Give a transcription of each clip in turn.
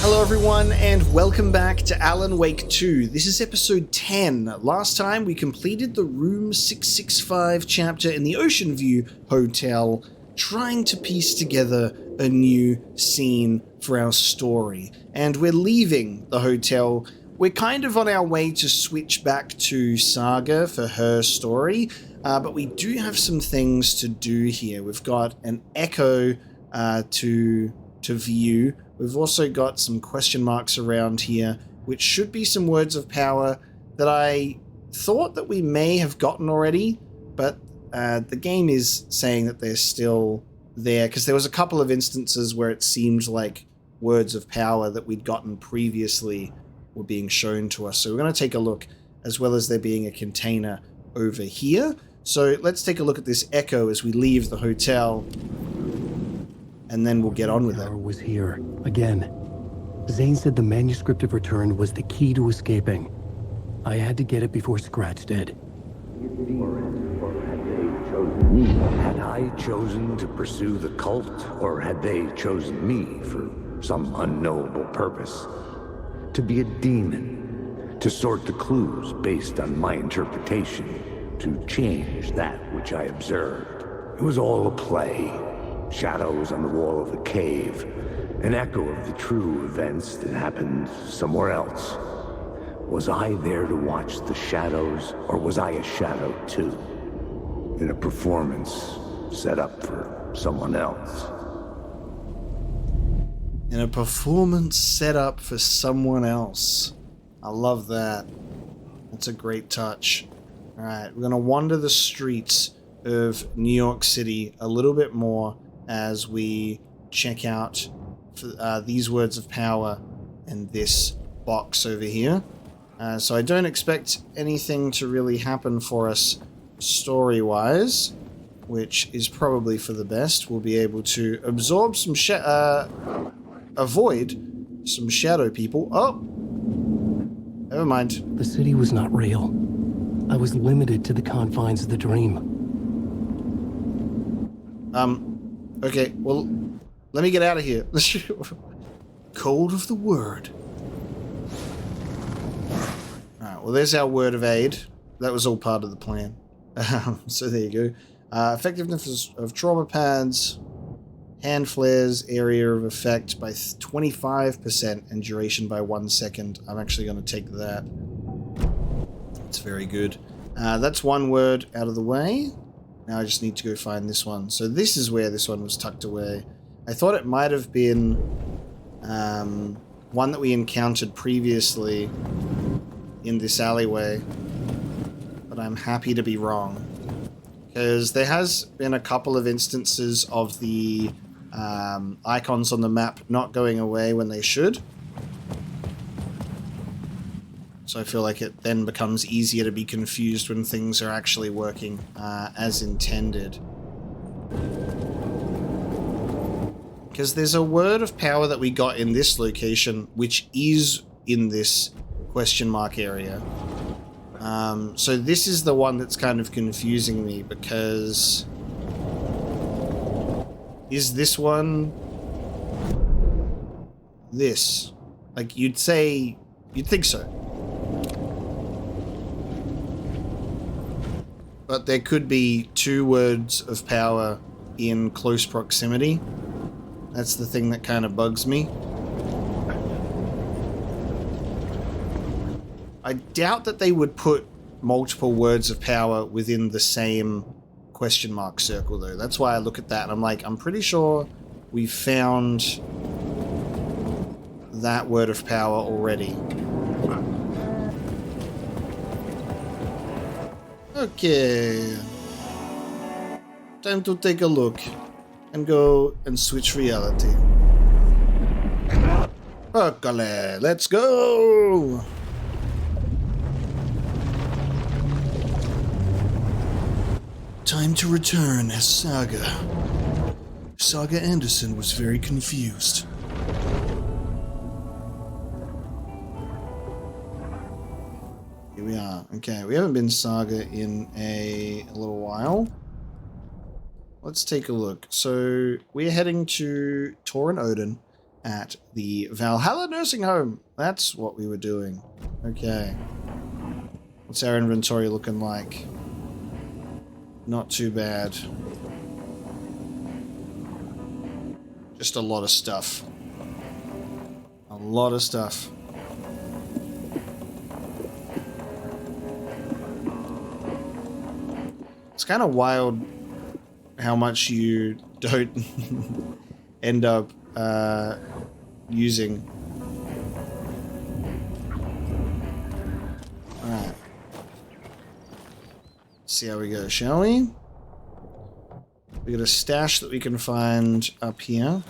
Hello everyone and welcome back to Alan Wake 2. This is episode 10. Last time we completed the Room 665 chapter in the Ocean View Hotel, trying to piece together a new scene for our story. And we're leaving the hotel. We're kind of on our way to switch back to Saga for her story, but we do have some things to do here. We've got an echo to view. We've also got some question marks around here, which should be some words of power that I thought that we may have gotten already, but the game is saying that they're still there, because there was a couple of instances where it seemed like words of power that we'd gotten previously were being shown to us. So we're going to take a look, as well as there being a container over here. So let's take a look at this echo as we leave the hotel, and then we'll get on with it. Was here again. Zane said the manuscript of return was the key to escaping. I had to get it before Scratch did. Had I chosen to pursue the cult, or had they chosen me for some unknowable purpose? To be a demon, to sort the clues based on my interpretation, to change that which I observed. It was all a play. Shadows on the wall of the cave, an echo of the true events that happened somewhere else. Was I there to watch the shadows, or was I a shadow too? In a performance set up for someone else. In a performance set up for someone else. I love that. That's a great touch. Alright, we're going to wander the streets of New York City a little bit more as we check out these words of power and this box over here. So I don't expect anything to really happen for us story-wise, which is probably for the best. We'll be able to absorb some avoid some shadow people. Oh! Never mind. The city was not real. I was limited to the confines of the dream. Okay, well, let me get out of here. Code of the word. Alright, well, there's our word of aid. That was all part of the plan. So there you go. Effectiveness of trauma pads, hand flares, area of effect by 25%, and duration by 1 second. I'm actually going to take that. That's very good. That's one word out of the way. Now I just need to go find this one. So this is where this one was tucked away. I thought it might have been one that we encountered previously in this alleyway, but I'm happy to be wrong, because there has been a couple of instances of the icons on the map not going away when they should. So I feel like it then becomes easier to be confused when things are actually working as intended. Because there's a word of power that we got in this location, which is in this question mark area. So this is the one that's kind of confusing me, because is this one this? Like, you'd think so. But there could be two words of power in close proximity. That's the thing that kind of bugs me. I doubt that they would put multiple words of power within the same question mark circle, though. That's why I look at that and I'm like, I'm pretty sure we found that word of power already. Okay, time to take a look and go and switch reality. Okay, let's go! Time to return as Saga. Saga Anderson was very confused. Here we are. Okay, we haven't been Saga in a little while. Let's take a look. So we're heading to Tor and Odin, at the Valhalla Nursing Home. That's what we were doing. Okay. What's our inventory looking like? Not too bad. Just a lot of stuff. A lot of stuff. It's kind of wild how much you don't end up using. Alright. See how we go, shall we? We got a stash that we can find up here.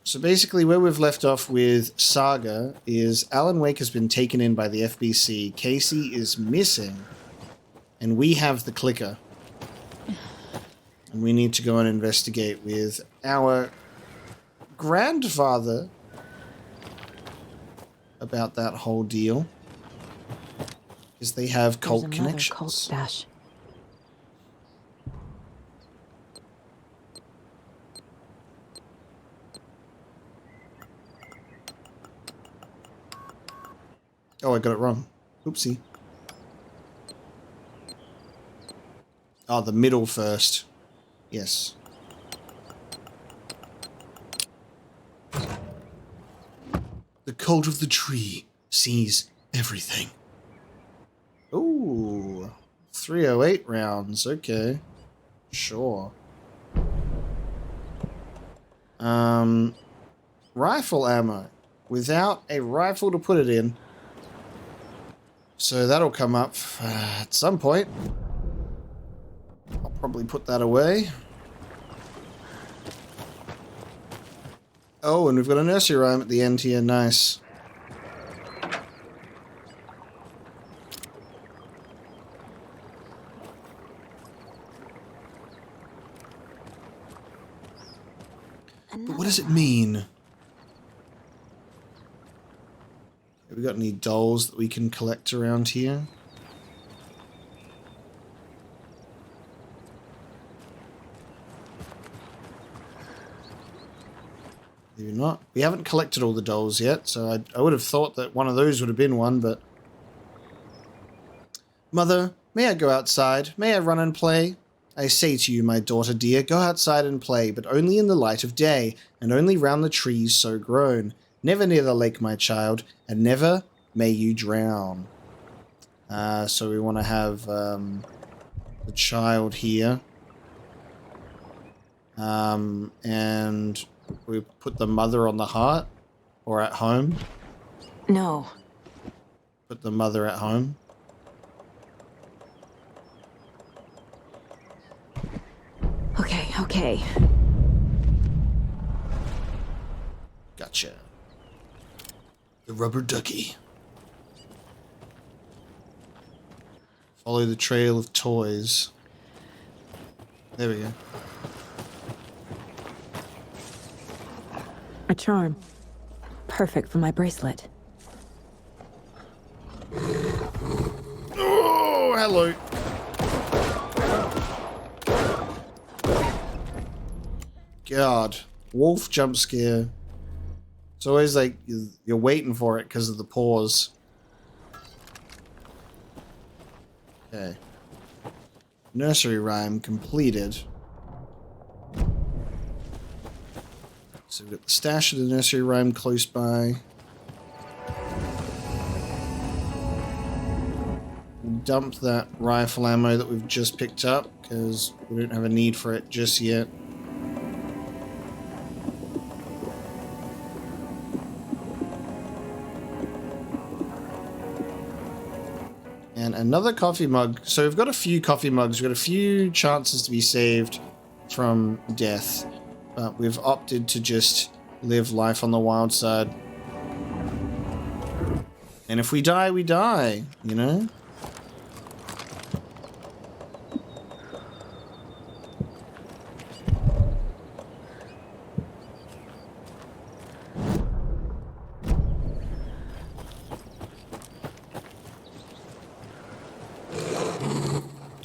So basically where we've left off with Saga is Alan Wake has been taken in by the FBC, Casey is missing, and we have the clicker. And we need to go and investigate with our grandfather about that whole deal. Because they have cult There's connections. another cult stash. Oh, I got it wrong. Oopsie. Oh, the middle first. Yes. The cult of the tree sees everything. Ooh. 308 rounds. Okay. Sure. Rifle ammo. Without a rifle to put it in. So that'll come up at some point. I'll probably put that away. Oh, and we've got a nursery rhyme at the end here. Nice. But what does it mean? Have we got any dolls that we can collect around here? Maybe not. We haven't collected all the dolls yet, so I would have thought that one of those would have been one, but... Mother, may I go outside? May I run and play? I say to you, my daughter dear, go outside and play, but only in the light of day, and only round the trees so grown. Never near the lake, my child, and never may you drown. So we want to have the child here. And we put the mother on the heart, or at home. No. Put the mother at home. Okay, okay. Gotcha. The rubber ducky. Follow the trail of toys. There we go. A charm. Perfect for my bracelet. Oh, hello. God. Wolf jump scare. It's always like you're waiting for it because of the pause. Okay. Nursery rhyme completed. So we've got the stash of the nursery rhyme close by. Dump that rifle ammo that we've just picked up because we don't have a need for it just yet. And another coffee mug. So we've got a few coffee mugs. We've got a few chances to be saved from death. But we've opted to just live life on the wild side. And if we die, we die, you know?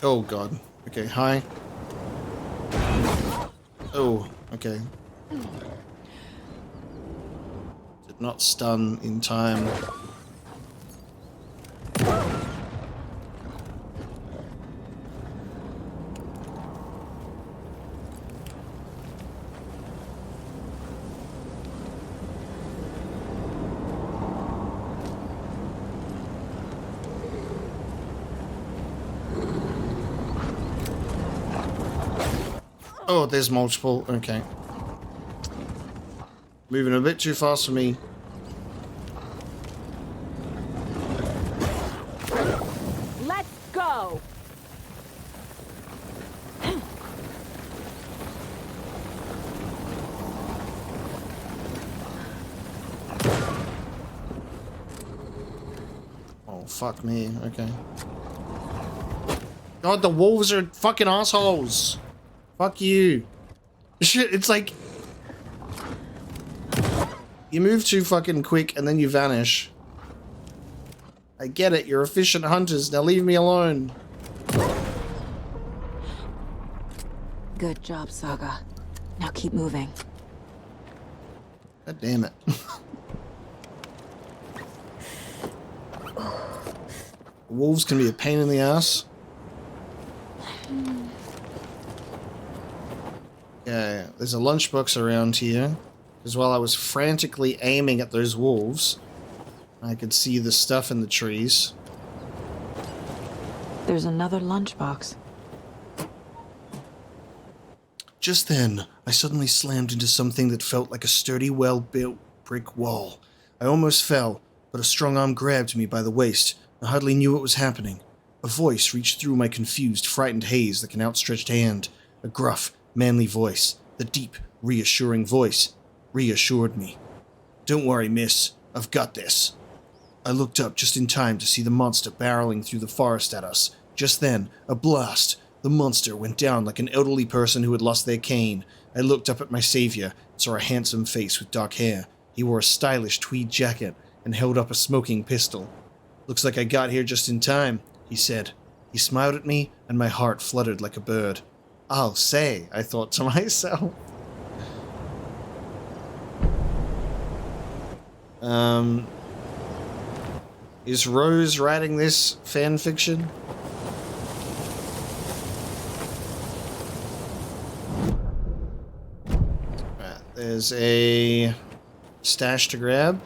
Oh god. Okay, hi. Oh, okay. not stun in time. Oh, there's multiple. Okay. Moving a bit too fast for me. Let's go! Oh, fuck me. Okay. God, the wolves are fucking assholes. Fuck you. Shit, it's like... You move too fucking quick and then you vanish. I get it, you're efficient hunters. Now leave me alone. Good job, Saga. Now keep moving. God damn it. Wolves can be a pain in the ass. Yeah, there's a lunchbox around here. Because while I was frantically aiming at those wolves, I could see the stuff in the trees. There's another lunchbox. Just then, I suddenly slammed into something that felt like a sturdy, well-built brick wall. I almost fell, but a strong arm grabbed me by the waist. I hardly knew what was happening. A voice reached through my confused, frightened haze like an outstretched hand. A gruff, manly voice. The deep, reassuring voice reassured me. "Don't worry, miss. I've got this." I looked up just in time to see the monster barreling through the forest at us. Just then, a blast. The monster went down like an elderly person who had lost their cane. I looked up at my savior and saw a handsome face with dark hair. He wore a stylish tweed jacket and held up a smoking pistol. "Looks like I got here just in time," he said. He smiled at me, and my heart fluttered like a bird. "I'll say," I thought to myself. Is Rose writing this fan fiction? Right, there's a stash to grab.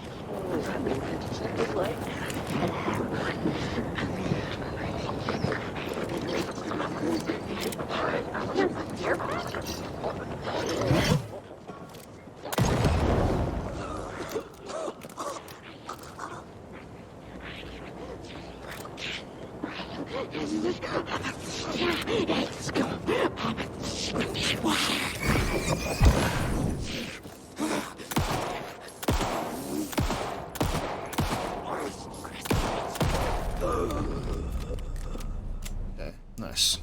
Okay, nice.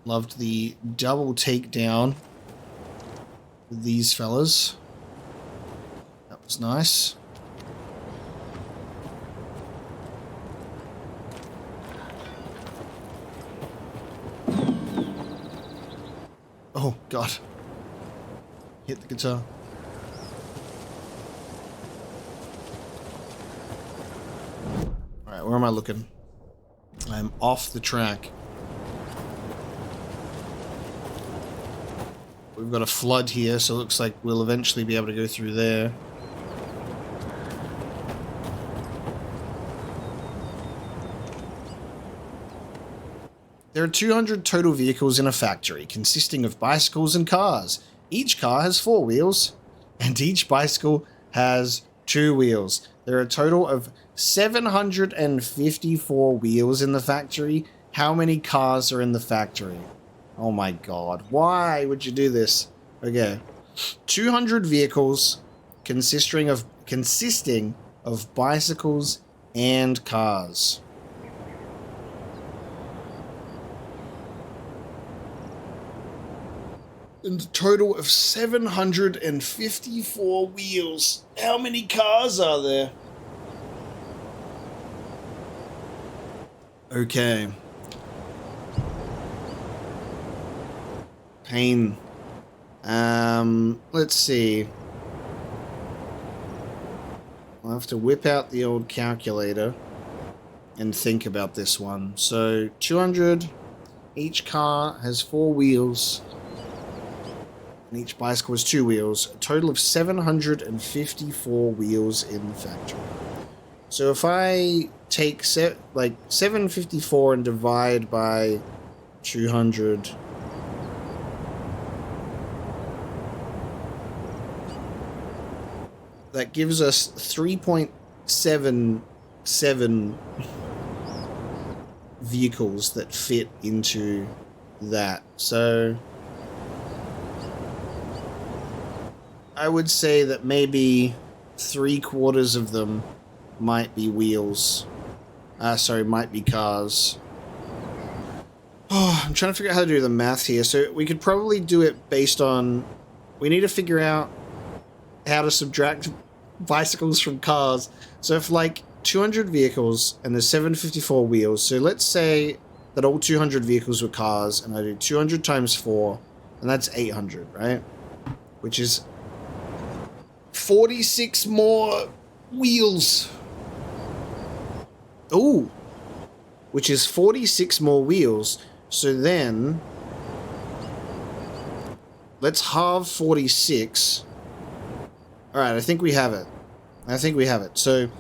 Loved the double takedown with these fellas. That was nice. Oh, God. Hit the guitar. Alright, where am I looking? I'm off the track. We've got a flood here, so it looks like we'll eventually be able to go through there. There are 200 total vehicles in a factory, consisting of bicycles and cars. Each car has 4 wheels, and each bicycle has 2 wheels. There are a total of 754 wheels in the factory. How many cars are in the factory? Oh my god, why would you do this? Okay. 200 vehicles consisting of bicycles and cars. And a total of 754 wheels. How many cars are there? Okay. Pain. Let's see. I'll have to whip out the old calculator and think about this one. So 200, each car has 4 wheels, and each bicycle has 2 wheels. A total of 754 wheels in the factory. So if I take 754 and divide by 200, that gives us 3.77 vehicles that fit into that. So I would say that maybe 3/4 of them might be wheels. Might be cars. Oh, I'm trying to figure out how to do the math here. So we could probably do it based on... We need to figure out how to subtract bicycles from cars. So if like 200 vehicles and there's 754 wheels, so let's say that all 200 vehicles were cars, and I do 200 times 4, and that's 800, right? Which is 46 more wheels. Ooh. Which is 46 more wheels. So then let's halve 46. Alright, I think we have it. So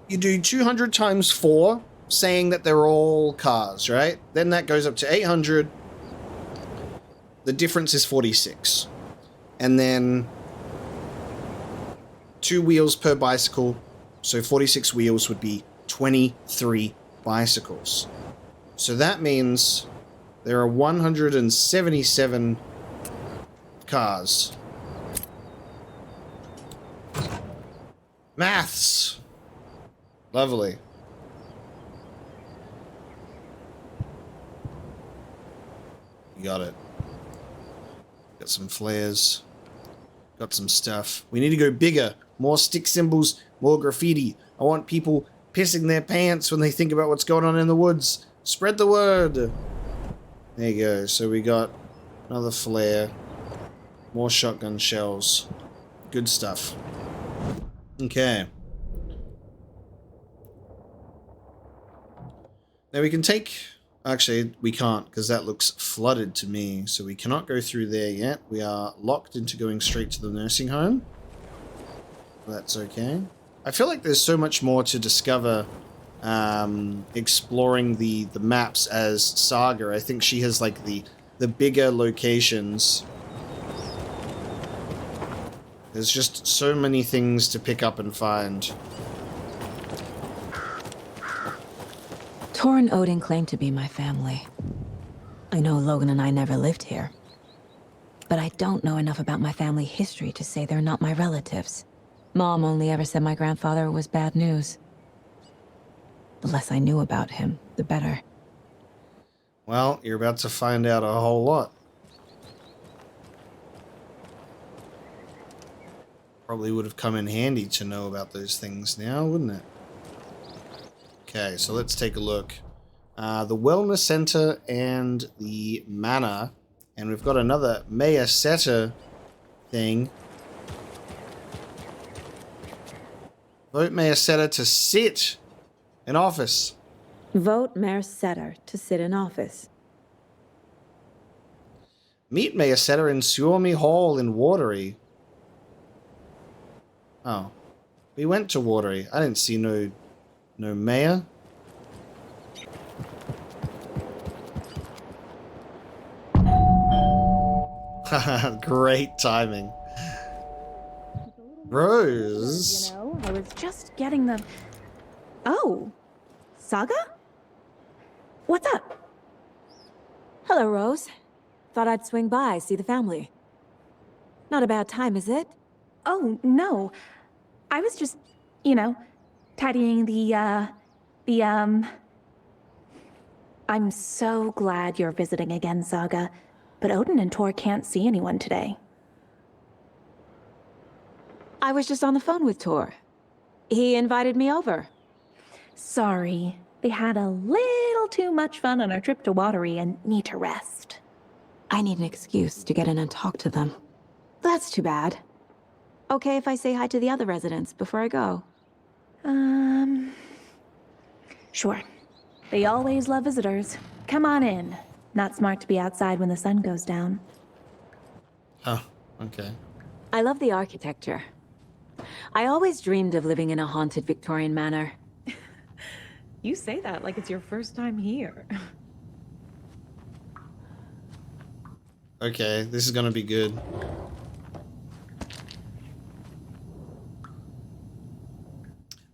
you do 200 times 4, saying that they're all cars, right? Then that goes up to 800. The difference is 46. And then 2 wheels per bicycle. So 46 wheels would be 23 bicycles. So that means there are 177 cars. Maths! Lovely. You got it. Got some flares. Got some stuff. We need to go bigger. More stick symbols, more graffiti. I want people pissing their pants when they think about what's going on in the woods. Spread the word. There you go. So we got another flare. More shotgun shells. Good stuff. Okay. Now we can take... Actually, we can't, because that looks flooded to me. So we cannot go through there yet. We are locked into going straight to the nursing home. That's okay. I feel like there's so much more to discover exploring the maps as Saga. I think she has like the bigger locations. There's just so many things to pick up and find. Tor and Odin claim to be my family. I know Logan and I never lived here. But I don't know enough about my family history to say they're not my relatives. Mom only ever said my grandfather was bad news. The less I knew about him, the better. Well, you're about to find out a whole lot. Probably would have come in handy to know about those things now, wouldn't it? Okay, so let's take a look. The Wellness Center and the Manor. And we've got another Mayor Setter thing. Vote Mayor Setter to sit in office. Vote Mayor Setter to sit in office. Meet Mayor Setter in Suomi Hall in Watery. Oh. We went to Watery. I didn't see no mayor. Great timing. Rose. You know, I was just getting the... Oh, Saga? What's up? Hello, Rose. Thought I'd swing by, see the family. Not a bad time, is it? Oh, no. I was just, you know, tidying I'm so glad you're visiting again, Saga. But Odin and Tor can't see anyone today. I was just on the phone with Tor. He invited me over. Sorry. They had a little too much fun on our trip to Watery and need to rest. I need an excuse to get in and talk to them. That's too bad. Okay if I say hi to the other residents before I go? Sure. They always love visitors. Come on in. Not smart to be outside when the sun goes down. Oh, okay. I love the architecture. I always dreamed of living in a haunted Victorian manor. You say that like it's your first time here. Okay, this is gonna be good.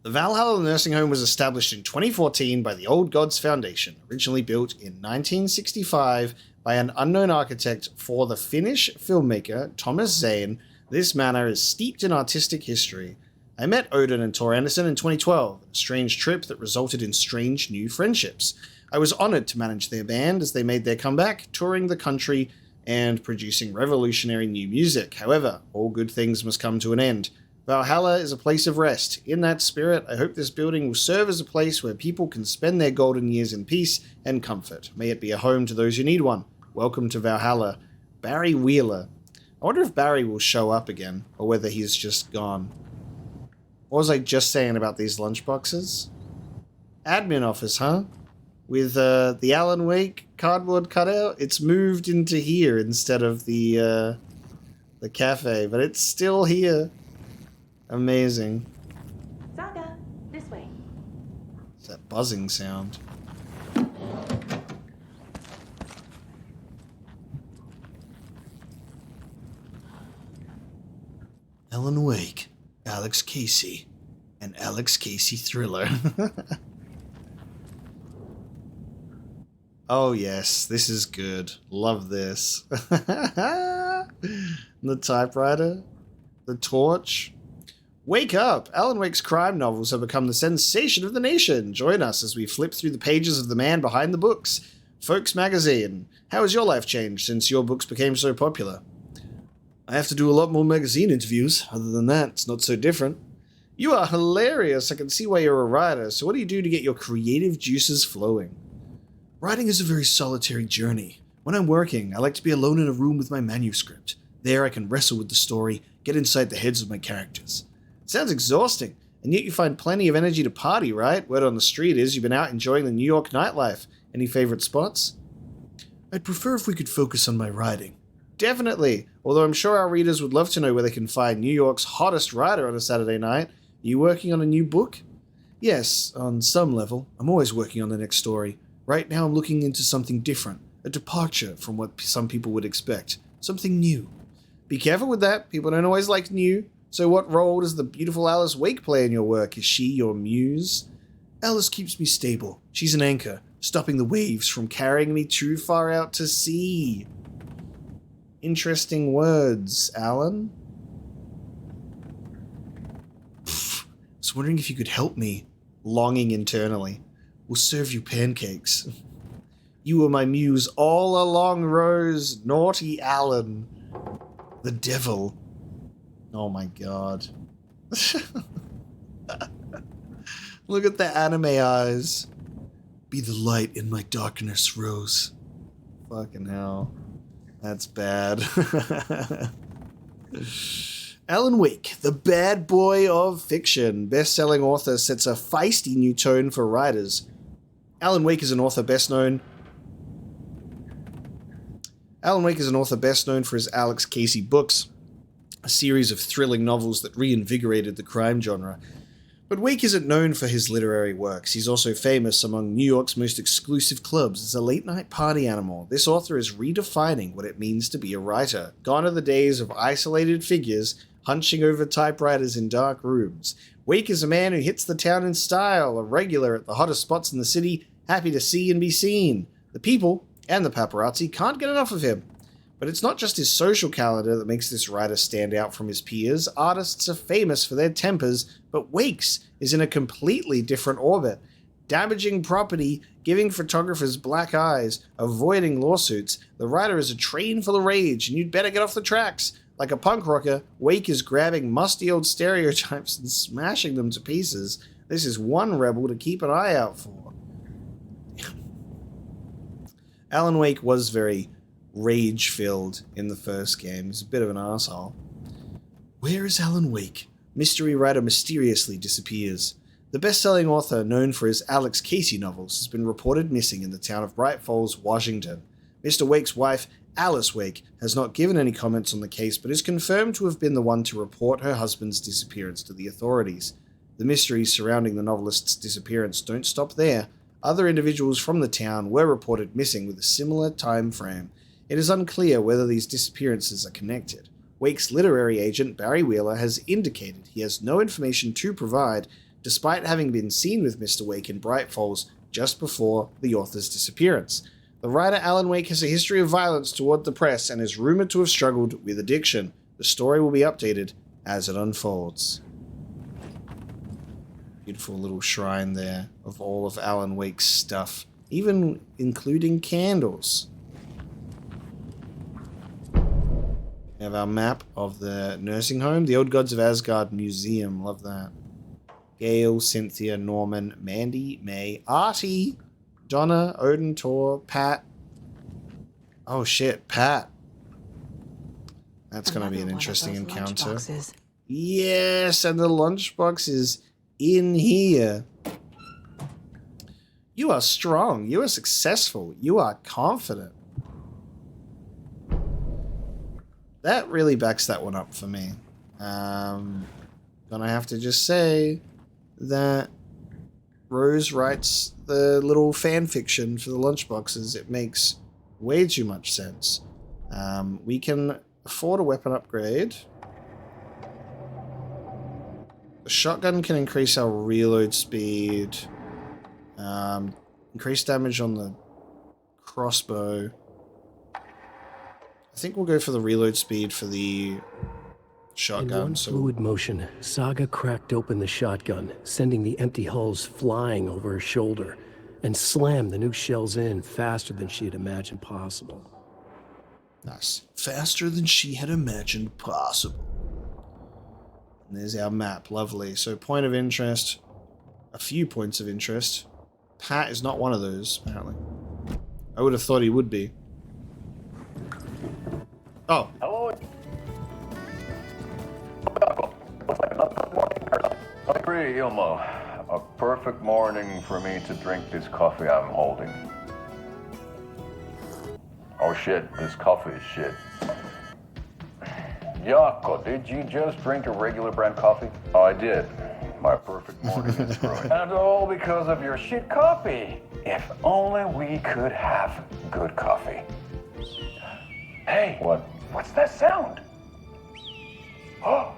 The Valhalla Nursing Home was established in 2014 by the Old Gods Foundation, originally built in 1965 by an unknown architect for the Finnish filmmaker Thomas Zane. This manor is steeped in artistic history. I met Odin and Tor Anderson in 2012, a strange trip that resulted in strange new friendships. I was honored to manage their band as they made their comeback, touring the country and producing revolutionary new music. However, all good things must come to an end. Valhalla is a place of rest. In that spirit, I hope this building will serve as a place where people can spend their golden years in peace and comfort. May it be a home to those who need one. Welcome to Valhalla. Barry Wheeler. I wonder if Barry will show up again, or whether he's just gone. What was I just saying about these lunchboxes? Admin office, huh? With the Alan Wake cardboard cutout, it's moved into here instead of the cafe, but it's still here. Amazing. Saga, this way. It's that buzzing sound. Alan Wake, Alex Casey, and Alex Casey Thriller. Oh yes, this is good. Love this. The typewriter, the torch. Wake up! Alan Wake's crime novels have become the sensation of the nation. Join us as we flip through the pages of the man behind the books. Folks Magazine. How has your life changed since your books became so popular? I have to do a lot more magazine interviews. Other than that, it's not so different. You are hilarious. I can see why you're a writer. So what do you do to get your creative juices flowing? Writing is a very solitary journey. When I'm working, I like to be alone in a room with my manuscript. There I can wrestle with the story, get inside the heads of my characters. It sounds exhausting, and yet you find plenty of energy to party, right? Word on the street is you've been out enjoying the New York nightlife. Any favorite spots? I'd prefer if we could focus on my writing. Definitely, although I'm sure our readers would love to know where they can find New York's hottest writer on a Saturday night. Are you working on a new book? Yes, on some level. I'm always working on the next story. Right now I'm looking into something different, a departure from what some people would expect, something new. Be careful with that, people don't always like new. So what role does the beautiful Alice Wake play in your work? Is she your muse? Alice keeps me stable. She's an anchor, stopping the waves from carrying me too far out to sea. Interesting words, Alan. I was wondering if you could help me. Longing internally. We'll serve you pancakes. You were my muse all along, Rose. Naughty Alan. The devil. Oh my god. Look at the anime eyes. Be the light in my darkness, Rose. Fucking hell. That's bad. Alan Wake, the bad boy of fiction. Best-selling author sets a feisty new tone for writers. Alan Wake is an author best known for his Alex Casey books, a series of thrilling novels that reinvigorated the crime genre. But Wake isn't known for his literary works. He's also famous among New York's most exclusive clubs as a late-night party animal. This author is redefining what it means to be a writer. Gone are the days of isolated figures hunching over typewriters in dark rooms. Wake is a man who hits the town in style, a regular at the hottest spots in the city, happy to see and be seen. The people, and the paparazzi, can't get enough of him. But it's not just his social calendar that makes this writer stand out from his peers. Artists are famous for their tempers, but Wake's is in a completely different orbit. Damaging property, giving photographers black eyes, avoiding lawsuits. The writer is a train full of rage, and you'd better get off the tracks. Like a punk rocker, Wake is grabbing musty old stereotypes and smashing them to pieces. This is one rebel to keep an eye out for. Alan Wake was very rage-filled in the first game. He's a bit of an asshole. Where is Alan Wake? Mystery writer mysteriously disappears. The best-selling author, known for his Alex Casey novels, has been reported missing in the town of Bright Falls, Washington. Mr. Wake's wife, Alice Wake, has not given any comments on the case, but is confirmed to have been the one to report her husband's disappearance to the authorities. The mysteries surrounding the novelist's disappearance don't stop there. Other individuals from the town were reported missing with a similar time frame. It is unclear whether these disappearances are connected. Wake's literary agent, Barry Wheeler, has indicated he has no information to provide, despite having been seen with Mr. Wake in Bright Falls just before the author's disappearance. The writer Alan Wake has a history of violence toward the press and is rumored to have struggled with addiction. The story will be updated as it unfolds. Beautiful little shrine there of all of Alan Wake's stuff, even including candles. We have our map of the nursing home, the Old Gods of Asgard Museum. Love that. Gale, Cynthia, Norman, Mandy, May, Artie, Donna, Odin, Tor, Pat. Oh shit, Pat. That's going to be an interesting encounter. Yes, and the lunchbox is in here. You are strong. You are successful. You are confident. That really backs that one up for me. Gonna have to just say that Rose writes the little fan fiction for the lunchboxes. It makes way too much sense. We can afford a weapon upgrade. The shotgun can increase our reload speed. Increase damage on the crossbow. I think we'll go for the reload speed for the shotgun. In one fluid motion, Saga cracked open the shotgun, sending the empty hulls flying over her shoulder, and slammed the new shells in faster than she had imagined possible. Nice. Faster than she had imagined possible. And there's our map. Lovely. So point of interest. A few points of interest. Pat is not one of those, apparently. I would have thought he would be. Oh. Hello. I agree, Ilmo. A perfect morning for me to drink this coffee I'm holding. Oh shit, this coffee is shit. Jaakko, did you just drink a regular brand coffee? Oh, I did. My perfect morning is ruined. And all because of your shit coffee. If only we could have good coffee. Hey. What? What's that sound? Oh.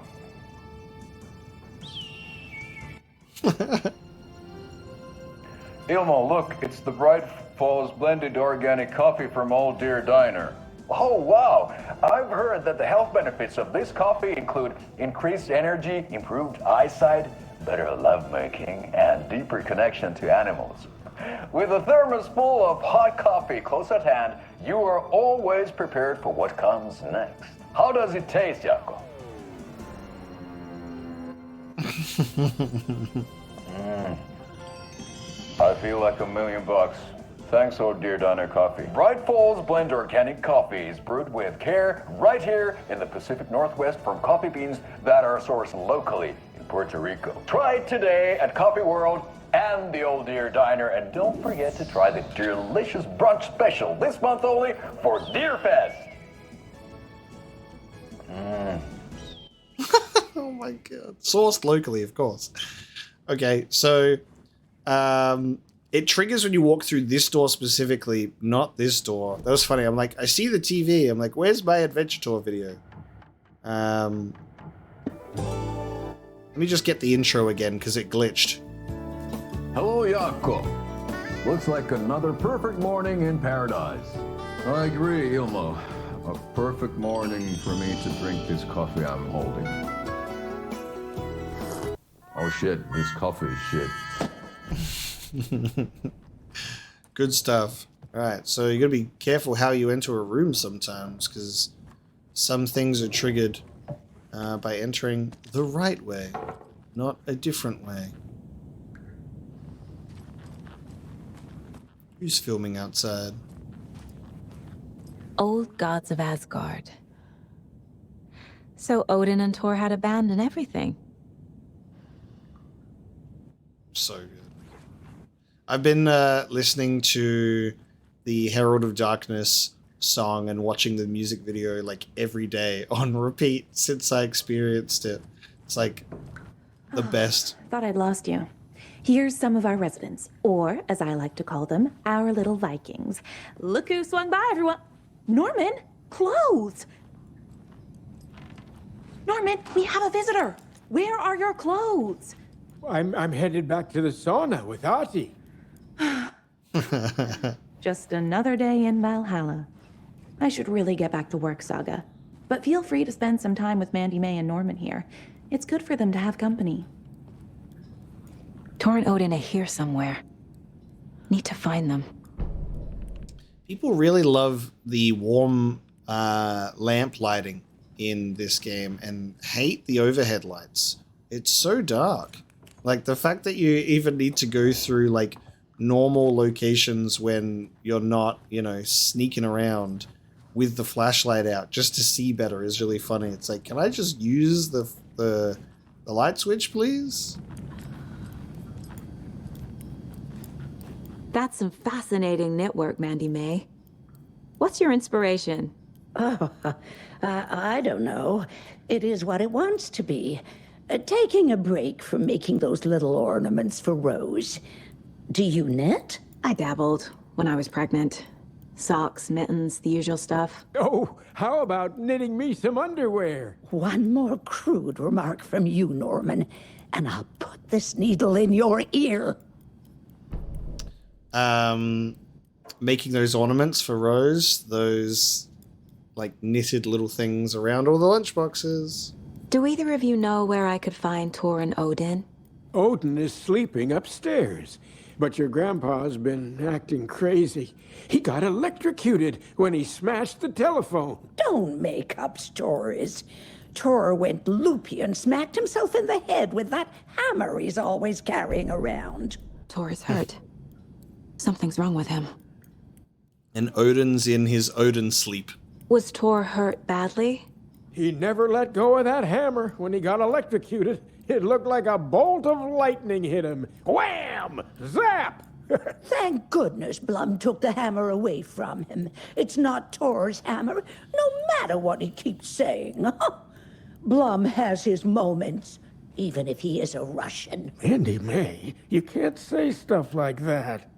Ilmo, look, it's the Bright Falls blended organic coffee from Old Deer Diner. Oh, wow. I've heard that the health benefits of this coffee include increased energy, improved eyesight, better lovemaking, and deeper connection to animals. With a thermos full of hot coffee close at hand, you are always prepared for what comes next. How does it taste, Jaakko? I feel like $1 million. Thanks, Old Deer Diner Coffee. Bright Falls Blend Organic Coffee is brewed with care right here in the Pacific Northwest from coffee beans that are sourced locally in Puerto Rico. Try it today at Coffee World and the Old Deer Diner, and don't forget to try the delicious brunch special this month only for Deer Fest. Oh my god. Sourced locally, of course. Okay, so it triggers when you walk through this door specifically, not this door. That was funny. I'm like, I see the TV. I'm like, where's my Adventure Tour video? Let me just get the intro again because it glitched. Hello, Jaakko. Looks like another perfect morning in paradise. I agree, Ilmo. A perfect morning for me to drink this coffee I'm holding. Oh shit, this coffee is shit. Good stuff. Alright, so you gotta be careful how you enter a room sometimes, because some things are triggered by entering the right way, not a different way. Who's filming outside? Old Gods of Asgard. So Odin and Tor had a band and everything. So good. I've been listening to the Herald of Darkness song and watching the music video like every day on repeat since I experienced it. It's like the best. Thought I'd lost you. Here's some of our residents, or as I like to call them, our little Vikings. Look who swung by, everyone. Norman, clothes. Norman, we have a visitor. Where are your clothes? I'm headed back to the sauna with Ahti. Just another day in Valhalla. I should really get back to work, Saga. But feel free to spend some time with Mandy May and Norman here. It's good for them to have company. Tor and Odin are here somewhere. Need to find them. People really love the warm lamp lighting in this game and hate the overhead lights. It's so dark. Like the fact that you even need to go through like normal locations when you're not, you know, sneaking around with the flashlight out just to see better is really funny. It's like, can I just use the light switch, please? That's some fascinating knitwork, Mandy May. What's your inspiration? Oh, I don't know. It is what it wants to be. Taking a break from making those little ornaments for Rose. Do you knit? I dabbled when I was pregnant. Socks, mittens, the usual stuff. Oh, how about knitting me some underwear? One more crude remark from you, Norman, and I'll put this needle in your ear. Making those ornaments for Rose, those like knitted little things around all the lunchboxes. Do either of you know where I could find Tor and Odin? Odin is sleeping upstairs, but your grandpa's been acting crazy. He got electrocuted when he smashed the telephone. Don't make up stories. Tor went loopy and smacked himself in the head with that hammer he's always carrying around. Tor is hurt. Something's wrong with him. And Odin's in his Odin sleep. Was Tor hurt badly? He never let go of that hammer when he got electrocuted. It looked like a bolt of lightning hit him. Wham! Zap! Thank goodness Blum took the hammer away from him. It's not Tor's hammer, no matter what he keeps saying. Blum has his moments, even if he is a Russian. Mandy May, you can't say stuff like that.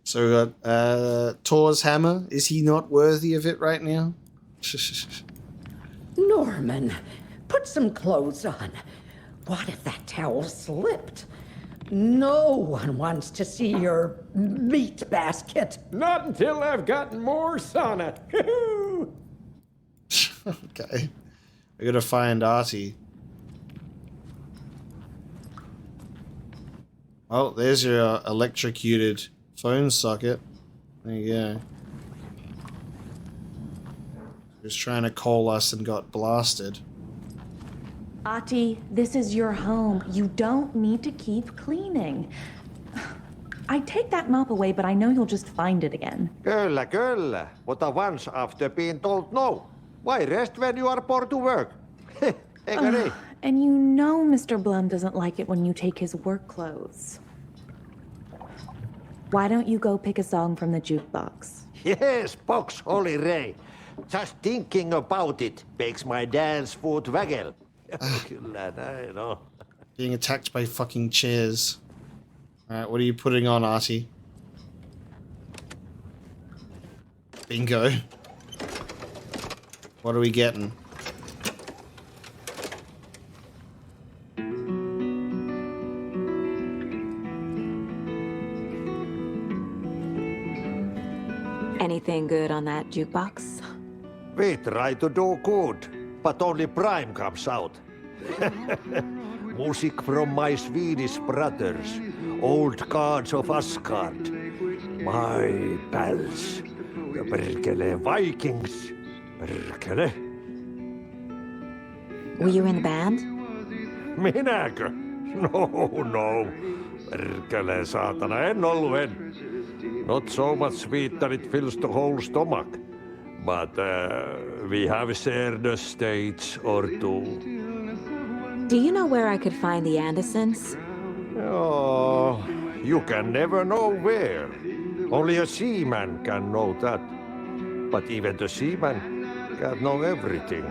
So, Tor's hammer, is he not worthy of it right now? Norman, put some clothes on. What if that towel slipped? No one wants to see your meat basket. Not until I've gotten more sauna. Okay. We gotta find Ahti. Oh, there's your electrocuted phone socket. There you go. He was trying to call us and got blasted. Ahti, this is your home. You don't need to keep cleaning. I'd take that mop away, but I know you'll just find it again. Kyllä. Mutta once after being told no. Why rest when you are poor to work? Eikö niin? And you know Mr. Blum doesn't like it when you take his work clothes. Why don't you go pick a song from the jukebox? Yes, box Holy Ray. Just thinking about it makes my dance foot waggle. Kyllä näin on. Being attacked by fucking chairs. Alright, what are you putting on, Ahti? Bingo. What are we getting? Anything good on that jukebox? We try to do good, but only Prime comes out. Music from my Swedish brothers, old gods of Asgard. My pals, the perkele Vikings. Perkele. Were you in the band? Minäkö? No. Perkele saatana, en ollut en. Not so much sweet that it fills the whole stomach. but we have shared a stage or two. Do you know where I could find the Andersons? Oh, you can never know where. Only a seaman can know that. But even the seaman can't know everything.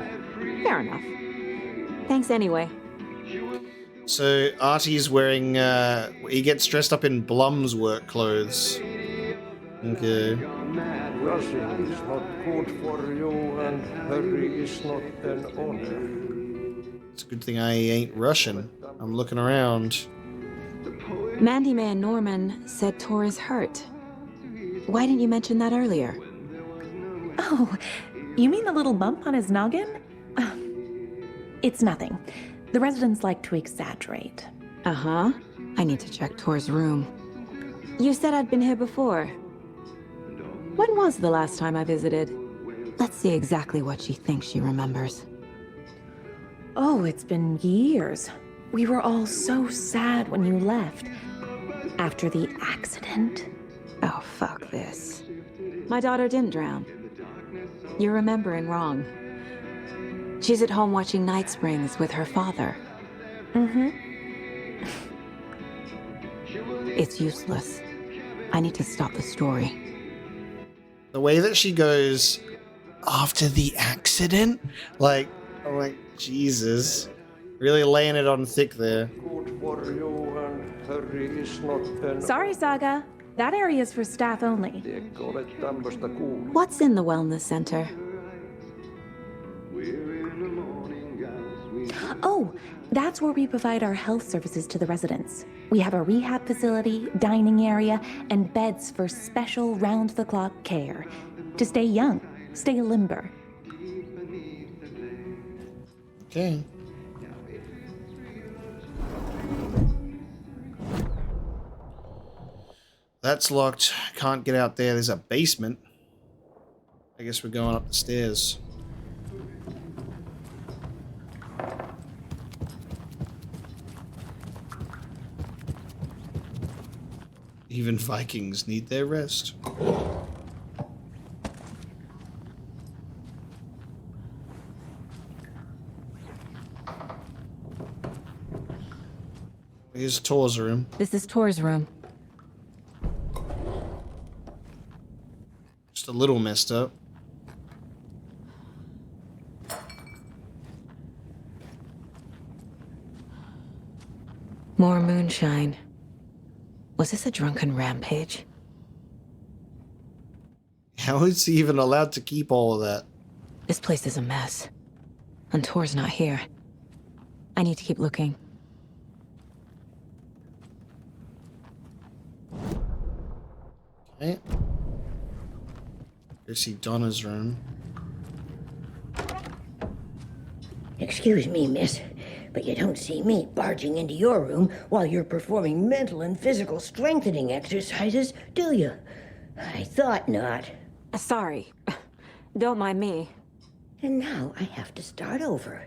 Fair enough. Thanks anyway. So Artie's wearing, he gets dressed up in Blum's work clothes. Okay. Rushing is not good for you, and hurry is not an honor. It's a good thing I ain't Russian. I'm looking around. Mandy May and Norman said Tor is hurt. Why didn't you mention that earlier? Oh, you mean the little bump on his noggin? It's nothing. The residents like to exaggerate. Uh-huh. I need to check Tor's room. You said I'd been here before. When was the last time I visited? Let's see exactly what she thinks she remembers. Oh, it's been years. We were all so sad when you left. After the accident. Oh, fuck this. My daughter didn't drown. You're remembering wrong. She's at home watching Night Springs with her father. Mm-hmm. It's useless. I need to stop the story. The way that she goes, after the accident? Like, I'm like, Jesus. Really laying it on thick there. Good for you, and hurry is not an Sorry, Saga. That area is for staff only. What's in the wellness center? Oh, that's where we provide our health services to the residents. We have a rehab facility, dining area, and beds for special round-the-clock care. To stay young, stay limber. Okay. That's locked. Can't get out there. There's a basement. I guess we're going up the stairs. Even Vikings need their rest. Here's Tor's room. This is Tor's room. Just a little messed up. More moonshine. Was this a drunken rampage? How is he even allowed to keep all of that? This place is a mess. And Tor's not here. I need to keep looking. Okay. Go see Donna's room. Excuse me, miss, but you don't see me barging into your room while you're performing mental and physical strengthening exercises, do you? I thought not. Sorry. Don't mind me. And now I have to start over.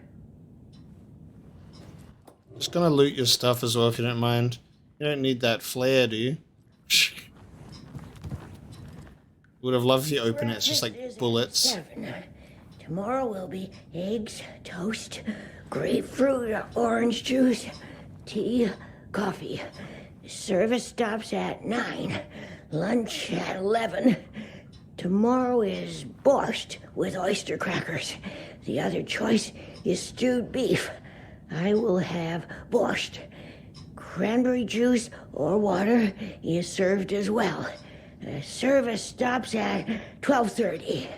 Just gonna loot your stuff as well if you don't mind. You don't need that flare, do you? Would have loved if you open it. It's just like bullets. 7. Tomorrow will be eggs, toast, grapefruit, orange juice, tea, coffee. Service stops at 9. Lunch at 11. Tomorrow is borscht with oyster crackers. The other choice is stewed beef. I will have borscht. Cranberry juice or water is served as well. Service stops at 12:30.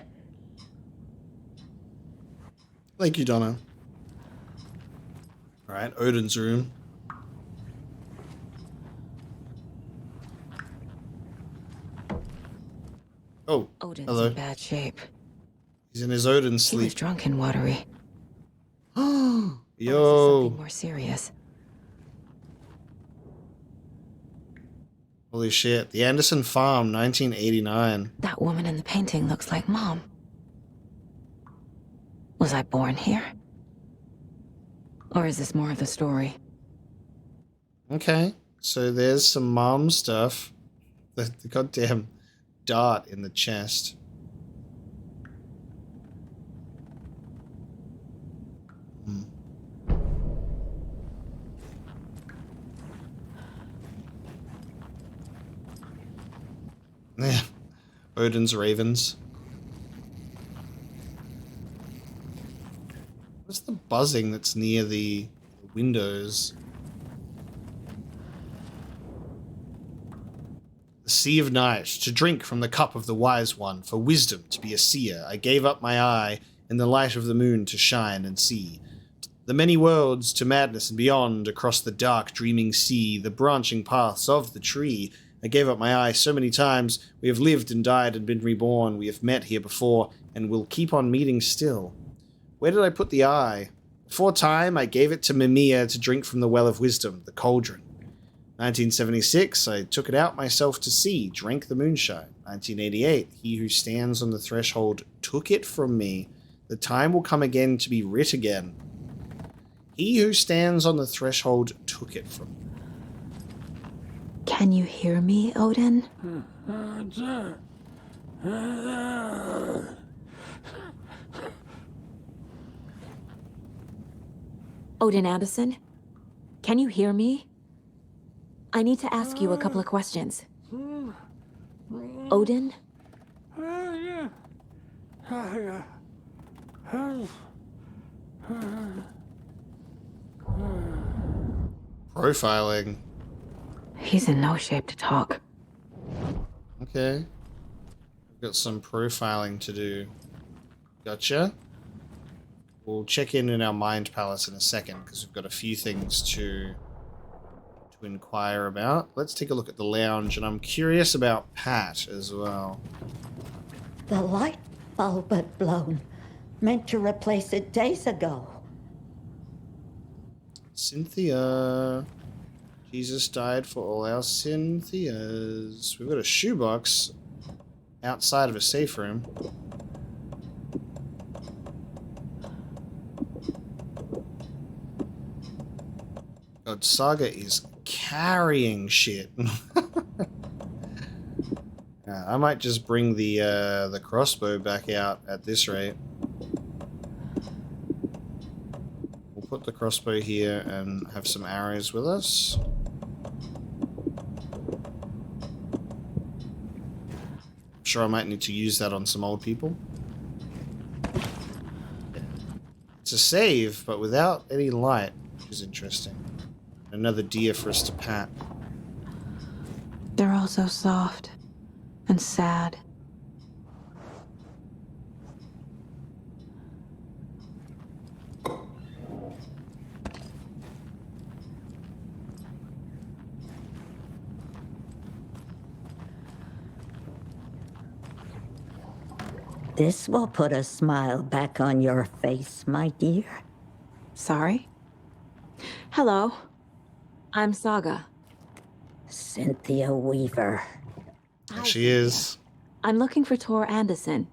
Thank you, Donna. Alright, Odin's room. Oh, Odin's hello. in bad shape. He's in his Odin He was sleep. drunk and watery. Yo. Something more serious. Holy shit. The Anderson Farm, 1989. That woman in the painting looks like Mom. Was I born here? Or is this more of the story? Okay, so there's some mom stuff. The goddamn dart in the chest. Odin's ravens. What's the buzzing that's near the windows? The sea of night, to drink from the cup of the wise one, for wisdom to be a seer. I gave up my eye in the light of the moon to shine and see. The many worlds to madness and beyond, across the dark dreaming sea, the branching paths of the tree. I gave up my eye so many times. We have lived and died and been reborn. We have met here before, and will keep on meeting still. Where did I put the eye? Before time, I gave it to Mimir to drink from the well of wisdom, the cauldron. 1976, I took it out myself to see, drank the moonshine. 1988, he who stands on the threshold took it from me. The time will come again to be writ again. He who stands on the threshold took it from me. Can you hear me, Odin? Odin Anderson? Can you hear me? I need to ask you a couple of questions. Odin? Profiling. He's in no shape to talk. Okay. I've got some profiling to do. Gotcha. We'll check in our mind palace in a second, because we've got a few things to inquire about. Let's take a look at the lounge, and I'm curious about Pat as well. The light bulb had blown. Meant to replace it days ago. Cynthia. Jesus died for all our Cynthias. We've got a shoebox outside of a safe room. God, Saga is carrying shit. I might just bring the crossbow back out at this rate. We'll put the crossbow here and have some arrows with us. I'm sure I might need to use that on some old people. It's a save, but without any light, which is interesting. Another deer for us to pat. They're all so soft and sad. This will put a smile back on your face, my dear. Sorry? Hello. I'm Saga. Cynthia Weaver. There she is. I'm looking for Tor Anderson.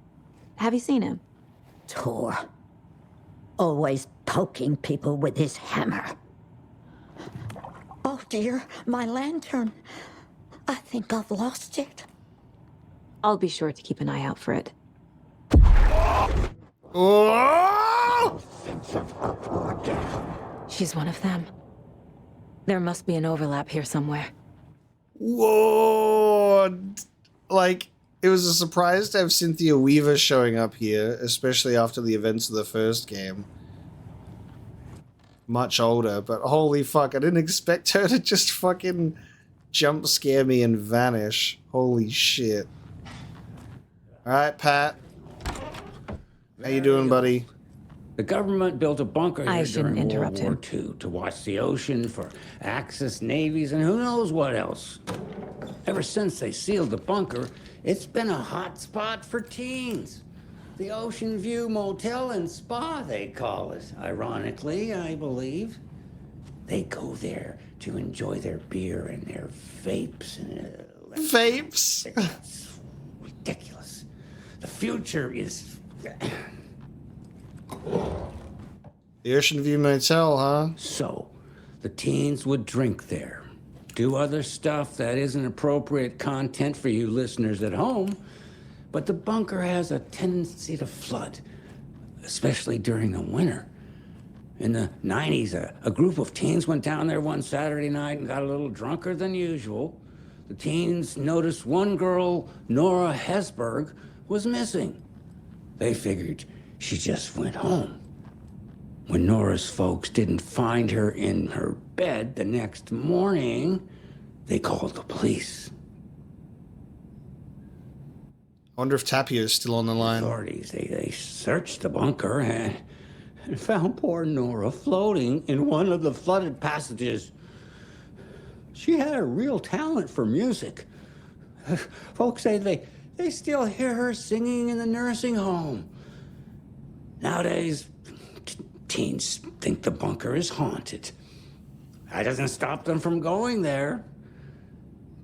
Have you seen him? Tor. Always poking people with his hammer. Oh dear, my lantern. I think I've lost it. I'll be sure to keep an eye out for it. Oh! She's one of them. There must be an overlap here somewhere. Whoa! Like, it was a surprise to have Cynthia Weaver showing up here, especially after the events of the first game. Much older, but holy fuck, I didn't expect her to just fucking jump scare me and vanish. Holy shit. Alright, Pat. How you doing, buddy? The government built a bunker I here shouldn't during interrupt World him. War II to watch the ocean for Axis navies and who knows what else. Ever since they sealed the bunker, it's been a hot spot for teens. The Ocean View Motel and Spa, they call it. Ironically, I believe. They go there to enjoy their beer and their vapes and... Vapes? It's ridiculous. The future is... The Ocean View Motel, huh? So, the teens would drink there. Do other stuff that isn't appropriate content for you listeners at home. But the bunker has a tendency to flood, especially during the winter. In the 90s, a group of teens went down there one Saturday night and got a little drunker than usual. the teens noticed one girl, Nora Hesberg, was missing. They figured she just went home. When Nora's folks didn't find her in her bed the next morning, they called the police. I wonder if Tapio's still on the line. Authorities, they searched the bunker and found poor Nora floating in one of the flooded passages. She had a real talent for music. Folks say they still hear her singing in the nursing home. Nowadays, teens think the bunker is haunted. That doesn't stop them from going there.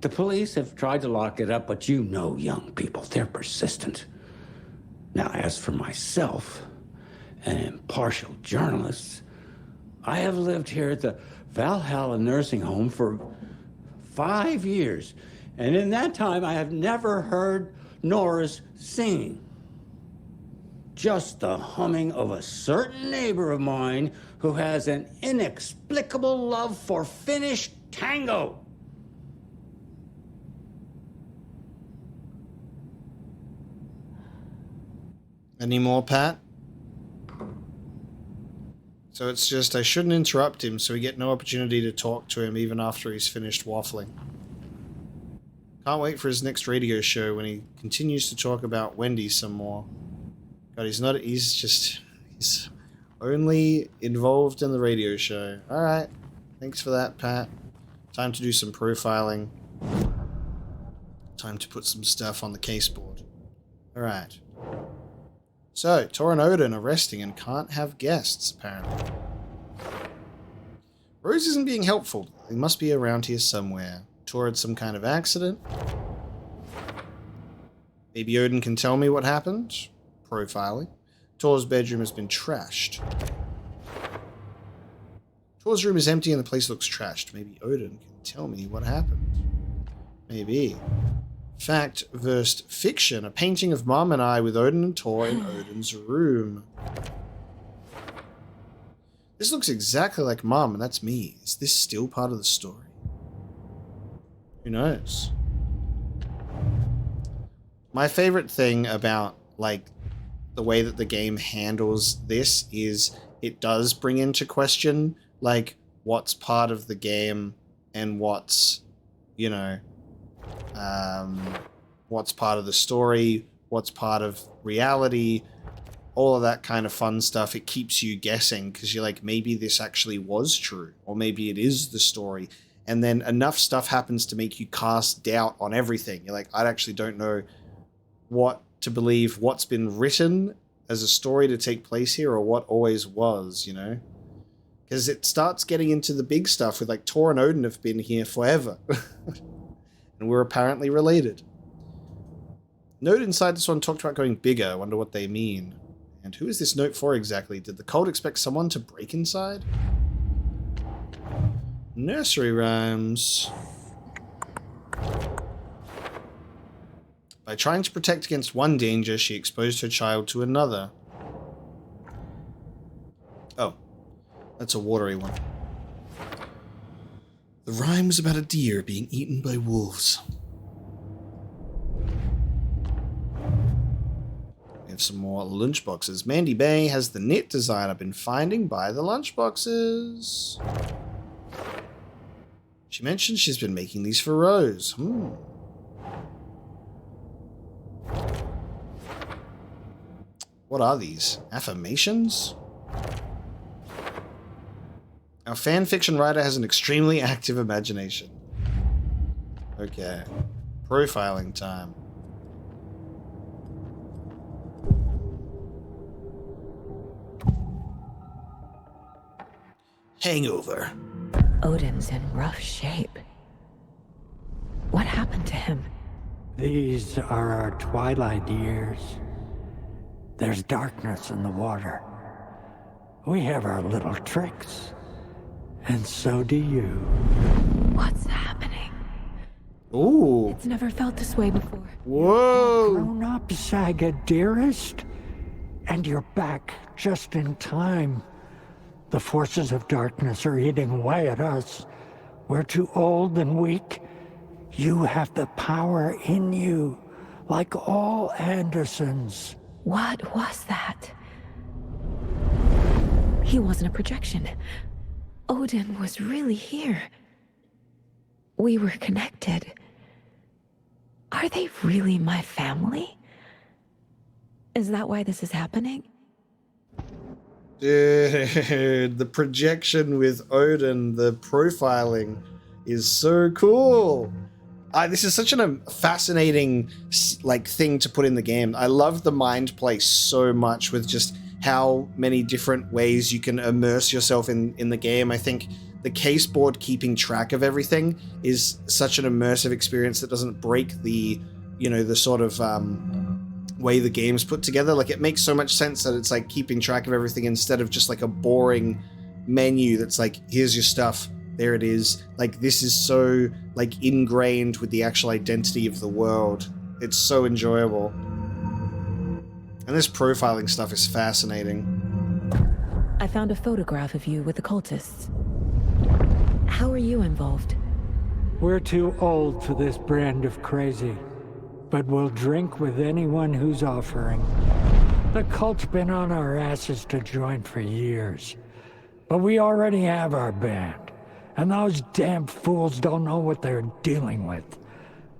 The police have tried to lock it up, but you know young people, they're persistent. Now, as for myself, an impartial journalist, I have lived here at the Valhalla Nursing Home for 5 years, and in that time, I have never heard Nora's singing. Just the humming of a certain neighbor of mine who has an inexplicable love for Finnish tango. Any more, Pat? So it's just, I shouldn't interrupt him so we get no opportunity to talk to him even after he's finished waffling. Can't wait for his next radio show when he continues to talk about Wendy some more. God, he's only involved in the radio show. Alright, thanks for that, Pat. Time to do some profiling. Time to put some stuff on the case board. Alright. So, Tor and Odin are resting and can't have guests, apparently. Rose isn't being helpful. He must be around here somewhere. Tor had some kind of accident. Maybe Odin can tell me what happened. Profiling. Tor's bedroom has been trashed. Tor's room is empty and the place looks trashed. Maybe Odin can tell me what happened. Maybe. Fact versus fiction. A painting of Mom and I with Odin and Tor in Odin's room. This looks exactly like Mom, and that's me. Is this still part of the story? Who knows? My favorite thing about, like, the way that the game handles this is it does bring into question, like, what's part of the game and what's, you know, what's part of the story, what's part of reality, all of that kind of fun stuff. It keeps you guessing because you're like, maybe this actually was true, or maybe it is the story. And then enough stuff happens to make you cast doubt on everything. You're like, I actually don't know what to believe, what's been written as a story to take place here, or what always was, you know? Because it starts getting into the big stuff with, like, Tor and Odin have been here forever. And we're apparently related. Note inside this one talked about going bigger. I wonder what they mean. And who is this note for exactly? Did the cult expect someone to break inside? Nursery rhymes. By trying to protect against one danger, she exposed her child to another. Oh, that's a watery one. The rhyme was about a deer being eaten by wolves. We have some more lunchboxes. Mandy Bay has the knit design I've been finding by the lunchboxes. She mentioned she's been making these for Rose. What are these? Affirmations? Our fanfiction writer has an extremely active imagination. Okay. Profiling time. Hangover. Odin's in rough shape. What happened to him? These are our twilight years. There's darkness in the water. We have our little tricks. And so do you. What's happening? Ooh. It's never felt this way before. Whoa. Grown up, Saga, dearest. And you're back just in time. The forces of darkness are eating away at us. We're too old and weak. You have the power in you, like all Andersons. What was that? He wasn't a projection. Odin was really here. We were connected. Are they really my family? Is that why this is happening? Dude, the projection with Odin, the profiling is so cool. This is such a fascinating thing to put in the game. I love the mind play so much with just how many different ways you can immerse yourself in the game. I think the caseboard keeping track of everything is such an immersive experience that doesn't break the, the sort of way the game's put together. Like, it makes so much sense that it's like keeping track of everything instead of just like a boring menu that's like, here's your stuff, there it is. Like, this is so like ingrained with the actual identity of the world. It's so enjoyable. And this profiling stuff is fascinating. I found a photograph of you with the cultists. How are you involved? We're too old for this brand of crazy, but we'll drink with anyone who's offering. The cult's been on our asses to join for years, but we already have our band, and those damn fools don't know what they're dealing with.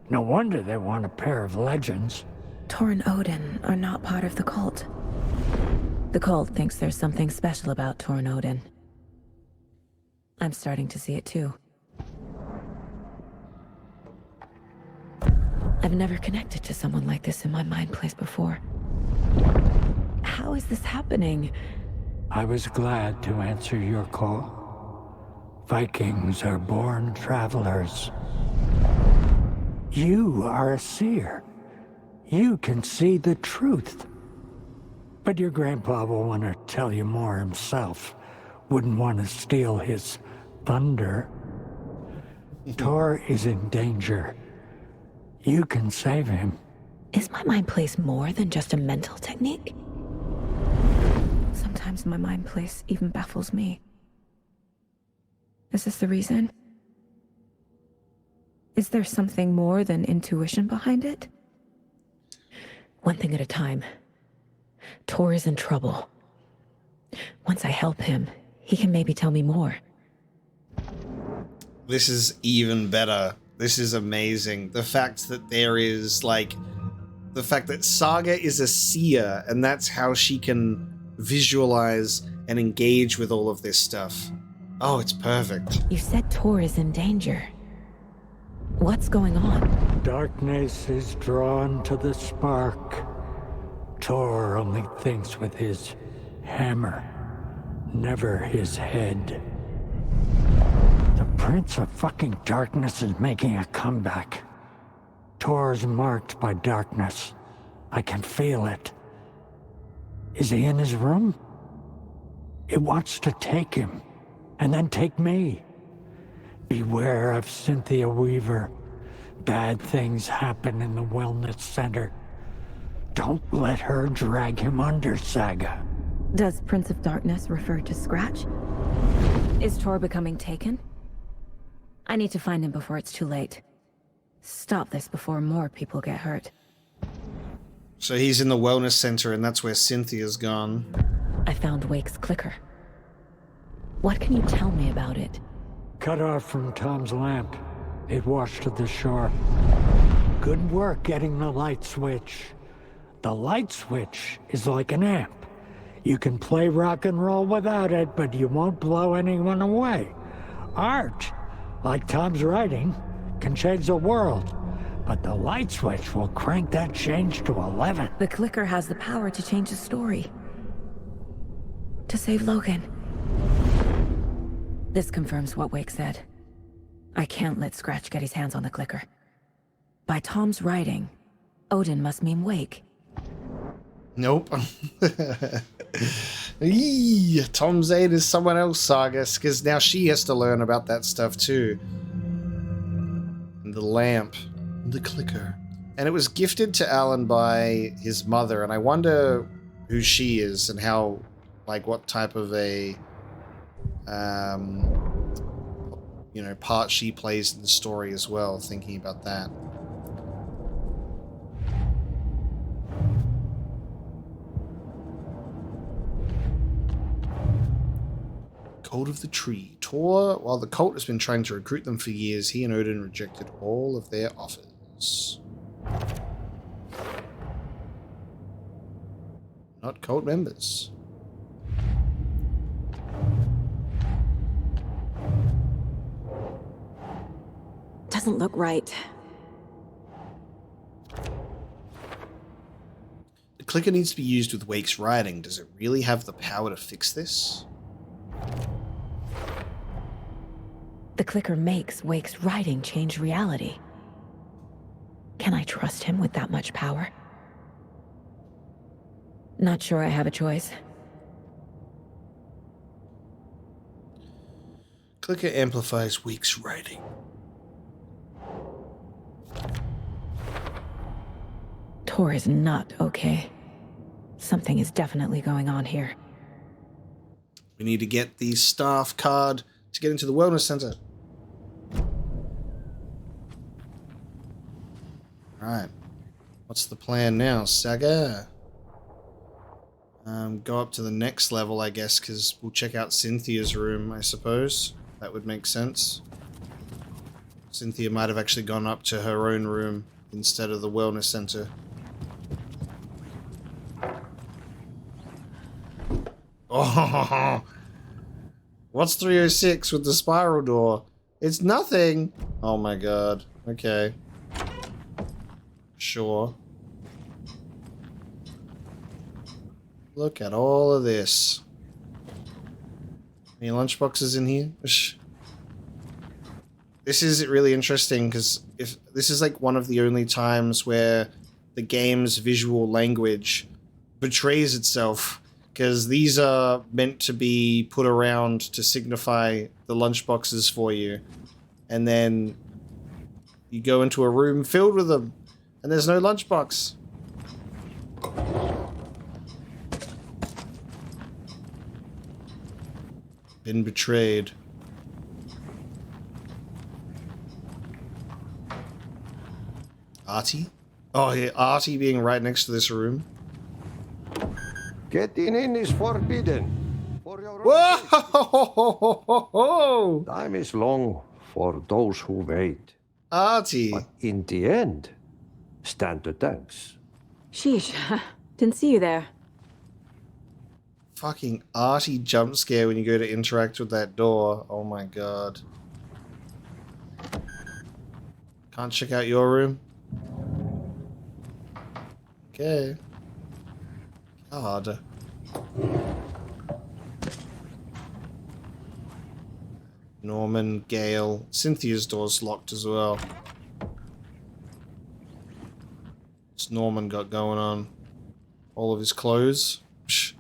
No wonder they want a pair of legends. Tor and Odin are not part of the cult. The cult thinks there's something special about Tor and Odin. I'm starting to see it too. I've never connected to someone like this in my mind place before. How is this happening? I was glad to answer your call. Vikings are born travelers. You are a seer. You can see the truth. But your grandpa will want to tell you more himself. Wouldn't want to steal his thunder. Tor is in danger. You can save him. Is my mind place more than just a mental technique? Sometimes my mind place even baffles me. Is this the reason? Is there something more than intuition behind it? One thing at a time. Tor is in trouble. Once I help him, he can maybe tell me more. This is even better. This is amazing. The fact that there is, the fact that Saga is a seer, and that's how she can visualize and engage with all of this stuff. Oh, it's perfect. You said Tor is in danger. What's going on? Darkness is drawn to the spark. Tor only thinks with his hammer, never his head. The Prince of fucking Darkness is making a comeback. Tor's marked by darkness. I can feel it. Is he in his room? It wants to take him, and then take me. Beware of Cynthia Weaver. Bad things happen in the wellness center. Don't let her drag him under, Saga. Does Prince of Darkness refer to Scratch? Is Tor becoming taken? I need to find him before it's too late. Stop this before more people get hurt. So he's in the wellness center, and that's where Cynthia's gone. I found Wake's clicker. What can you tell me about it? Cut off from Tom's lamp. It washed to the shore. Good work getting the light switch. The light switch is like an amp. You can play rock and roll without it, but you won't blow anyone away. Art, like Tom's writing, can change the world, but the light switch will crank that change to 11. The clicker has the power to change the story. To save Logan. This confirms what Wake said. I can't let Scratch get his hands on the clicker. By Tom's writing, Odin must mean Wake. Nope. Eee, Tom Zane is someone else, Saga, because now she has to learn about that stuff too. And the lamp. The clicker. And it was gifted to Alan by his mother, and I wonder who she is and how, what type of a you know, part she plays in the story as well, thinking about that. Cult of the Tree. Tor, while the cult has been trying to recruit them for years, he and Odin rejected all of their offers. Not cult members. Doesn't look right. The clicker needs to be used with Wake's writing. Does it really have the power to fix this? The clicker makes Wake's writing change reality. Can I trust him with that much power? Not sure I have a choice. Clicker amplifies Wake's writing. Tor is not okay. Something is definitely going on here. We need to get the staff card to get into the wellness center. Alright. What's the plan now, Saga? Go up to the next level, I guess, because we'll check out Cynthia's room, I suppose. That would make sense. Cynthia might have actually gone up to her own room instead of the wellness center. Oh, what's 306 with the spiral door? It's nothing. Oh my god. Okay. Sure. Look at all of this. Any lunchboxes in here? This is really interesting because if this is like one of the only times where the game's visual language betrays itself, because these are meant to be put around to signify the lunchboxes for you, and then you go into a room filled with them and there's no lunchbox. Been betrayed. Artie? Oh yeah, Artie being right next to this room. Getting in is forbidden. For your Whoa! time is long for those who wait. Artie. But in the end, stand the thanks. Sheesh. Didn't see you there. Fucking Artie jump scare when you go to interact with that door. Oh my god. Can't check out your room? Okay. God. Norman, Gale. Cynthia's door's locked as well. What's Norman got going on? All of his clothes? Psh.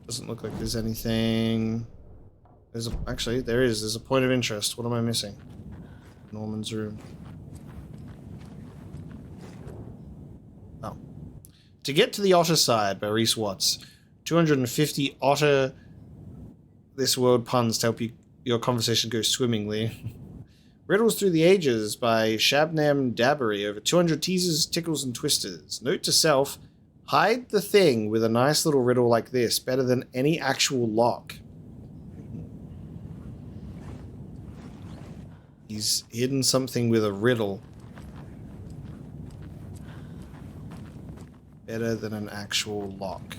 Doesn't look like there's anything. Actually, there is. There's a point of interest. What am I missing? Norman's room. Oh. To get to the Otter Side by Reese Watts. 250 Otter This World puns to help your conversation go swimmingly. Riddles Through the Ages by Shabnam Dabbery. Over 200 teasers, tickles, and twisters. Note to self, hide the thing with a nice little riddle like this. Better than any actual lock. He's hidden something with a riddle. Better than an actual lock.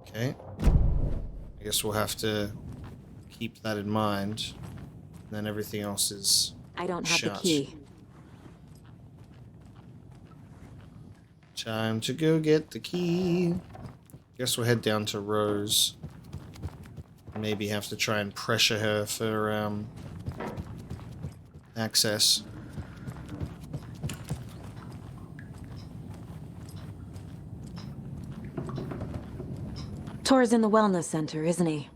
Okay. I guess we'll have to keep that in mind. And then everything else is I don't have shut. the key. Time to go get the key. Guess we'll head down to Rose. Maybe have to try and pressure her for access. Tor's in the wellness center, isn't he?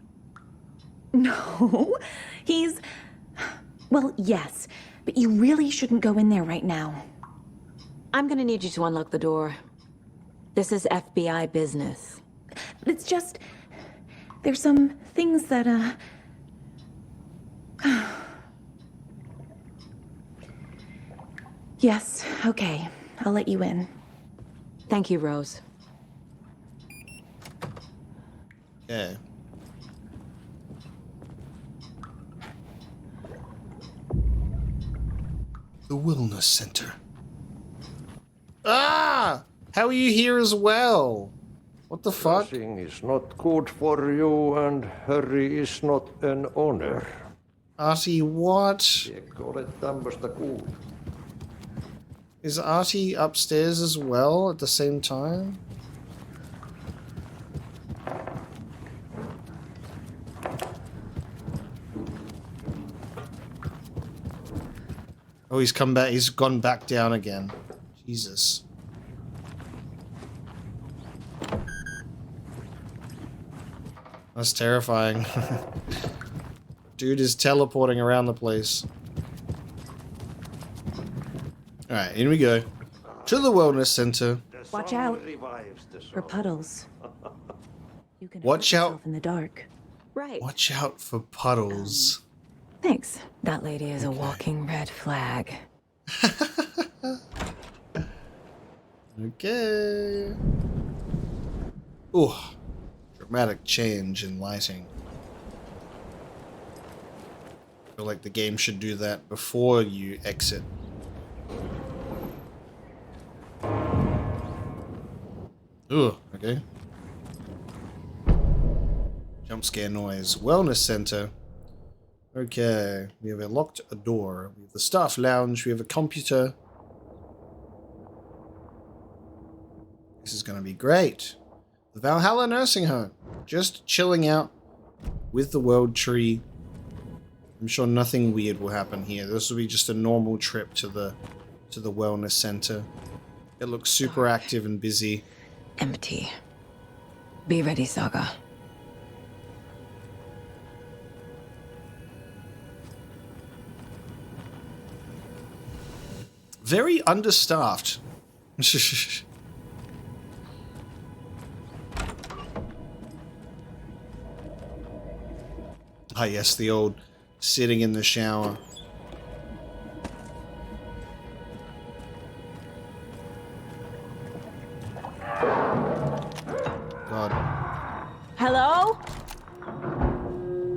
No, he's Well, yes, but you really shouldn't go in there right now. I'm gonna need you to unlock the door. This is FBI business. It's just... there's some things that, Yes, okay. I'll let you in. Thank you, Rose. Okay. The Wellness Center. Ah! How are you here as well? What the fuck? Crossing is not good for you, and Harry is not an owner. Artie, what? Eikö ole tämmöstä kuullut? Is Artie upstairs as well at the same time? Oh, he's come back. He's gone back down again. Jesus. That's terrifying. Dude is teleporting around the place. Alright, in we go. To the Wellness Center. Watch out for puddles. You can Watch hurt out. yourself in the dark. Right. Watch out for puddles. Thanks. That lady is a walking red flag. Okay. Ooh. Dramatic change in lighting. I feel like the game should do that before you exit. Ooh, okay. Jump scare noise. Wellness Center. Okay, we have a locked door. We have the staff lounge. We have a computer. This is going to be great. The Valhalla Nursing Home. Just chilling out with the World Tree. I'm sure nothing weird will happen here. This will be just a normal trip to the Wellness Center. It looks super active and busy. Empty. Be ready, Saga. Very understaffed. Ah, yes, the old sitting in the shower. God. Hello?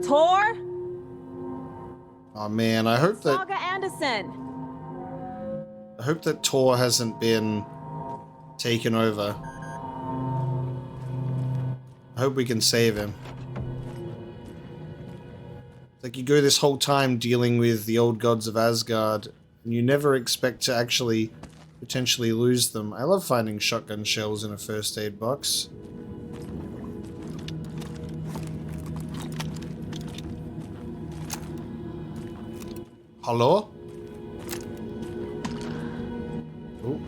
Tor? Oh man, I hope that Saga Anderson. Tor hasn't been taken over. I hope we can save him. It's like you go this whole time dealing with the old gods of Asgard, and you never expect to actually potentially lose them. I love finding shotgun shells in a first aid box. Hello? Oh.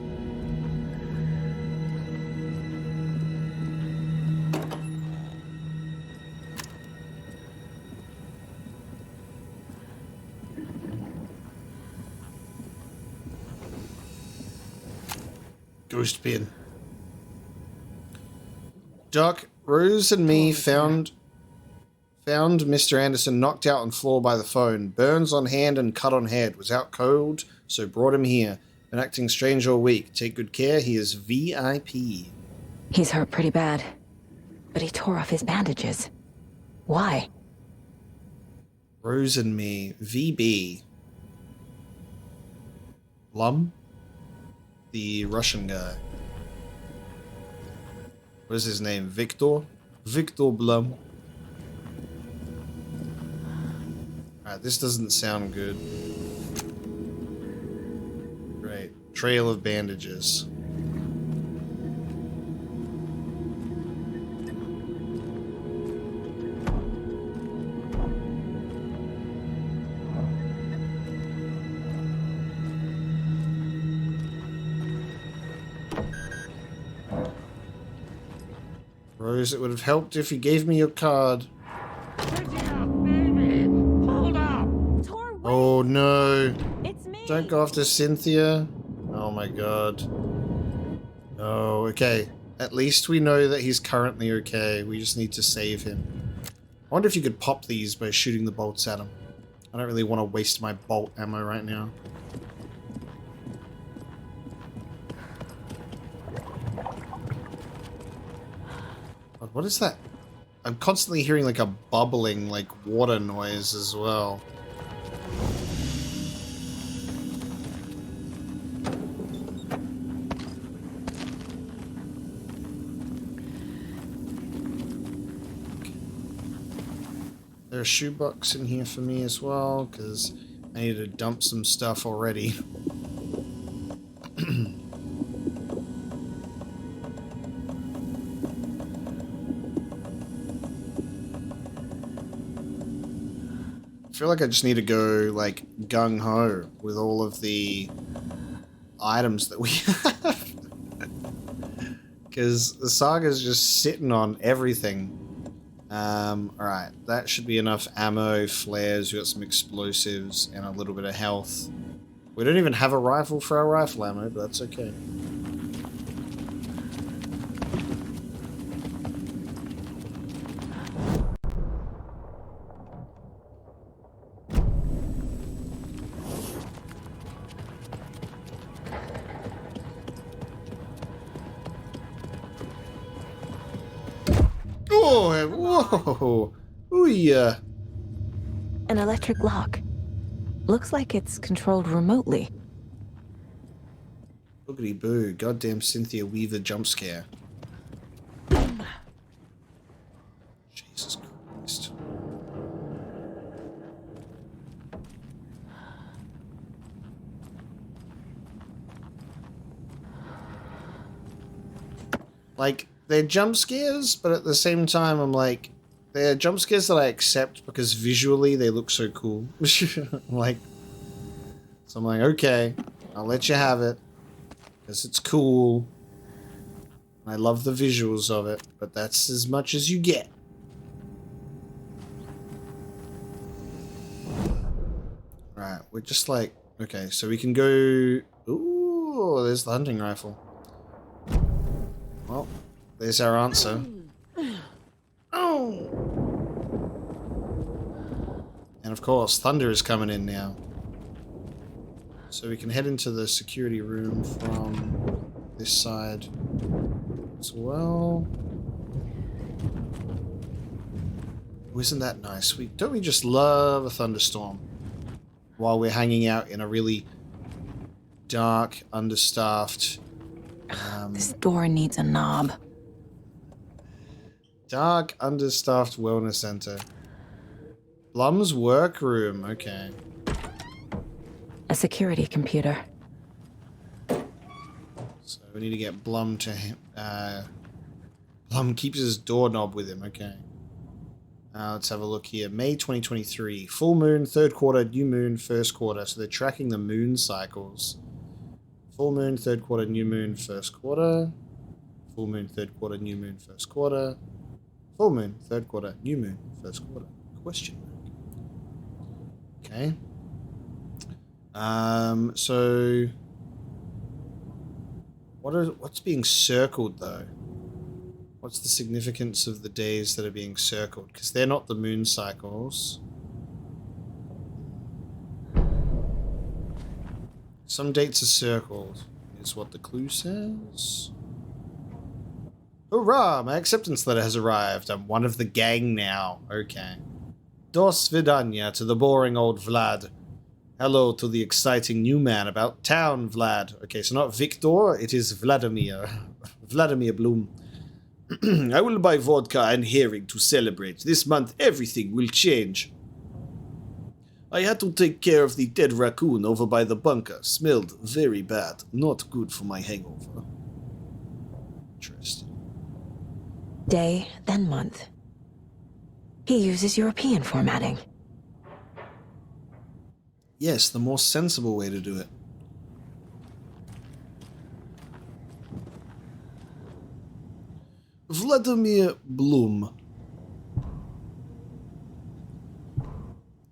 Ghost bin. Doc, Rose and me found Mr. Anderson knocked out on floor by the phone. Burns on hand and cut on head. Was out cold, so brought him here. Been acting strange all week. Take good care. He is VIP. He's hurt pretty bad. But he tore off his bandages. Why? Rose and me. VB. Blum? The Russian guy. What is his name? Victor? Victor Blum. Alright, this doesn't sound good. Great. Trail of bandages. Rose, it would have helped if you gave me your card. Hold up! Tor, Oh no. It's me. Don't go after Cynthia. Oh my god. Oh, okay. At least we know that he's currently okay. We just need to save him. I wonder if you could pop these by shooting the bolts at him. I don't really want to waste my bolt ammo right now. But what is that? I'm constantly hearing like a bubbling, like water noise as well. There's a shoebox in here for me as well, because I need to dump some stuff already. I feel like I just need to go, like, gung-ho with all of the items that we have. Because the Saga's just sitting on everything. Alright, that should be enough ammo, flares, we got some explosives, and a little bit of health. We don't even have a rifle for our rifle ammo, but that's okay. Oh, whoa! Ooh, yeah. An electric lock. Looks like it's controlled remotely. Boogity boo. Goddamn Cynthia Weaver jump scare. Jesus Christ. Like, they're jump scares, but at the same time, I'm like, they're jump scares that I accept because visually they look so cool. Like, so I'm like, okay, I'll let you have it because it's cool. I love the visuals of it, but that's as much as you get. Right, we're just like, okay, so we can go. Ooh, there's the hunting rifle. Well, there's our answer. Oh! And of course, thunder is coming in now. So we can head into the security room from this side as well. Oh, isn't that nice? Don't we just love a thunderstorm while we're hanging out in a really dark, understaffed... This door needs a knob. Dark, understaffed wellness center. Blum's workroom. Okay. A security computer. So we need to get Blum to... Blum keeps his doorknob with him. Okay. Let's have a look here. May 2023. Full moon, third quarter, new moon, first quarter. So they're tracking the moon cycles. Full moon, third quarter, new moon, first quarter. Full moon, third quarter, new moon, first quarter. Full moon, third quarter, new moon, first quarter. Question mark. Okay. So what's being circled though? What's the significance of the days that are being circled? Because they're not the moon cycles. Some dates are circled, is what the clue says. Hurrah! My acceptance letter has arrived. I'm one of the gang now. Okay. Dos vidanya to the boring old Vlad. Hello to the exciting new man about town, Vlad. Okay, so not Victor, it is Vladimir. Vladimir Bloom. I will buy vodka and herring to celebrate. This month everything will change. I had to take care of the dead raccoon over by the bunker. Smelled very bad. Not good for my hangover. Interesting. Day, then month. He uses European formatting. Yes, the more sensible way to do it. Vladimir Bloom.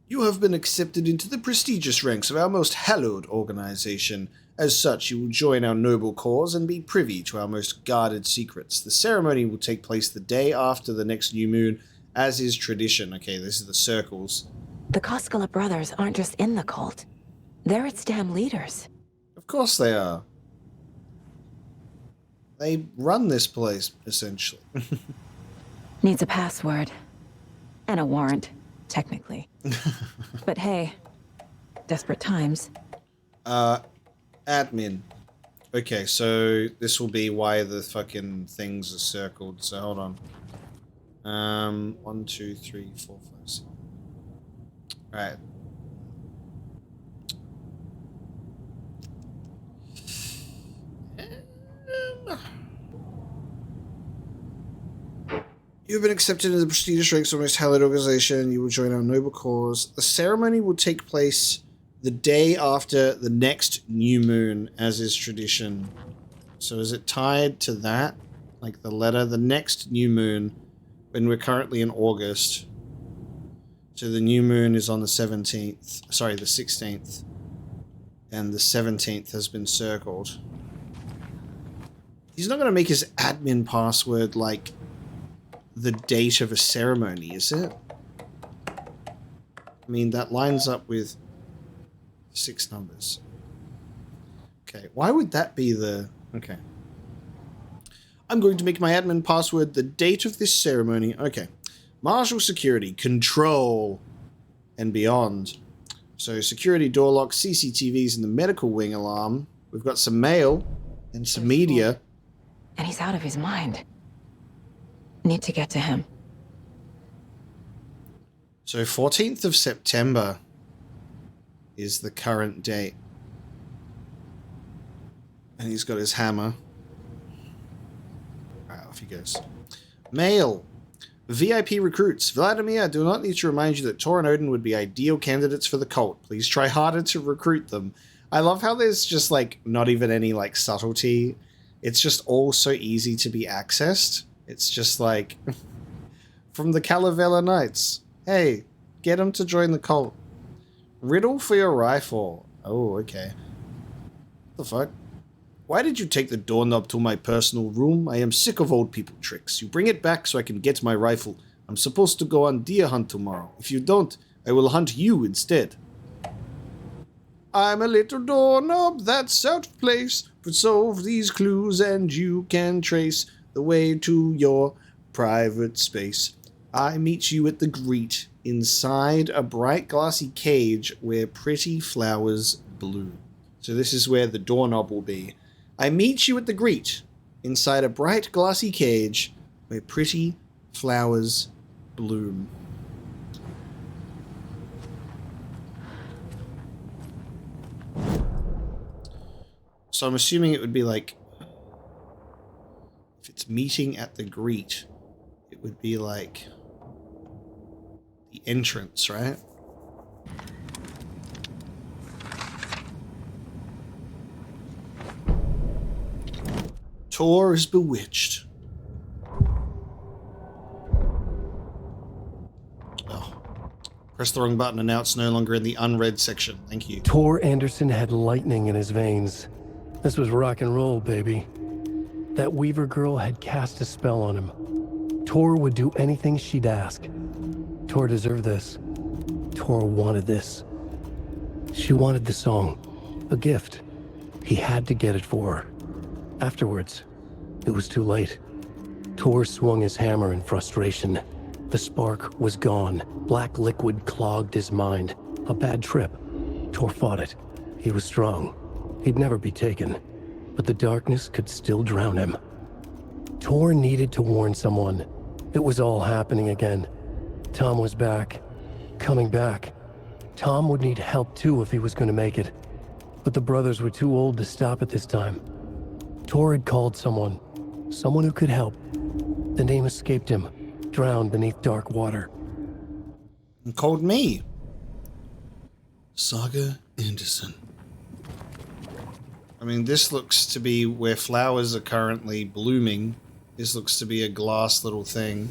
You have been accepted into the prestigious ranks of our most hallowed organization. As such, you will join our noble cause and be privy to our most guarded secrets. The ceremony will take place the day after the next new moon, as is tradition. Okay, this is the circles. The Koskela brothers aren't just in the cult. They're its damn leaders. Of course they are. They run this place, essentially. Needs a password. And a warrant, technically. But hey, desperate times. Admin. Okay, so this will be why the fucking things are circled. So hold on. 1, 2, 3, 4, 5, 6. Alright. You've been accepted into the prestigious ranks of the most hallowed organization. You will join our noble cause. The ceremony will take place the day after the next new moon, as is tradition. So is it tied to that? Like the letter? The next new moon, when we're currently in August. So the new moon is on the 17th. Sorry, the 16th. And the 17th has been circled. He's not going to make his admin password like the date of a ceremony, is it? I mean, that lines up with 6 numbers. Okay, why would that be the... Okay. I'm going to make my admin password the date of this ceremony. Okay. Marshal security, control, and beyond. So security, door locks, CCTVs, and the medical wing alarm. We've got some mail and some media. And he's out of his mind. Need to get to him. So 14th of September is the current date. And he's got his hammer. Alright, off he goes. Mail. VIP recruits. Vladimir, I do not need to remind you that Tor and Odin would be ideal candidates for the cult. Please try harder to recruit them. I love how there's just like not even any like subtlety. It's just all so easy to be accessed. It's just like from the Calavella Knights. Hey, get him to join the cult. Riddle for your rifle. Oh, okay. What the fuck? Why did you take the doorknob to my personal room? I am sick of old people tricks. You bring it back so I can get my rifle. I'm supposed to go on deer hunt tomorrow. If you don't, I will hunt you instead. I'm a little doorknob that's out of place. But solve these clues and you can trace the way to your private space. I meet you at the Greet, inside a bright glassy cage where pretty flowers bloom. So this is where the doorknob will be. I meet you at the Greet, inside a bright glassy cage where pretty flowers bloom. So I'm assuming it would be like, if it's meeting at the Greet, it would be like the entrance, right? Tor is bewitched. Oh. Press the wrong button and now it's no longer in the unread section. Thank you. Tor Anderson had lightning in his veins. This was rock and roll, baby. That Weaver girl had cast a spell on him. Tor would do anything she'd ask. Tor deserved this. Tor wanted this. She wanted the song. A gift. He had to get it for her. Afterwards, it was too late. Tor swung his hammer in frustration. The spark was gone. Black liquid clogged his mind. A bad trip. Tor fought it. He was strong. He'd never be taken. But the darkness could still drown him. Tor needed to warn someone. It was all happening again. Tom was back. Coming back. Tom would need help too if he was going to make it. But the brothers were too old to stop at this time. Tor had called someone. Someone who could help. The name escaped him. Drowned beneath dark water. And called me. Saga Anderson. I mean, this looks to be where flowers are currently blooming. This looks to be a glass little thing.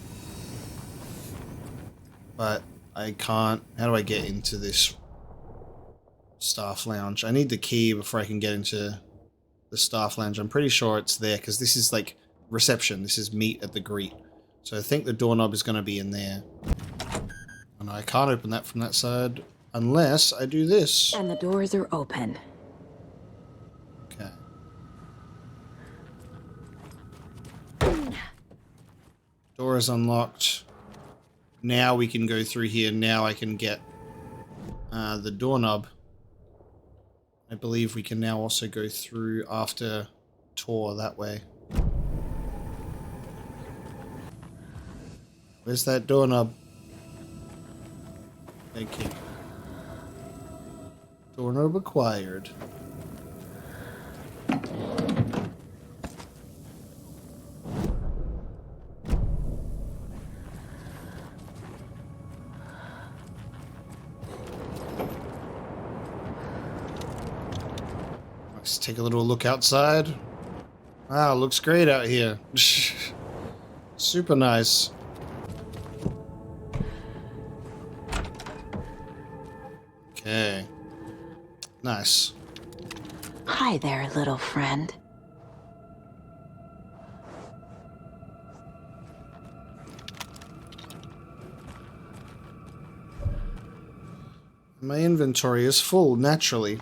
But I can't. How do I get into this staff lounge? I need the key before I can get into the staff lounge. I'm pretty sure it's there because this is like reception. This is meet at the greet. So I think the doorknob is going to be in there. And I can't open that from that side unless I do this. And the doors are open. Okay. Door is unlocked. Now we can go through here. Now I can get the doorknob. I believe we can now also go through after Tor that way. Where's that doorknob? Thank you. Doorknob acquired. Let's take a little look outside. Wow, looks great out here. Super nice. Okay. Nice. Hi there, little friend. My inventory is full, naturally.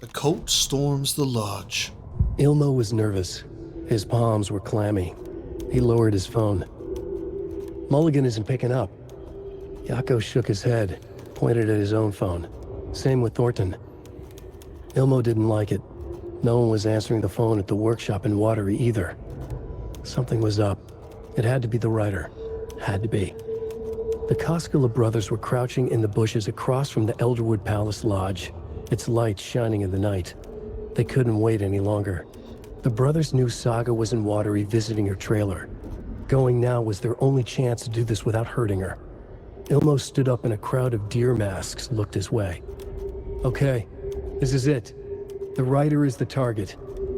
The cult storms the lodge. Ilmo was nervous. His palms were clammy. He lowered his phone. Mulligan isn't picking up. Yako shook his head, pointed at his own phone. Same with Thornton. Ilmo didn't like it. No one was answering the phone at the workshop in Watery either. Something was up. It had to be the writer. Had to be. The Koskela brothers were crouching in the bushes across from the Elderwood Palace Lodge, its lights shining in the night. They couldn't wait any longer. The brothers knew Saga was in Watery visiting her trailer. Going now was their only chance to do this without hurting her. Ilmo stood up and a crowd of deer masks looked his way. Okay, this is it. The writer is the target.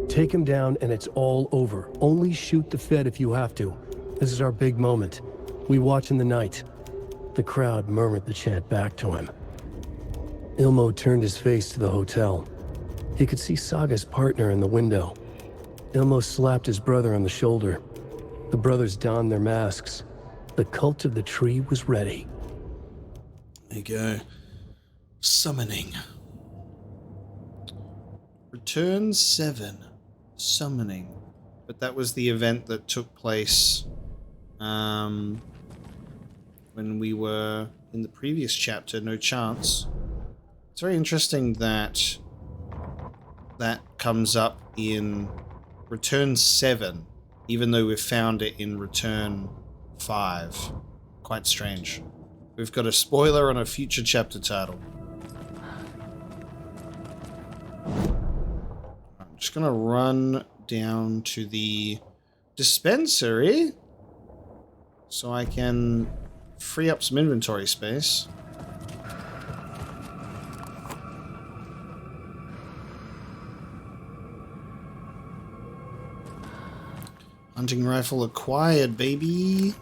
Take him down and it's all over. Only shoot the Fed if you have to. This is our big moment. We watch in the night. The crowd murmured the chant back to him. Ilmo turned his face to the hotel. He could see Saga's partner in the window. Ilmo slapped his brother on the shoulder. The brothers donned their masks. The cult of the tree was ready. There you go. Summoning. Return 7. Summoning. But that was the event that took place when we were in the previous chapter, No Chance. It's very interesting that that comes up in Return 7, even though we've found it in Return 5. Quite strange. We've got a spoiler on a future chapter title. I'm just gonna run down to the dispensary so I can free up some inventory space. Hunting rifle acquired, baby.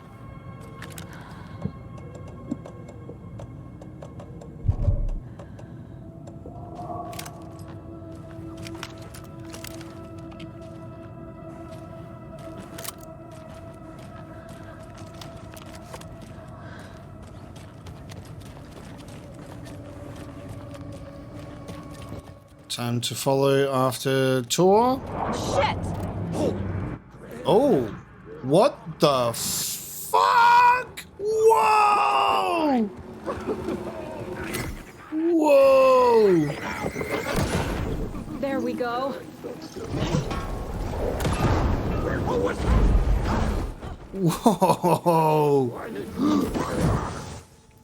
Time to follow after Tor. Shit! Oh, what the fuck? Whoa! Whoa! There we go. Whoa!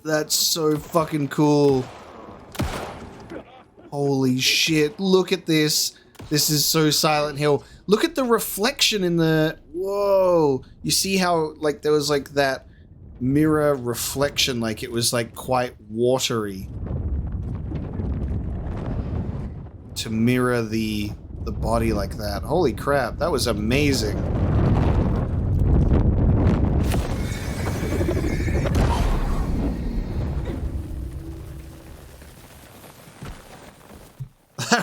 That's so fucking cool. Holy shit, look at this. This is so Silent Hill. Look at the reflection in the... Whoa! You see how, like, there was, like, that mirror reflection, like, it was, like, quite watery. To mirror the body like that. Holy crap, that was amazing.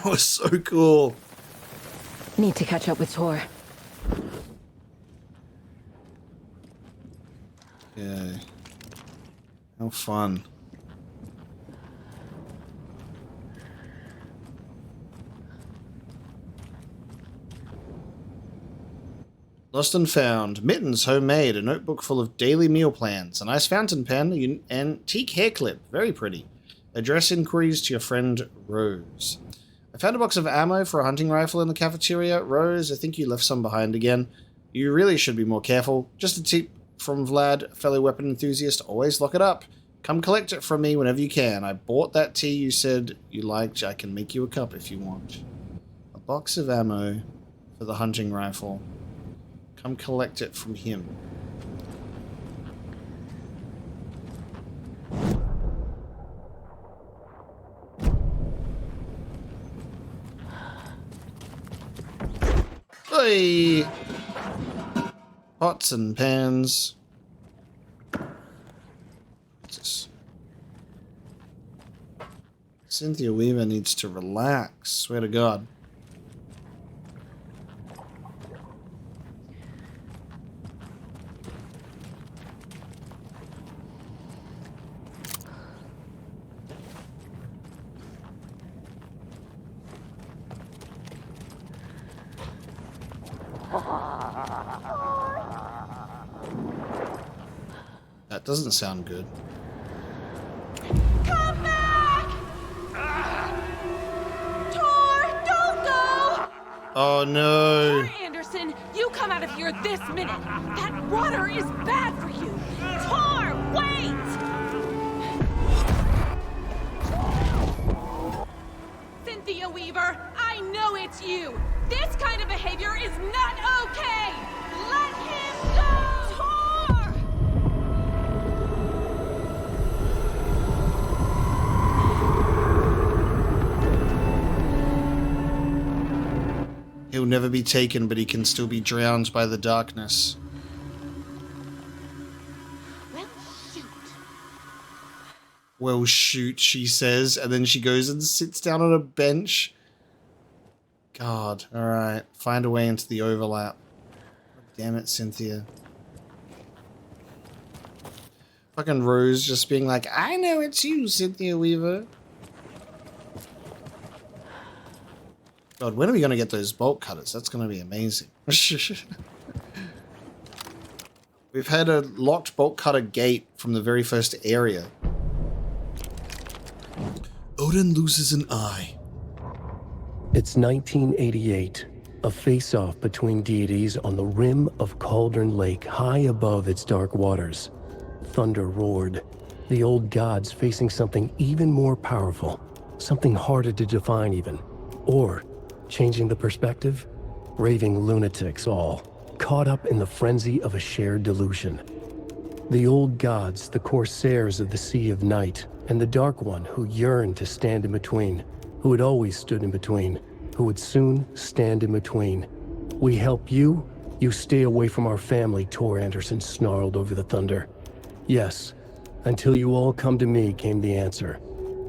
was so cool. Need to catch up with Tor. Yeah. How fun. Lost and found. Mittens, homemade. A notebook full of daily meal plans. A nice fountain pen. An antique hair clip. Very pretty. Address inquiries to your friend Rose. I found a box of ammo for a hunting rifle in the cafeteria. Rose, I think you left some behind again. You really should be more careful. Just a tip from Vlad, fellow weapon enthusiast. Always lock it up. Come collect it from me whenever you can. I bought that tea you said you liked. I can make you a cup if you want. A box of ammo for the hunting rifle. Come collect it from him. Hey! Pots and pans. What's this? Cynthia Weaver needs to relax. Swear to God. That doesn't sound good. Come back! Tor, don't go! Oh no! Tor Anderson, you come out of here this minute. That water is bad for you. Tor, wait! Cynthia Weaver, I know it's you. This kind of behavior is not okay. Let him go! Tor! He'll never be taken, but he can still be drowned by the darkness. Well, shoot, she says, and then she goes and sits down on a bench. God, alright. Find a way into the overlap. Damn it, Cynthia. Fucking Rose just being like, I know it's you, Cynthia Weaver. God, when are we going to get those bolt cutters? That's going to be amazing. We've had a locked bolt cutter gate from the very first area. Odin loses an eye. It's 1988, a face-off between deities on the rim of Cauldron Lake, high above its dark waters. Thunder roared, the old gods facing something even more powerful, something harder to define even. Or, changing the perspective, raving lunatics all, caught up in the frenzy of a shared delusion. The old gods, the corsairs of the Sea of Night, and the Dark One who yearned to stand in between, who had always stood in between, who would soon stand in between. We help you, you stay away from our family, Tor Anderson snarled over the thunder. Yes, until you all come to me, came the answer.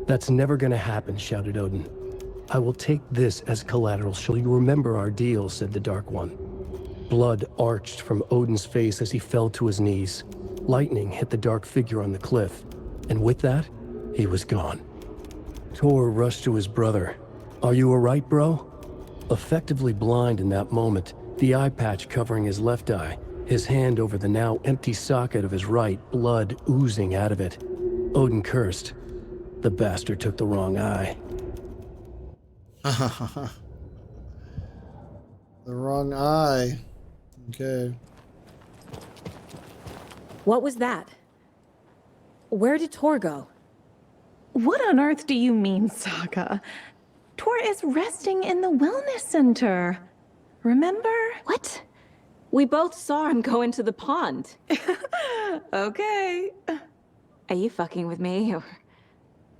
That's never gonna happen, shouted Odin. I will take this as collateral. Shall you remember our deal, said the Dark One. Blood arched from Odin's face as he fell to his knees. Lightning hit the dark figure on the cliff, and with that, he was gone. Tor rushed to his brother. Are you alright, bro? Effectively blind in that moment, the eye patch covering his left eye, his hand over the now empty socket of his right, blood oozing out of it. Odin cursed. The bastard took the wrong eye. The wrong eye. Okay. What was that? Where did Tor go? What on earth do you mean, Saga? Tor is resting in the wellness center. Remember? What? We both saw him go into the pond. Okay. Are you fucking with me?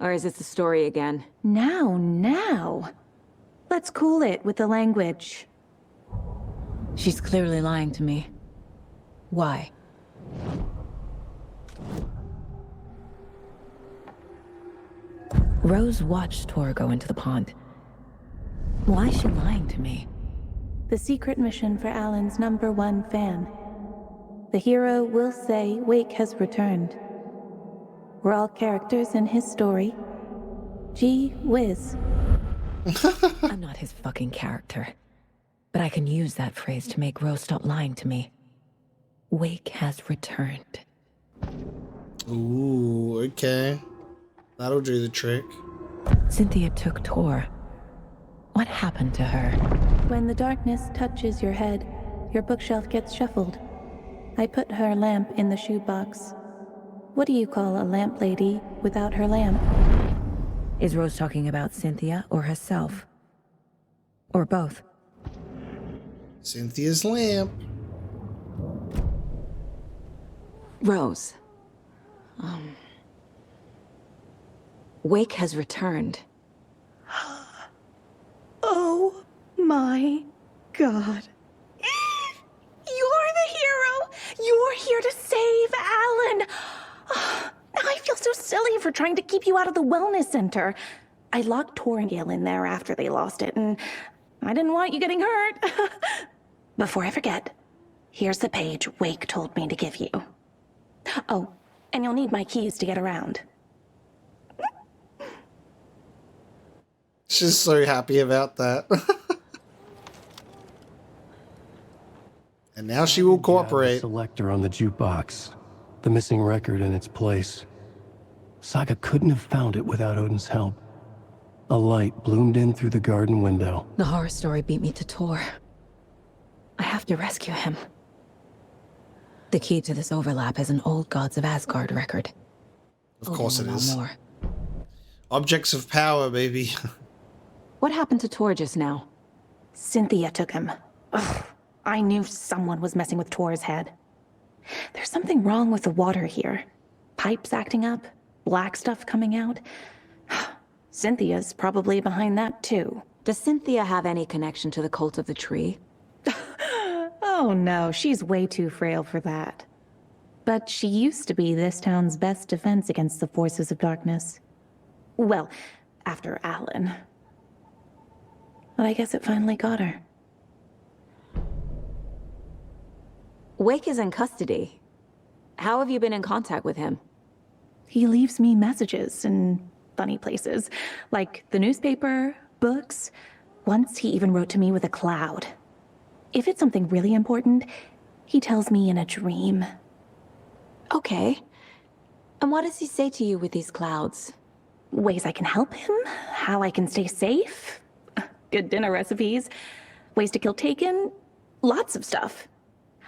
Or is this the story again? Now. Let's cool it with the language. She's clearly lying to me. Why? Rose watched Tor go into the pond. Why is she lying to me? The secret mission for Alan's #1 fan. The hero will say Wake has returned. We're all characters in his story. Gee whiz. I'm not his fucking character. But I can use that phrase to make Rose stop lying to me. Wake has returned. Ooh, okay. That'll do the trick. Cynthia took Tor. What happened to her? When the darkness touches your head, your bookshelf gets shuffled. I put her lamp in the shoebox. What do you call a lamp lady without her lamp? Is Rose talking about Cynthia or herself? Or both? Cynthia's lamp. Rose. Wake has returned. Oh my God. You're the hero! You're here to save Alan! I feel so silly for trying to keep you out of the wellness center. I locked Tor and Gale in there after they lost it, and I didn't want you getting hurt. Before I forget, here's the page Wake told me to give you. Oh, and you'll need my keys to get around. She's so happy about that. And now she will cooperate. The selector on the jukebox. The missing record in its place. Saga couldn't have found it without Odin's help. A light bloomed in through the garden window. The horror story beat me to Tor. I have to rescue him. The key to this overlap is an old Gods of Asgard record. Of course it Odin will is. know more. Objects of power, baby. What happened to Tor just now? Cynthia took him. Ugh, I knew someone was messing with Tor's head. There's something wrong with the water here. Pipes acting up, black stuff coming out. Cynthia's probably behind that too. Does Cynthia have any connection to the cult of the tree? Oh no, she's way too frail for that. But she used to be this town's best defense against the forces of darkness. Well, after Alan. But I guess it finally got her. Wake is in custody. How have you been in contact with him? He leaves me messages in funny places, like the newspaper, books. Once he even wrote to me with a cloud. If it's something really important, he tells me in a dream. Okay. And what does he say to you with these clouds? Ways I can help him, how I can stay safe, good dinner recipes, ways to kill Taken, lots of stuff.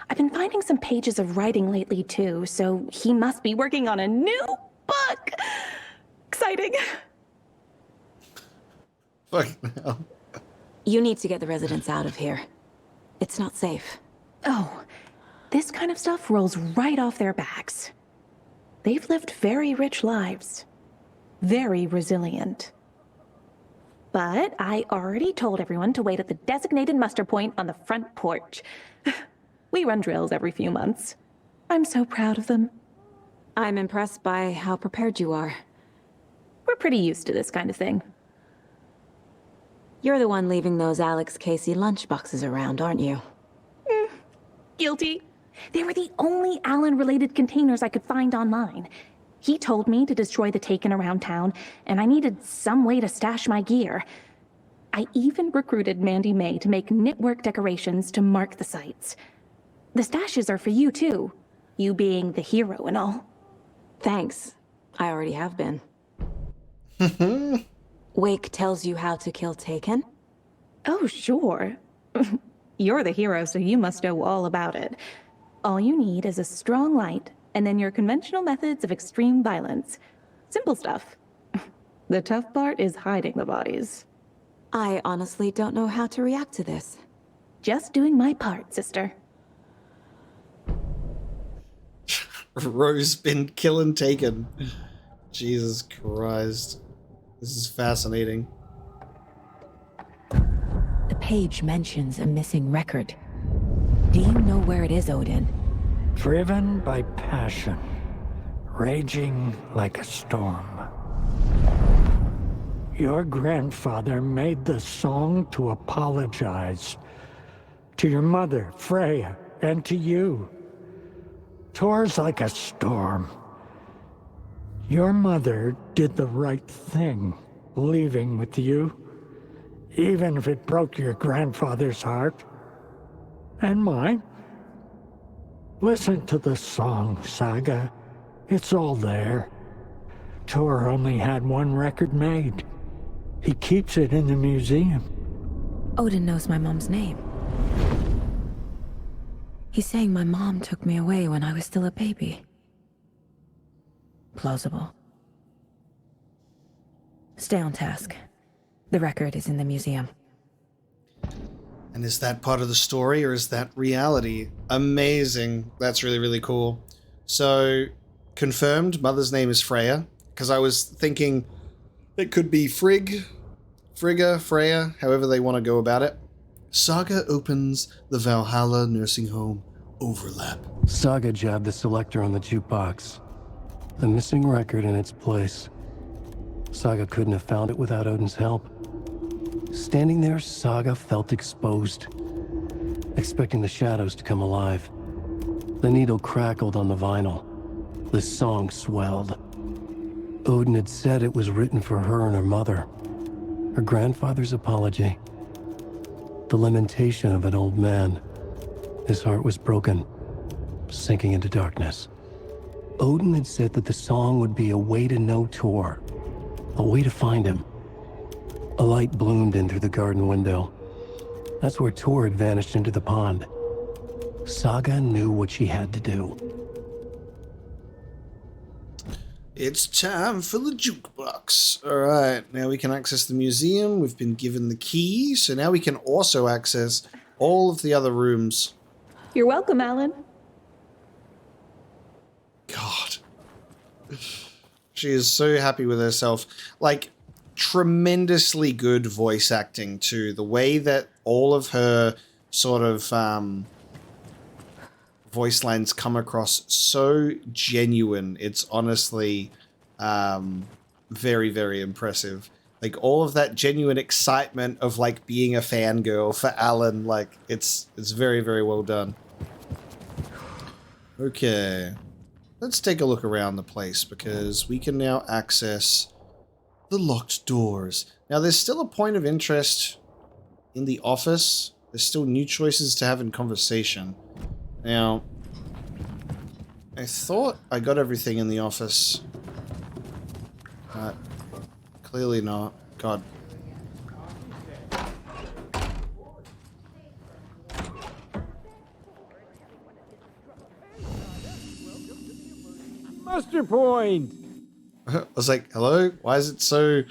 I've been finding some pages of writing lately too, so he must be working on a new book. Exciting. Fucking hell. You need to get the residents out of here. It's not safe. Oh, this kind of stuff rolls right off their backs. They've lived very rich lives. Very resilient. But I already told everyone to wait at the designated muster point on the front porch. We run drills every few months. I'm so proud of them. I'm impressed by how prepared you are. We're pretty used to this kind of thing. You're the one leaving those Alex Casey lunchboxes around, aren't you? Guilty. They were the only Alan-related containers I could find online. He told me to destroy the Taken around town, and I needed some way to stash my gear. I even recruited Mandy May to make knitwork decorations to mark the sites. The stashes are for you, too. You being the hero and all. Thanks. I already have been. Wake tells you how to kill Taken? Oh, sure. You're the hero, so you must know all about it. All you need is a strong light, and then your conventional methods of extreme violence. Simple stuff. The tough part is hiding the bodies. I honestly don't know how to react to this. Just doing my part, sister. Rose been killing Taken. Jesus Christ. This is fascinating. The page mentions a missing record. Do you know where it is, Odin? Driven by passion, raging like a storm. Your grandfather made the song to apologize. To your mother, Freya, and to you. Tor's like a storm. Your mother did the right thing, leaving with you, even if it broke your grandfather's heart. And mine. Listen to the song, Saga. It's all there. Tor only had one record made. He keeps it in the museum. Odin knows my mom's name. He's saying my mom took me away when I was still a baby. Plausible. Stay on task. The record is in the museum. And is that part of the story or is that reality? Amazing. That's really, really cool. So, confirmed, mother's name is Freya. Because I was thinking it could be Frigga, Freya, however they want to go about it. Saga opens the Valhalla nursing home overlap. Saga jabbed the selector on the jukebox. The missing record in its place. Saga couldn't have found it without Odin's help. Standing there, Saga felt exposed, expecting the shadows to come alive. The needle crackled on the vinyl. The song swelled. Odin had said it was written for her and her mother. Her grandfather's apology. The lamentation of an old man. His heart was broken, sinking into darkness. Odin had said that the song would be a way to know Tor, a way to find him. A light bloomed in through the garden window. That's where Tor had vanished into the pond. Saga knew what she had to do. It's time for the jukebox. Alright, now we can access the museum. We've been given the key, so now we can also access all of the other rooms. You're welcome, Alan. God. She is so happy with herself. Like, tremendously good voice acting, too. The way that all of her sort of voice lines come across so genuine. It's honestly very, very impressive. Like, all of that genuine excitement of, like, being a fangirl for Alan, like, it's very, very well done. Okay. Let's take a look around the place, because we can now access the locked doors. Now, there's still a point of interest in the office. There's still new choices to have in conversation. Now, I thought I got everything in the office. But clearly not. God. Muster Point! I was like, hello? Why is it so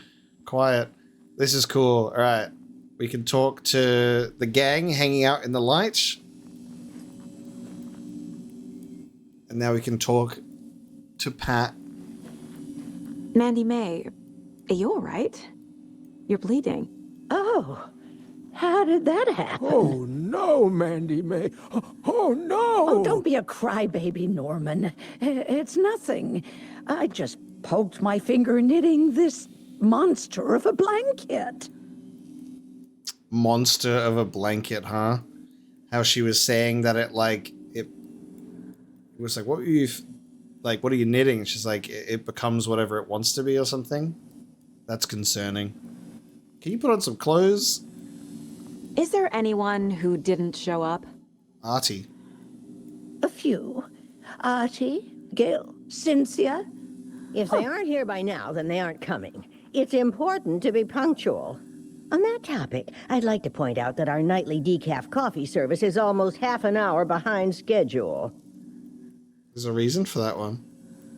quiet? This is cool. Alright. We can talk to the gang hanging out in the light. And now we can talk to Pat. Mandy May, are you alright? You're bleeding. Oh, how did that happen? Oh, no, Mandy May. Oh, no! Oh, don't be a crybaby, Norman. It's nothing. I just poked my finger knitting this monster of a blanket. Monster of a blanket, huh? How she was saying that it was like, what were you, like, what are you knitting? She's like, it becomes whatever it wants to be or something. That's concerning. Can you put on some clothes? Is there anyone who didn't show up? Artie. A few. Artie, Gil, Cynthia. If they aren't here by now, then they aren't coming. It's important to be punctual. On that topic, I'd like to point out that our nightly decaf coffee service is almost half an hour behind schedule. There's a reason for that one.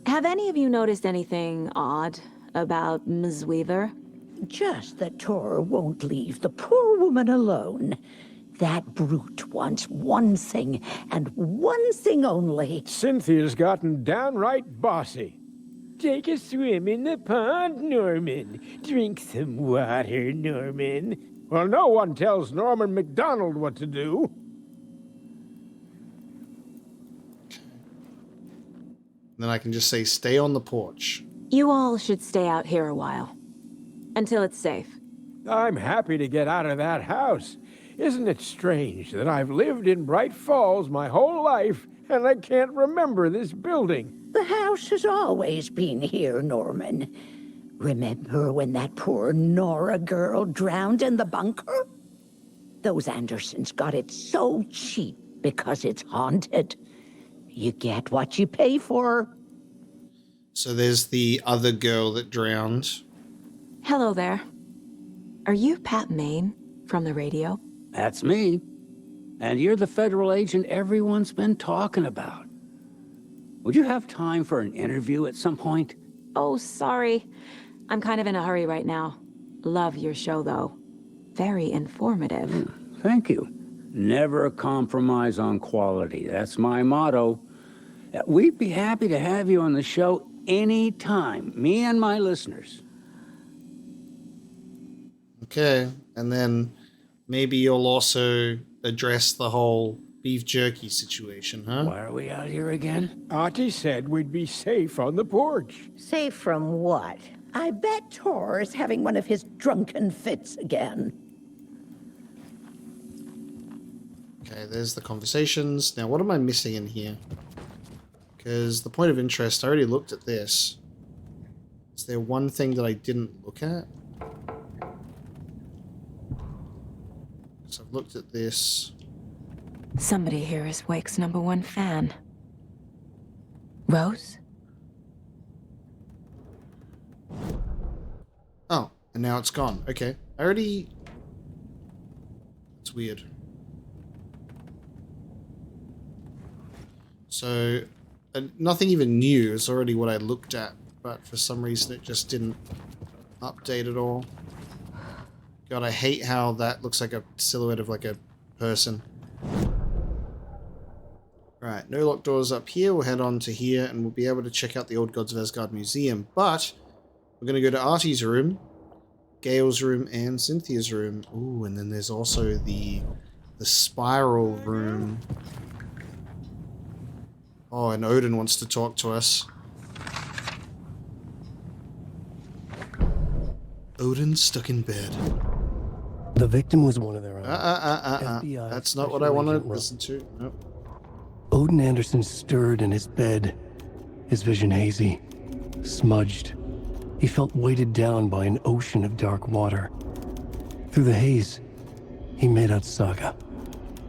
Have any of you noticed anything odd about Ms. Weaver? Just that Tor won't leave the poor woman alone. That brute wants one thing, and one thing only. Cynthia's gotten downright bossy. Take a swim in the pond, Norman. Drink some water, Norman. Well, no one tells Norman MacDonald what to do. Then I can just say, stay on the porch. You all should stay out here a while. Until it's safe. I'm happy to get out of that house. Isn't it strange that I've lived in Bright Falls my whole life and I can't remember this building? The house has always been here, Norman. Remember when that poor Nora girl drowned in the bunker? Those Andersons got it so cheap because it's haunted. You get what you pay for. So there's the other girl that drowned. Hello there. Are you Pat Maine from the radio? That's me. And you're the federal agent everyone's been talking about. Would you have time for an interview at some point? Oh, sorry. I'm kind of in a hurry right now. Love your show, though. Very informative. Thank you. Never compromise on quality. That's my motto. We'd be happy to have you on the show anytime, me and my listeners. Okay, and then maybe you'll also address the whole beef jerky situation, huh? Why are we out here again? Auntie said we'd be safe on the porch. Safe from what? I bet Tor is having one of his drunken fits again. Okay, there's the conversations. Now, what am I missing in here? Because the point of interest, I already looked at this. Is there one thing that I didn't look at? So I've looked at this. Somebody here is Wake's #1 fan. Rose? Oh, and now it's gone. Okay. I already... It's weird. So, nothing even new is already what I looked at, but for some reason it just didn't update at all. God, I hate how that looks like a silhouette of like a person. Right, no locked doors up here. We'll head on to here and we'll be able to check out the Old Gods of Asgard Museum. But we're going to go to Artie's room, Gale's room, and Cynthia's room. Ooh, and then there's also the spiral room. Oh, and Odin wants to talk to us. Odin's stuck in bed. The victim was one of their own. FBI That's not what I want to listen to. Nope. Odin Anderson stirred in his bed, his vision hazy, smudged. He felt weighted down by an ocean of dark water. Through the haze, he made out Saga.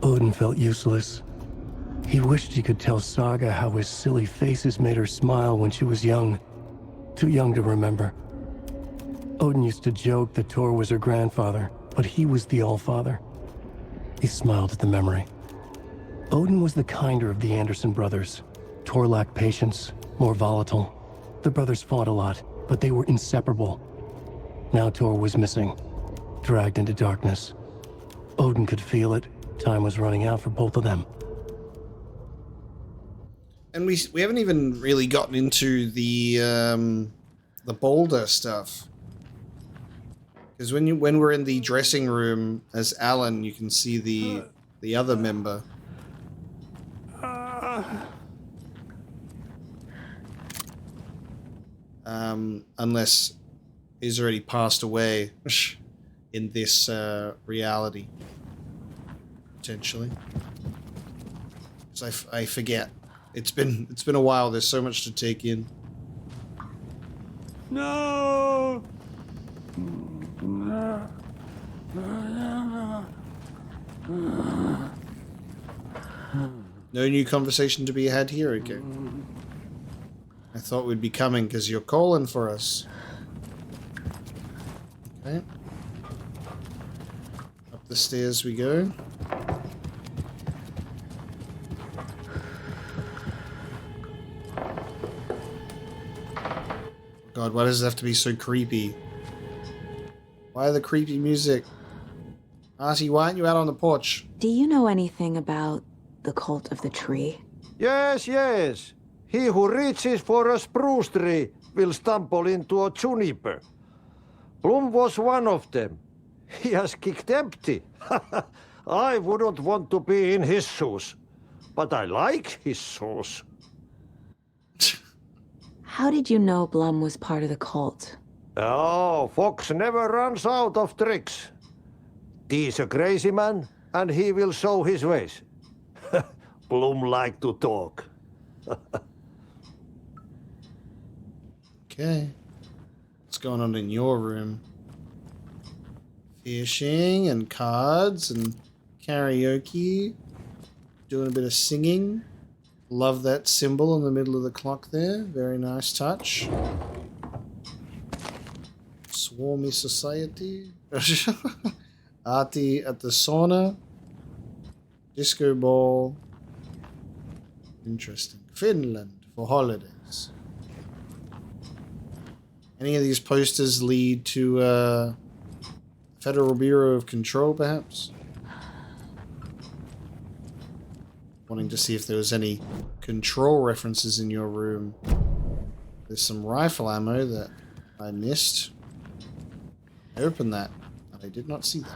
Odin felt useless. He wished he could tell Saga how his silly faces made her smile when she was young. Too young to remember. Odin used to joke that Tor was her grandfather, but he was the Allfather. He smiled at the memory. Odin was the kinder of the Anderson brothers. Tor lacked patience, more volatile. The brothers fought a lot, but they were inseparable. Now Tor was missing, dragged into darkness. Odin could feel it. Time was running out for both of them. And we haven't even really gotten into the boulder stuff. Because when we're in the dressing room as Alan, you can see the other member. Unless he's already passed away in this reality, potentially. So I forget. It's been a while. There's so much to take in. No. No new conversation to be had here, okay? I thought we'd be coming because you're calling for us. Okay. Up the stairs we go. God, why does it have to be so creepy? Why the creepy music? Artie, why aren't you out on the porch? Do you know anything about the Cult of the Tree? Yes, yes. He who reaches for a spruce tree will stumble into a juniper. Blum was one of them. He has kicked empty. I wouldn't want to be in his shoes. But I like his shoes. How did you know Blum was part of the cult? Oh, Fox never runs out of tricks. He's a crazy man, and he will show his ways. Bloom like to talk. Okay. What's going on in your room? Fishing and cards and karaoke. Doing a bit of singing. Love that symbol in the middle of the clock there. Very nice touch. Swarmy society. Arty at the sauna. Disco ball. Interesting. Finland for holidays. Any of these posters lead to Federal Bureau of Control, perhaps? Wanting to see if there was any control references in your room. There's some rifle ammo that I missed. I opened that, and I did not see that.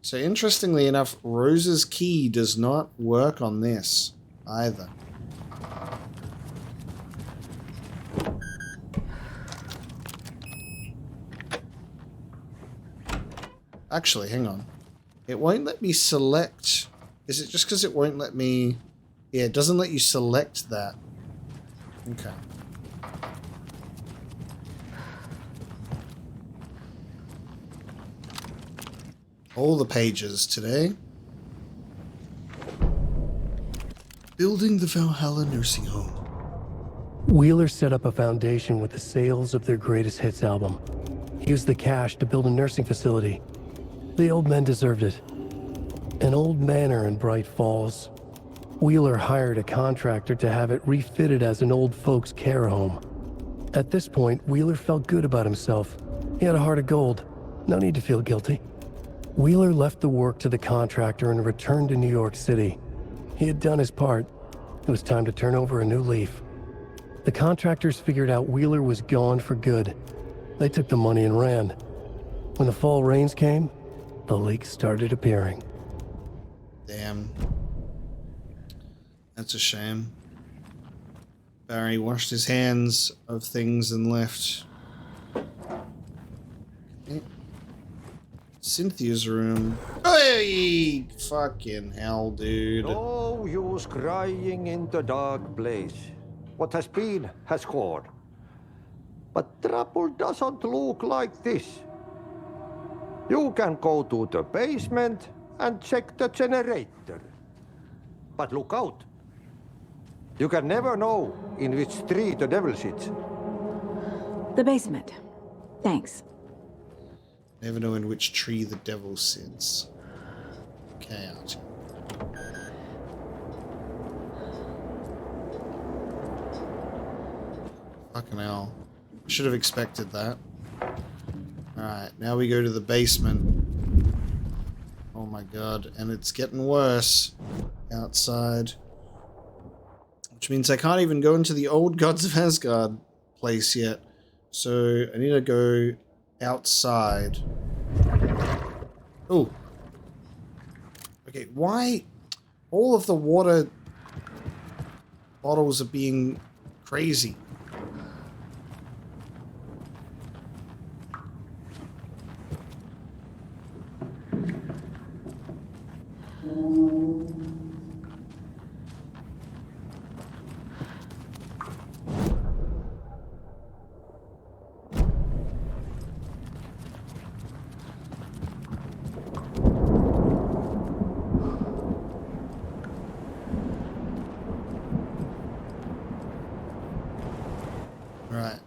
So interestingly enough, Rose's key does not work on this either. Actually, hang on. It won't let me select. Is it just because it won't let me... Yeah, it doesn't let you select that. Okay. All the pages today. Building the Valhalla Nursing Home. Wheeler set up a foundation with the sales of their greatest hits album. He used the cash to build a nursing facility. The old men deserved it. An old manor in Bright Falls. Wheeler hired a contractor to have it refitted as an old folks' care home. At this point, Wheeler felt good about himself. He had a heart of gold. No need to feel guilty. Wheeler left the work to the contractor and returned to New York City. He had done his part. It was time to turn over a new leaf. The contractors figured out Wheeler was gone for good. They took the money and ran. When the fall rains came, the leaks started appearing. Damn. That's a shame. Barry washed his hands of things and left. Okay. Cynthia's room. Hey! Fucking hell, dude. No use crying in the dark place. What has been has gone. But trouble doesn't look like this. You can go to the basement and check the generator. But look out. You can never know in which tree the devil sits. The basement. Thanks. Never know in which tree the devil sits. Okay, Archie. Fucking hell. Should have expected that. Alright, now we go to the basement. Oh my god, and it's getting worse outside. Which means I can't even go into the old Gods of Asgard place yet. So I need to go outside. Oh. Okay, why all of the water bottles are being crazy?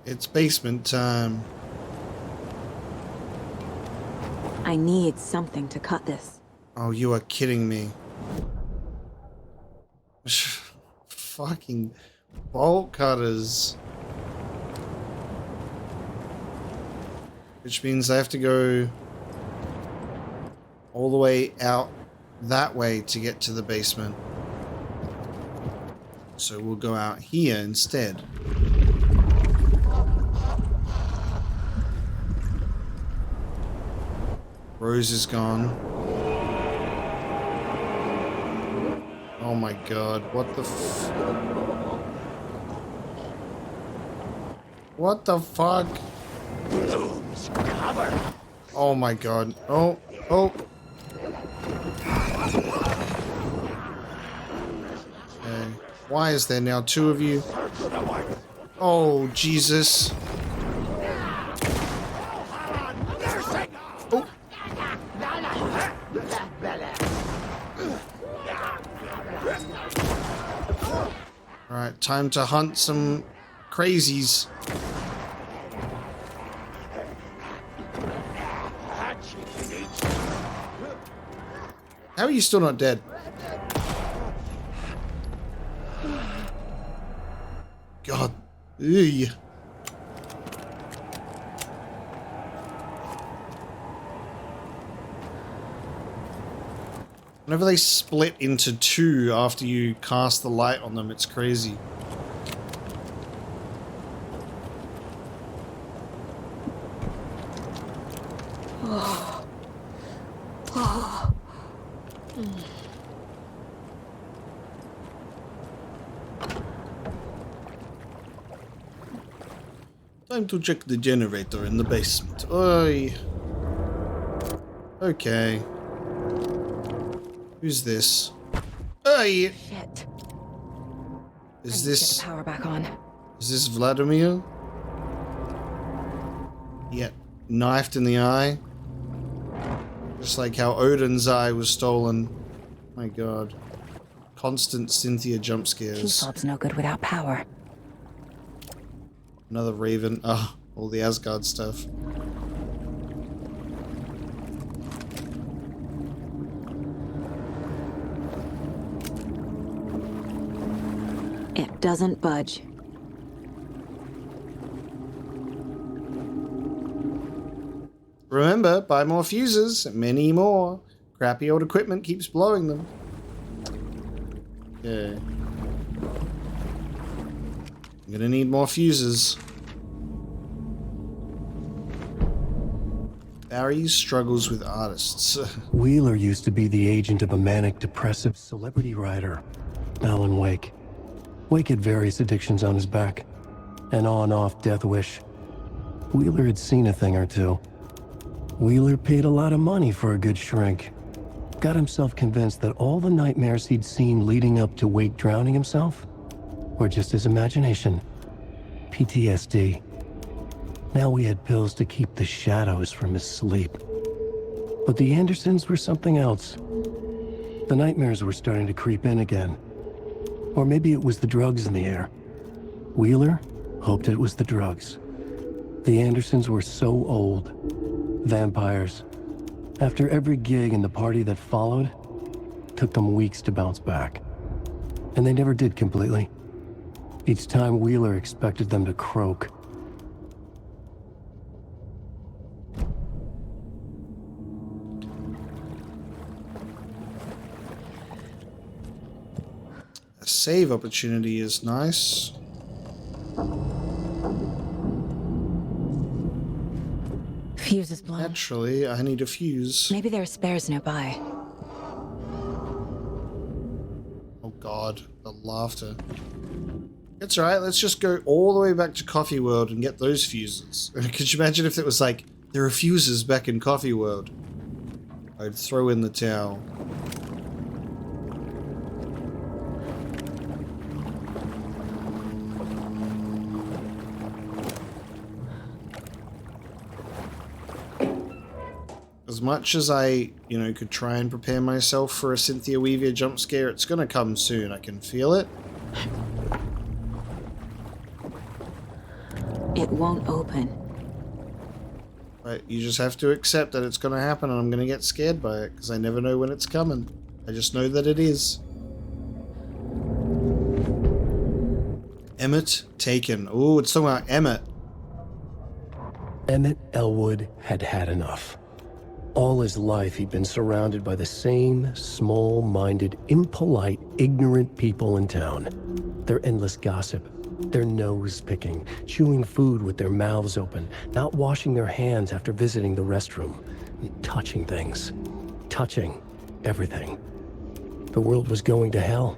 It's basement time. I need something to cut this. Oh, you are kidding me. Fucking bolt cutters. Which means I have to go all the way out that way to get to the basement. So we'll go out here instead. Rose is gone. Oh my god, what the what the fuck? Oh my god. Oh, oh. Okay. Why is there now two of you? Oh, Jesus. Oh. Alright, time to hunt some crazies. How are you still not dead? God. Ew. Whenever they split into two after you cast the light on them, it's crazy. Time to check the generator in the basement. Oi. Okay. Who's this? Oi. Shit. Is this... Get the power back on. Is this Vladimir? Yeah. Knifed in the eye. Just like how Odin's eye was stolen. My god. Constant Cynthia jump scares. Keyfob's no good without power. Another Raven. Oh, all the Asgard stuff. It doesn't budge. Remember, buy more fuses. Many more. Crappy old equipment keeps blowing them. Okay. I'm gonna need more fuses. Barry struggles with artists. Wheeler used to be the agent of a manic-depressive celebrity writer, Alan Wake. Wake had various addictions on his back. An on-off death wish. Wheeler had seen a thing or two. Wheeler paid a lot of money for a good shrink. Got himself convinced that all the nightmares he'd seen leading up to Wake drowning himself were just his imagination. PTSD. Now we had pills to keep the shadows from his sleep. But the Andersons were something else. The nightmares were starting to creep in again. Or maybe it was the drugs in the air. Wheeler hoped it was the drugs. The Andersons were so old. Vampires. After every gig and the party that followed, took them weeks to bounce back. And they never did completely. Each time Wheeler expected them to croak. A save opportunity is nice. Fuse is blown. Naturally, I need a fuse. Maybe there are spares nearby. Oh god, the laughter. It's alright, let's just go all the way back to Coffee World and get those fuses. Could you imagine if it was like, there are fuses back in Coffee World? I'd throw in the towel. As much as I, could try and prepare myself for a Cynthia Weaver jump scare, it's gonna come soon. I can feel it. It won't open. But you just have to accept that it's gonna happen and I'm gonna get scared by it, because I never know when it's coming. I just know that it is. Emmett taken. Oh, it's talking about Emmett. Emmett Elwood had had enough. All his life, he'd been surrounded by the same small-minded, impolite, ignorant people in town. Their endless gossip, their nose-picking, chewing food with their mouths open, not washing their hands after visiting the restroom, touching things, touching everything. The world was going to hell.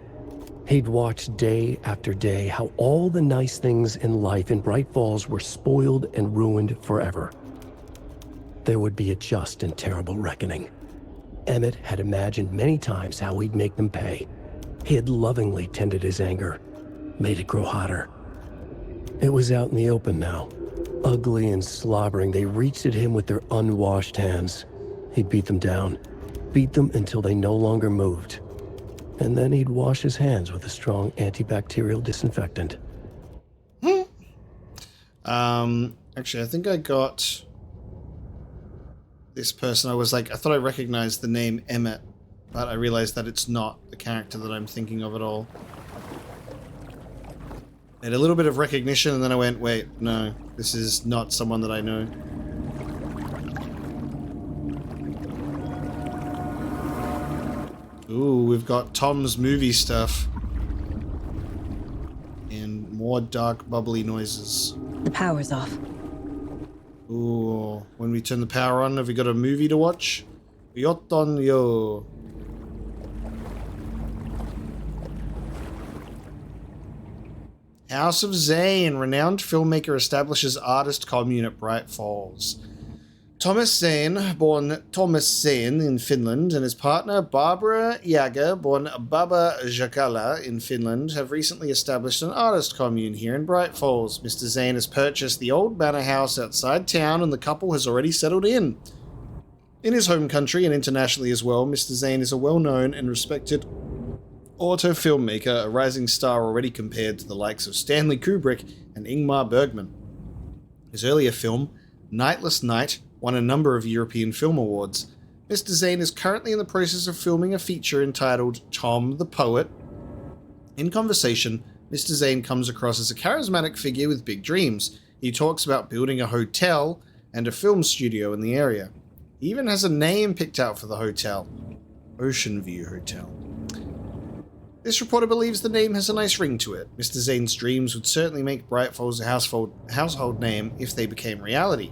He'd watched day after day how all the nice things in life in Bright Falls were spoiled and ruined forever. There would be a just and terrible reckoning. Emmett had imagined many times how he'd make them pay. He had lovingly tended his anger, made it grow hotter. It was out in the open now. Ugly and slobbering, they reached at him with their unwashed hands. He'd beat them down, beat them until they no longer moved. And then he'd wash his hands with a strong antibacterial disinfectant. Actually, I think I got this person. I thought I recognized the name Emmett, but I realized that it's not the character that I'm thinking of at all. I had a little bit of recognition, and then I went, wait, no, this is not someone that I know. Ooh, we've got Tom's movie stuff. And more dark, bubbly noises. The power's off. Ooh, when we turn the power on, have we got a movie to watch? Yoton yo. House of Zane, renowned filmmaker, establishes artist commune at Bright Falls. Thomas Zane, born Thomas Zane in Finland, and his partner Barbara Jager, born Baba Jakala in Finland, have recently established an artist commune here in Bright Falls. Mr. Zane has purchased the old manor house outside town, and the couple has already settled in. In his home country and internationally as well, Mr. Zane is a well-known and respected auto filmmaker, a rising star already compared to the likes of Stanley Kubrick and Ingmar Bergman. His earlier film, Nightless Night, won a number of European Film Awards. Mr. Zane is currently in the process of filming a feature entitled Tom the Poet. In conversation, Mr. Zane comes across as a charismatic figure with big dreams. He talks about building a hotel and a film studio in the area. He even has a name picked out for the hotel, Ocean View Hotel. This reporter believes the name has a nice ring to it. Mr. Zane's dreams would certainly make Bright Falls a household name if they became reality.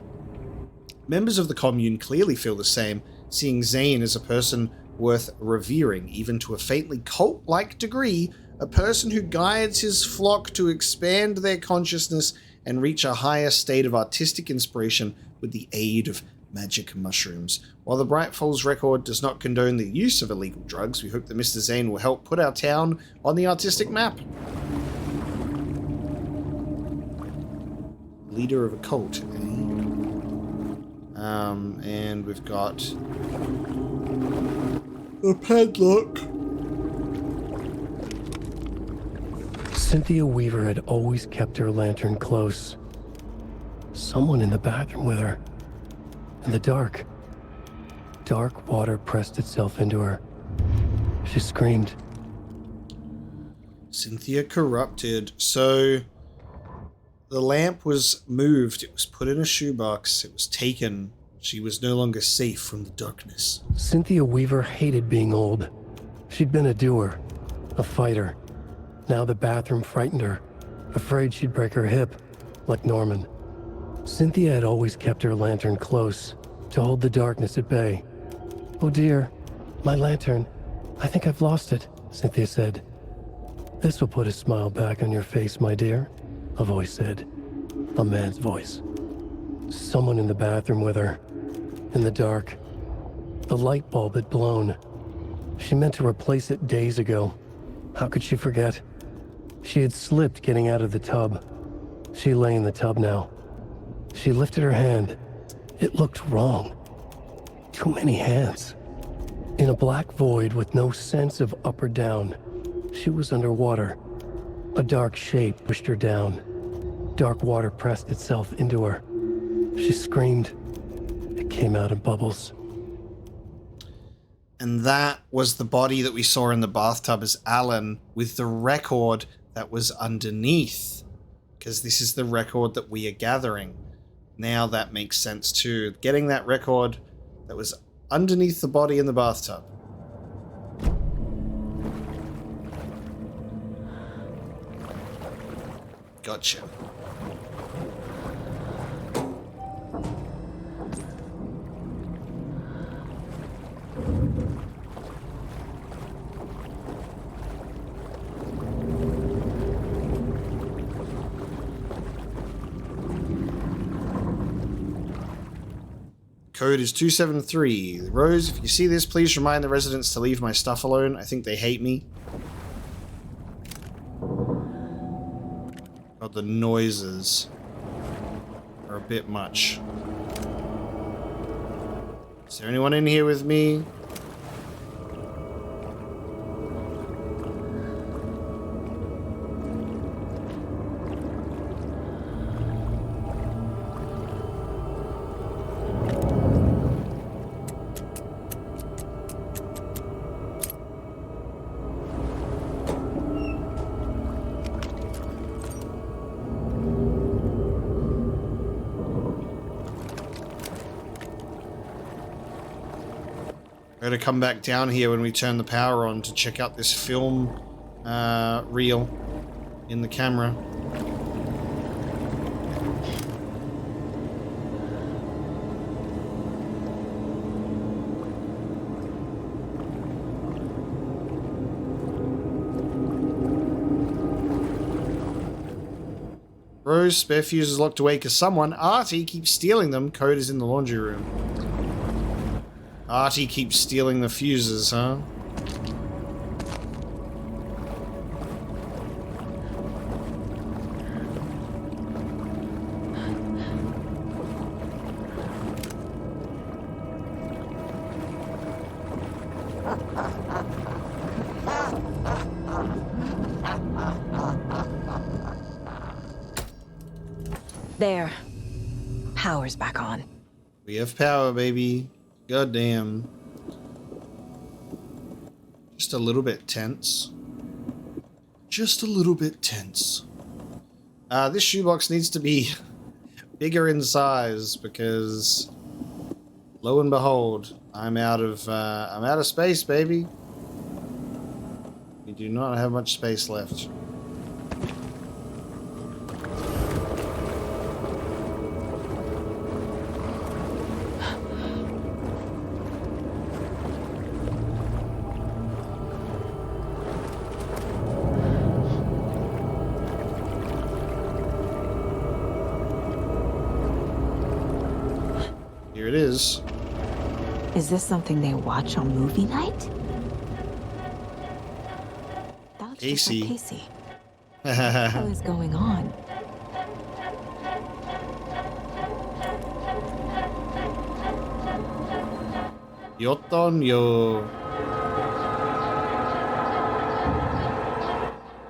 Members of the commune clearly feel the same, seeing Zane as a person worth revering, even to a faintly cult-like degree, a person who guides his flock to expand their consciousness and reach a higher state of artistic inspiration with the aid of magic mushrooms. While the Bright Falls record does not condone the use of illegal drugs, we hope that Mr. Zane will help put our town on the artistic map. Leader of a cult, eh? And we've got a padlock. Cynthia Weaver had always kept her lantern close. Someone in the bathroom with her. In the dark. Dark water pressed itself into her. She screamed. Cynthia corrupted. So the lamp was moved. It was put in a shoebox. It was taken. She was no longer safe from the darkness. Cynthia Weaver hated being old. She'd been a doer, a fighter. Now the bathroom frightened her, afraid she'd break her hip, like Norman. Cynthia had always kept her lantern close, to hold the darkness at bay. "Oh dear, my lantern. I think I've lost it," Cynthia said. "This will put a smile back on your face, my dear," a voice said. A man's voice. Someone in the bathroom with her. In the dark. The light bulb had blown. She meant to replace it days ago. How could she forget? She had slipped getting out of the tub. She lay in the tub now. She lifted her hand. It looked wrong. Too many hands. In a black void with no sense of up or down, she was underwater. A dark shape pushed her down. Dark water pressed itself into her. She screamed. It came out in bubbles. And that was the body that we saw in the bathtub as Alan, with the record that was underneath. Because this is the record that we are gathering. Now that makes sense too. Getting that record that was underneath the body in the bathtub. Gotcha. Code is 273. Rose, if you see this, please remind the residents to leave my stuff alone. I think they hate me. God, the noises are a bit much. Is there anyone in here with me? We're going to come back down here when we turn the power on to check out this film reel in the camera. Rose, spare fuse is locked away because someone, Artie, keeps stealing them. Code is in the laundry room. Artie keeps stealing the fuses, huh? There. Power's back on. We have power, baby. Goddamn. Just a little bit tense. Just a little bit tense. This shoebox needs to be bigger in size because, lo and behold, I'm out of space, baby. We do not have much space left. Here it is. Is this something they watch on movie night? That looks just like Casey. What the hell is going on? Yoton yo.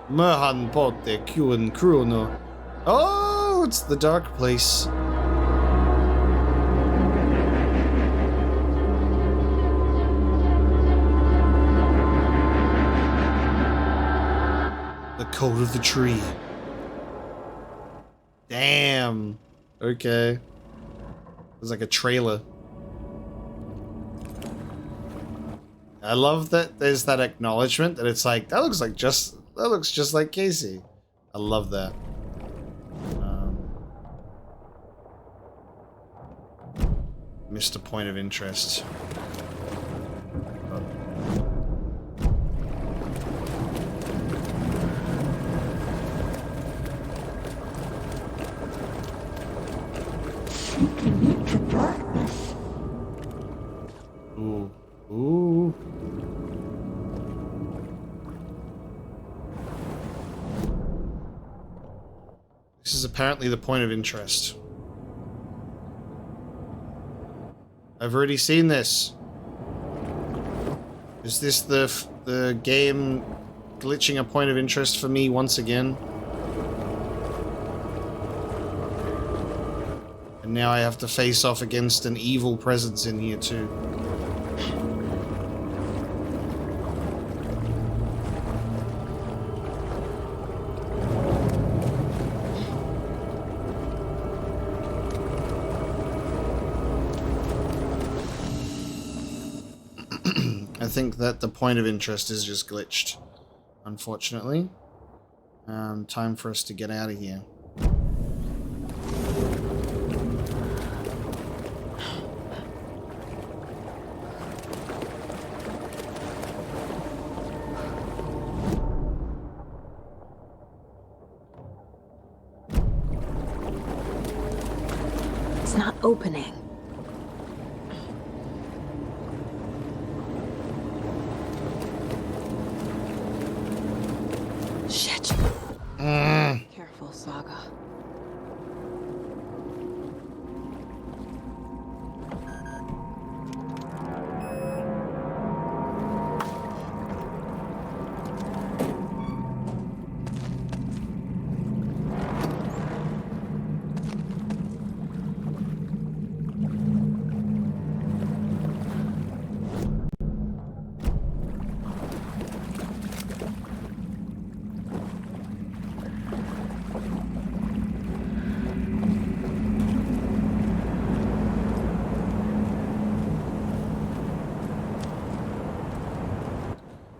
Merhan pote kyun kruno. Oh, it's the dark place. Code of the tree. Damn. Okay. It's like a trailer. I love that there's that acknowledgement that it's like, that looks just like Casey. I love that. Missed a point of interest. Ooh. Ooh. This is apparently the point of interest. I've already seen this. Is this the game glitching a point of interest for me once again? And now I have to face off against an evil presence in here too. I think that the point of interest is just glitched, unfortunately. Time for us to get out of here. It's not opening. saga.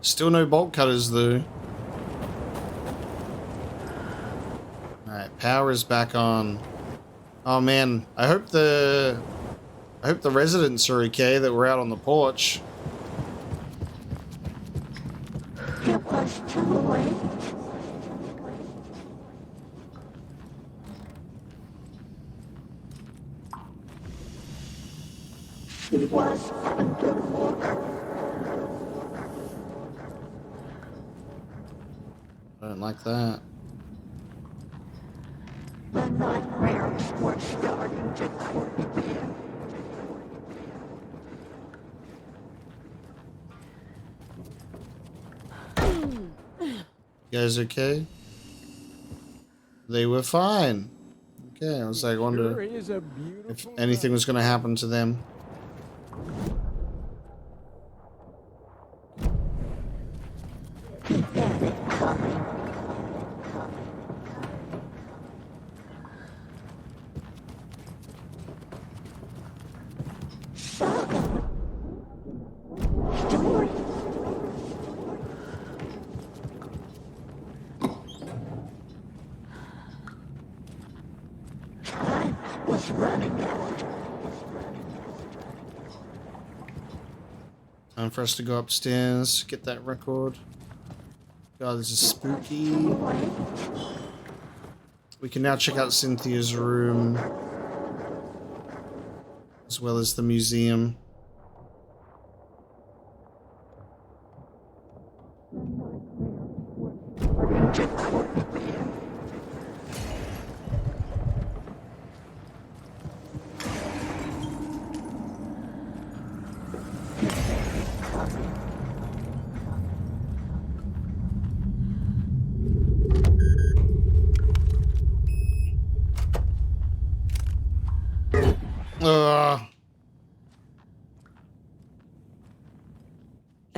Still no bolt cutters though. Alright, power is back on. Oh man, I hope the residents are okay that we're out on the porch. It was too late. She was underwater. I don't like that. The nightmares were starting to creep in. You guys okay? They were fine. Okay, I was like, wonder if anything was going to happen to them. Was running out. Time for us to go upstairs, get that record. God, this is spooky. We can now check out Cynthia's room, as well as the museum.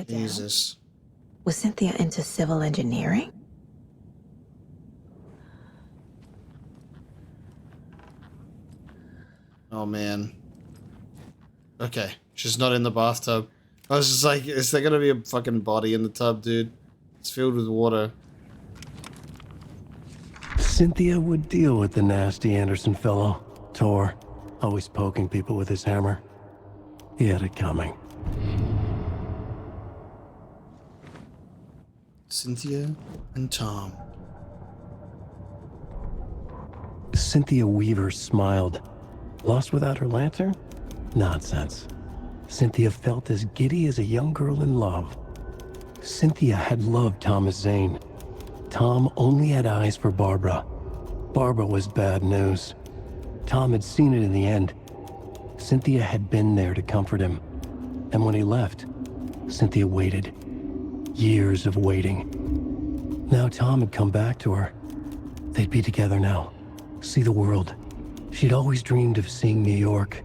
Jesus. Was Cynthia into civil engineering? Oh man. Okay, she's not in the bathtub. I was just like, is there gonna be a fucking body in the tub, dude? It's filled with water. Cynthia would deal with the nasty Anderson fellow, Tor, always poking people with his hammer. He had it coming. Cynthia and Tom. Cynthia Weaver smiled. Lost without her lantern? Nonsense. Cynthia felt as giddy as a young girl in love. Cynthia had loved Thomas Zane. Tom only had eyes for Barbara. Barbara was bad news. Tom had seen it in the end. Cynthia had been there to comfort him. And when he left, Cynthia waited. Years of waiting. Now Tom had come back to her. They'd be together now. See the world. She'd always dreamed of seeing New York.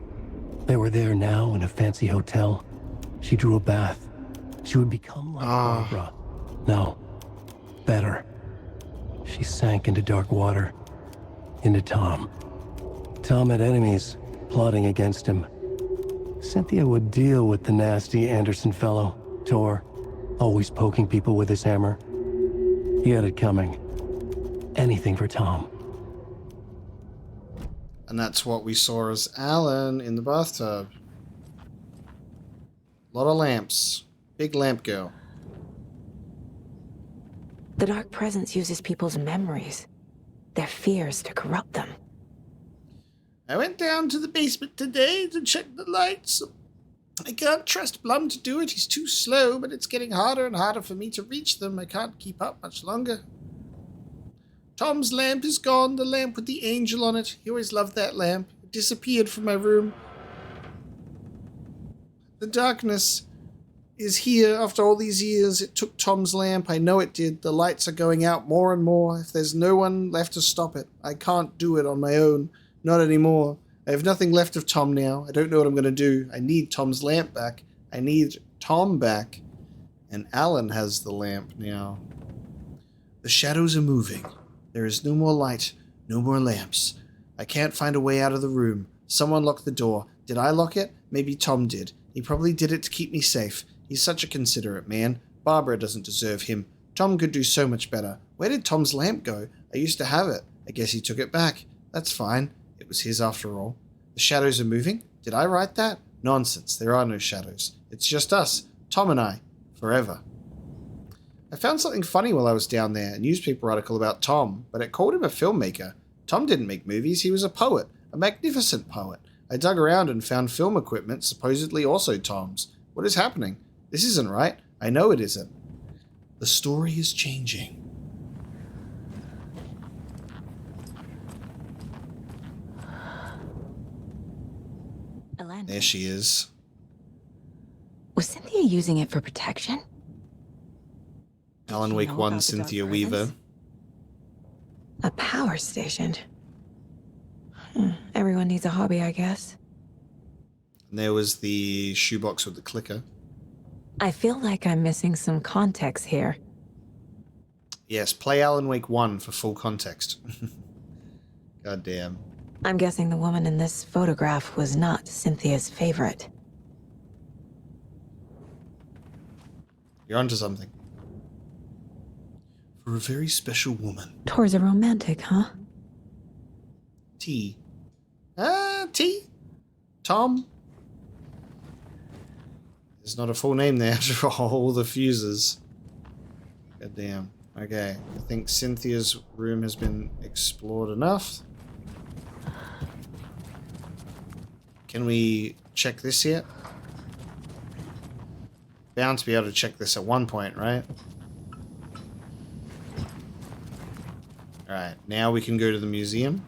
They were there now in a fancy hotel. She drew a bath. She would become like Barbara. No. Better. She sank into dark water. Into Tom. Tom had enemies plotting against him. Cynthia would deal with the nasty Anderson fellow, Tor, always poking people with his hammer. He had it coming. Anything for Tom. And that's what we saw as Alan in the bathtub. A lot of lamps. Big lamp girl. The Dark Presence uses people's memories, their fears, to corrupt them. I went down to the basement today to check the lights. I can't trust Blum to do it. He's too slow, but it's getting harder and harder for me to reach them. I can't keep up much longer. Tom's lamp is gone, the lamp with the angel on it. He always loved that lamp. It disappeared from my room. The darkness is here after all these years. It took Tom's lamp. I know it did. The lights are going out more and more. If there's no one left to stop it, I can't do it on my own. Not anymore. I have nothing left of Tom now. I don't know what I'm going to do. I need Tom's lamp back. I need Tom back. And Alan has the lamp now. The shadows are moving. There is no more light, no more lamps. I can't find a way out of the room. Someone locked the door. Did I lock it? Maybe Tom did. He probably did it to keep me safe. He's such a considerate man. Barbara doesn't deserve him. Tom could do so much better. Where did Tom's lamp go? I used to have it. I guess he took it back. That's fine. It was his after all. The shadows are moving? Did I write that? Nonsense. There are no shadows. It's just us. Tom and I. Forever. I found something funny while I was down there, a newspaper article about Tom, but it called him a filmmaker. Tom didn't make movies. He was a poet. A magnificent poet. I dug around and found film equipment, supposedly also Tom's. What is happening? This isn't right. I know it isn't. The story is changing. Elena. There she is. Was Cynthia using it for protection? Alan Did she Wake know 1, about the Cynthia dark Weaver. presence? A power station. Everyone needs a hobby, I guess. And there was the shoebox with the clicker. I feel like I'm missing some context here. Yes, play Alan Wake 1 for full context. God damn. I'm guessing the woman in this photograph was not Cynthia's favorite. You're onto something. For a very special woman. Tor's a romantic, huh? T. T? Tom? There's not a full name there for all the fuses. God damn. Okay, I think Cynthia's room has been explored enough. Can we check this yet? Bound to be able to check this at one point, right? Alright, now we can go to the museum.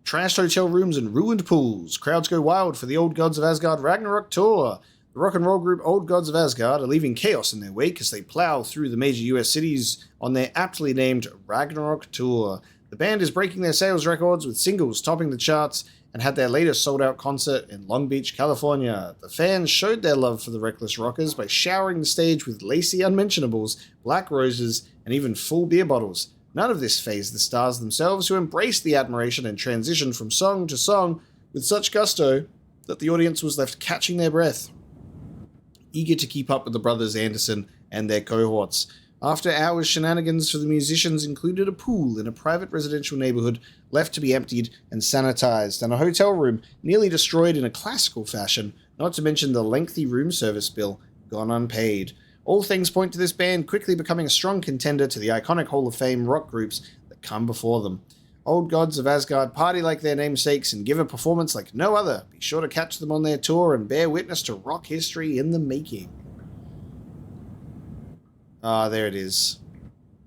Trashed hotel rooms and ruined pools. Crowds go wild for the Old Gods of Asgard Ragnarok tour. The rock and roll group Old Gods of Asgard are leaving chaos in their wake as they plow through the major US cities on their aptly named Ragnarok tour. The band is breaking their sales records with singles topping the charts and had their latest sold-out concert in Long Beach, California. The fans showed their love for the Reckless Rockers by showering the stage with lacy unmentionables, black roses, and even full beer bottles. None of this fazed the stars themselves, who embraced the admiration and transitioned from song to song with such gusto that the audience was left catching their breath, eager to keep up with the brothers Anderson and their cohorts. After-hours shenanigans for the musicians included a pool in a private residential neighborhood left to be emptied and sanitized, and a hotel room nearly destroyed in a classical fashion, not to mention the lengthy room service bill gone unpaid. All things point to this band quickly becoming a strong contender to the iconic Hall of Fame rock groups that come before them. Old Gods of Asgard party like their namesakes and give a performance like no other. Be sure to catch them on their tour and bear witness to rock history in the making. Ah, there it is.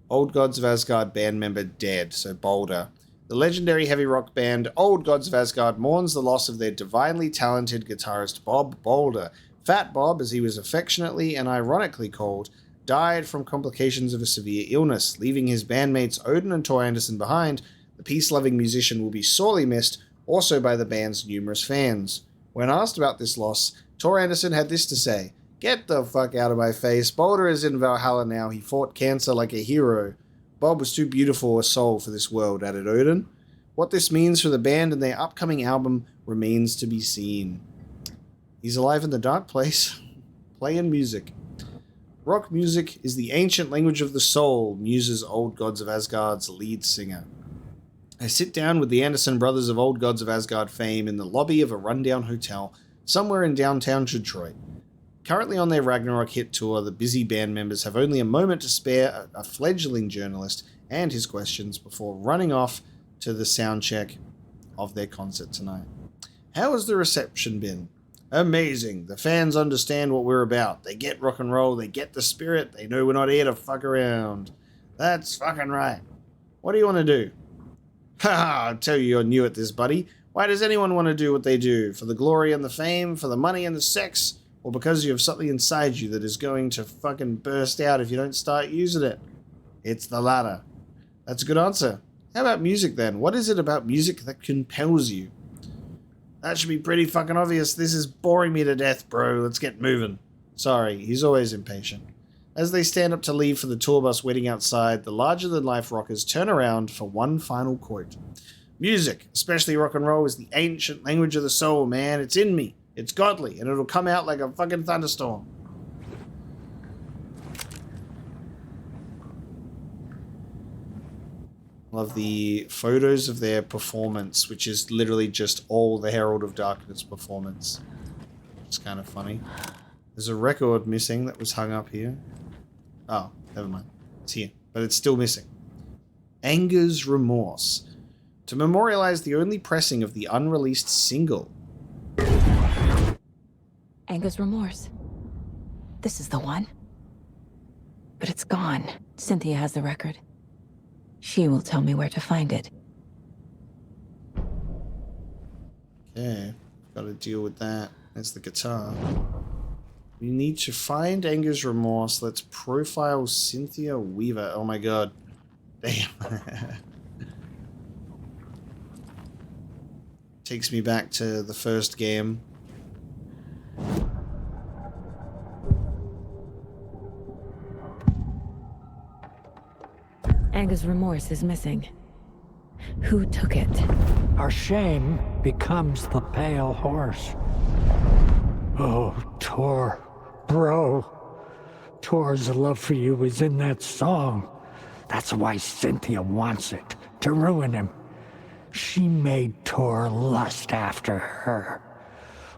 Old Gods of Asgard band member dead, so Boulder. The legendary heavy rock band Old Gods of Asgard mourns the loss of their divinely talented guitarist Bob Boulder. Fat Bob, as he was affectionately and ironically called, died from complications of a severe illness, leaving his bandmates Odin and Tor Anderson behind. The peace-loving musician will be sorely missed, also by the band's numerous fans. When asked about this loss, Tor Anderson had this to say: "Get the fuck out of my face. Boulder is in Valhalla now. He fought cancer like a hero. Bob was too beautiful a soul for this world," added Odin. What this means for the band and their upcoming album remains to be seen. He's alive in the dark place, playing music. Rock music is the ancient language of the soul, muses Old Gods of Asgard's lead singer. I sit down with the Anderson brothers of Old Gods of Asgard fame in the lobby of a rundown hotel somewhere in downtown Detroit. Currently on their Ragnarok hit tour, the busy band members have only a moment to spare a fledgling journalist and his questions before running off to the sound check of their concert tonight. How has the reception been? Amazing. The fans understand what we're about. They get rock and roll. They get the spirit. They know we're not here to fuck around. That's fucking right. What do you want to do? Haha, I'll tell you you're new at this, buddy. Why does anyone want to do what they do? For the glory and the fame? For the money and the sex? Or because you have something inside you that is going to fucking burst out if you don't start using it? It's the latter. That's a good answer. How about music then? What is it about music that compels you? That should be pretty fucking obvious. This is boring me to death, bro. Let's get moving. Sorry, he's always impatient. As they stand up to leave for the tour bus waiting outside, the larger-than-life rockers turn around for one final quote. Music, especially rock and roll, is the ancient language of the soul, man. It's in me. It's godly, and it'll come out like a fucking thunderstorm. Love the photos of their performance, which is literally just all the Herald of Darkness performance. It's kind of funny. There's a record missing that was hung up here. Oh, never mind. It's here, but it's still missing. Anger's Remorse. To memorialize the only pressing of the unreleased single. Anger's Remorse. This is the one. But it's gone. Cynthia has the record. She will tell me where to find it. Okay, gotta deal with that. There's the guitar. We need to find Anger's Remorse. Let's profile Cynthia Weaver. Oh my god. Damn. Takes me back to the first game. Anger's Remorse is missing. Who took it? Our shame becomes the pale horse. Oh, Tor. Bro. Tor's love for you is in that song. That's why Cynthia wants it, to ruin him. She made Tor lust after her.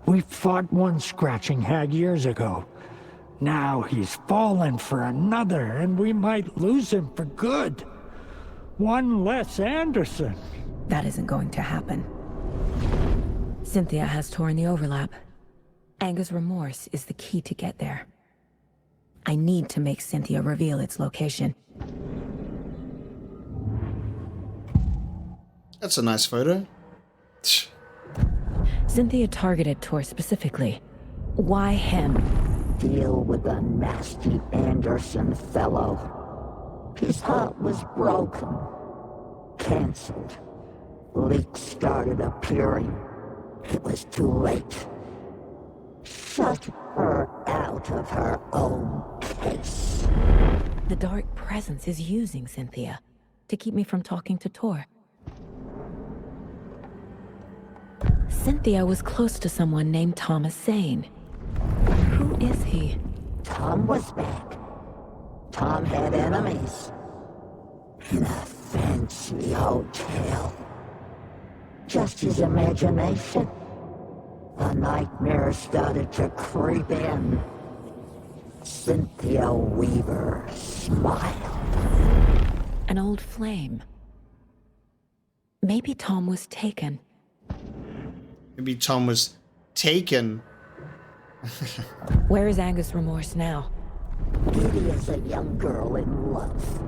We fought one scratching hag years ago. Now he's fallen for another, and we might lose him for good. One less Anderson. That isn't going to happen. Cynthia has Tor in the overlap. Anger's Remorse is the key to get there. I need to make Cynthia reveal its location. That's a nice photo. Cynthia targeted Tor specifically. Why him? Deal with the nasty Anderson fellow. His heart was broken. Cancelled. Leaks started appearing. It was too late. Shut her out of her own case. The Dark Presence is using Cynthia to keep me from talking to Tor. Cynthia was close to someone named Thomas Zane. Who is he? Tom was back. Tom had enemies. In a fancy hotel. Just his imagination. A nightmare started to creep in. Cynthia Weaver smiled. An old flame. Maybe Tom was taken. Maybe Tom was taken. Where is Anger's Remorse now? Giddy as a young girl in love.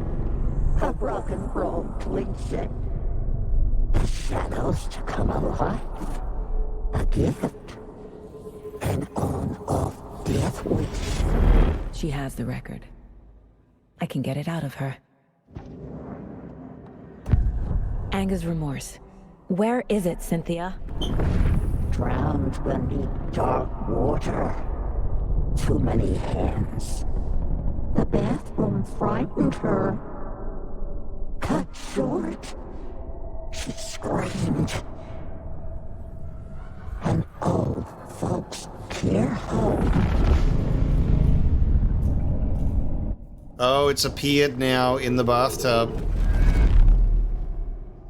A rock and roll cliche. The shadows to come alive. A gift. An on-off death wish. She has the record. I can get it out of her. Anger's Remorse. Where is it, Cynthia? Drowned beneath dark water. Too many hands. The bathroom frightened her. Cut short. She screamed. An old folks' care home. Oh, it's appeared now in the bathtub.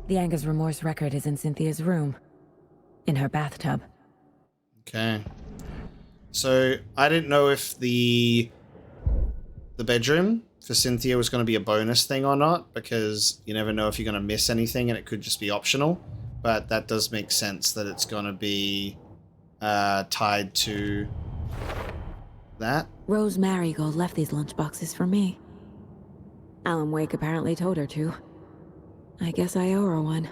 The Anger's Remorse record is in Cynthia's room. In her bathtub. Okay. So I didn't know if the bedroom for Cynthia was going to be a bonus thing or not, because you never know if you're going to miss anything and it could just be optional. But that does make sense that it's going to be tied to that. Rose Marigold left these lunchboxes for me. Alan Wake apparently told her to. I guess I owe her one.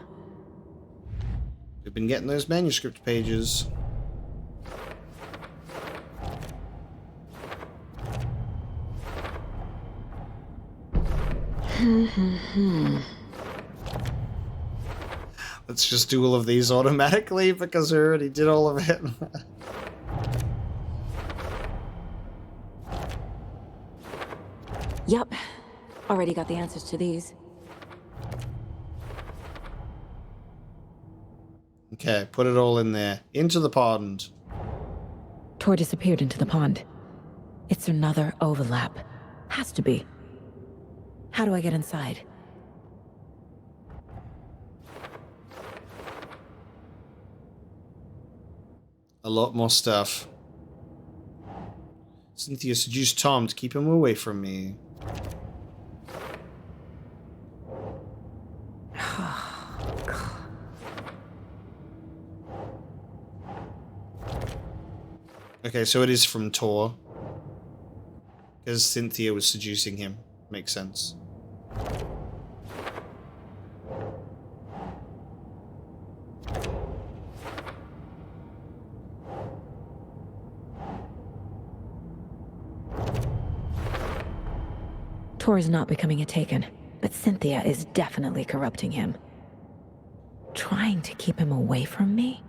We've been getting those manuscript pages. Let's just do all of these automatically because we already did all of it. Yup. Already got the answers to these. Okay, put it all in there. Into the pond. Tor disappeared into the pond. It's another overlap. Has to be. How do I get inside? A lot more stuff. Cynthia seduced Tom to keep him away from me. Okay, so it is from Tor. Because Cynthia was seducing him. Makes sense. Tor is not becoming a Taken, but Cynthia is definitely corrupting him. Trying to keep him away from me?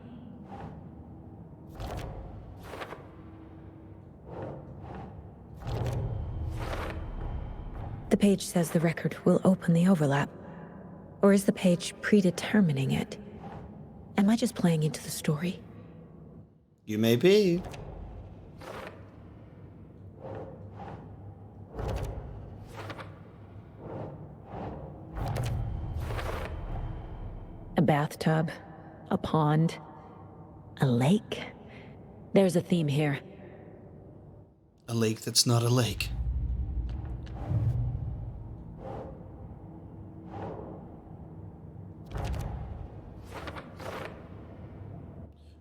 The page says the record will open the overlap. Or is the page predetermining it? Am I just playing into the story? You may be. A bathtub, a pond, a lake. There's a theme here. A lake that's not a lake.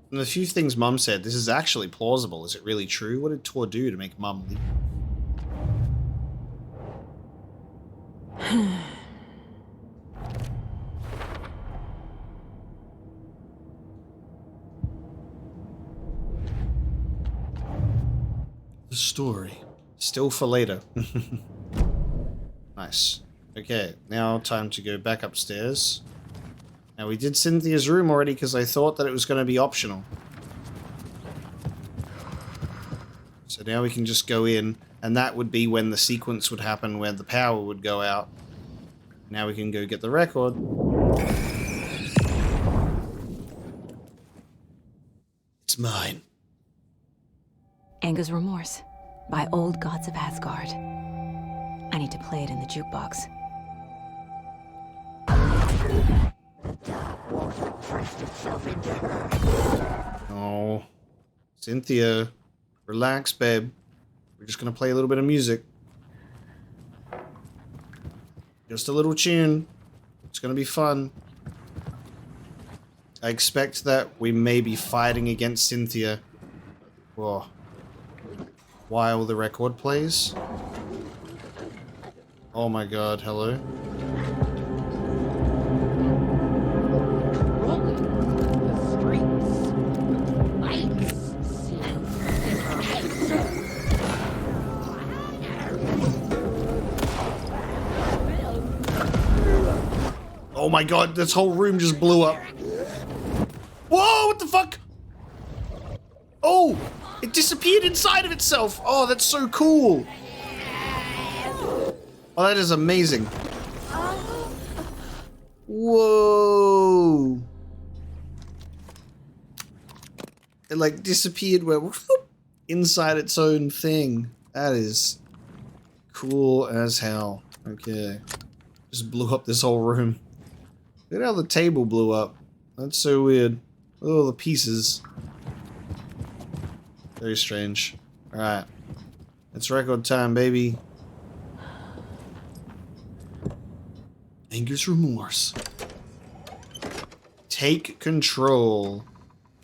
From the few things Mum said, this is actually plausible. Is it really true? What did Tor do to make Mum leave? The story. Still for later. Nice. Okay, now time to go back upstairs. Now, we did Cynthia's room already because I thought that it was going to be optional. So now we can just go in, and that would be when the sequence would happen where the power would go out. Now we can go get the record. It's mine. Anger's Remorse by Old Gods of Asgard. I need to play it in the jukebox. Oh, Cynthia, relax, babe. We're just gonna play a little bit of music. Just a little tune. It's gonna be fun. I expect that we may be fighting against Cynthia. Whoa. While the record plays. Oh my god, hello. Oh my god, this whole room just blew up. Whoa, what the fuck? Oh, it disappeared inside of itself. Oh, that's so cool. Oh, that is amazing. Whoa. It like disappeared inside its own thing. That is cool as hell. Okay. Just blew up this whole room. Look at how the table blew up. That's so weird. Look at all the pieces. Very strange. Alright. It's record time, baby. Anger's remorse. Take control.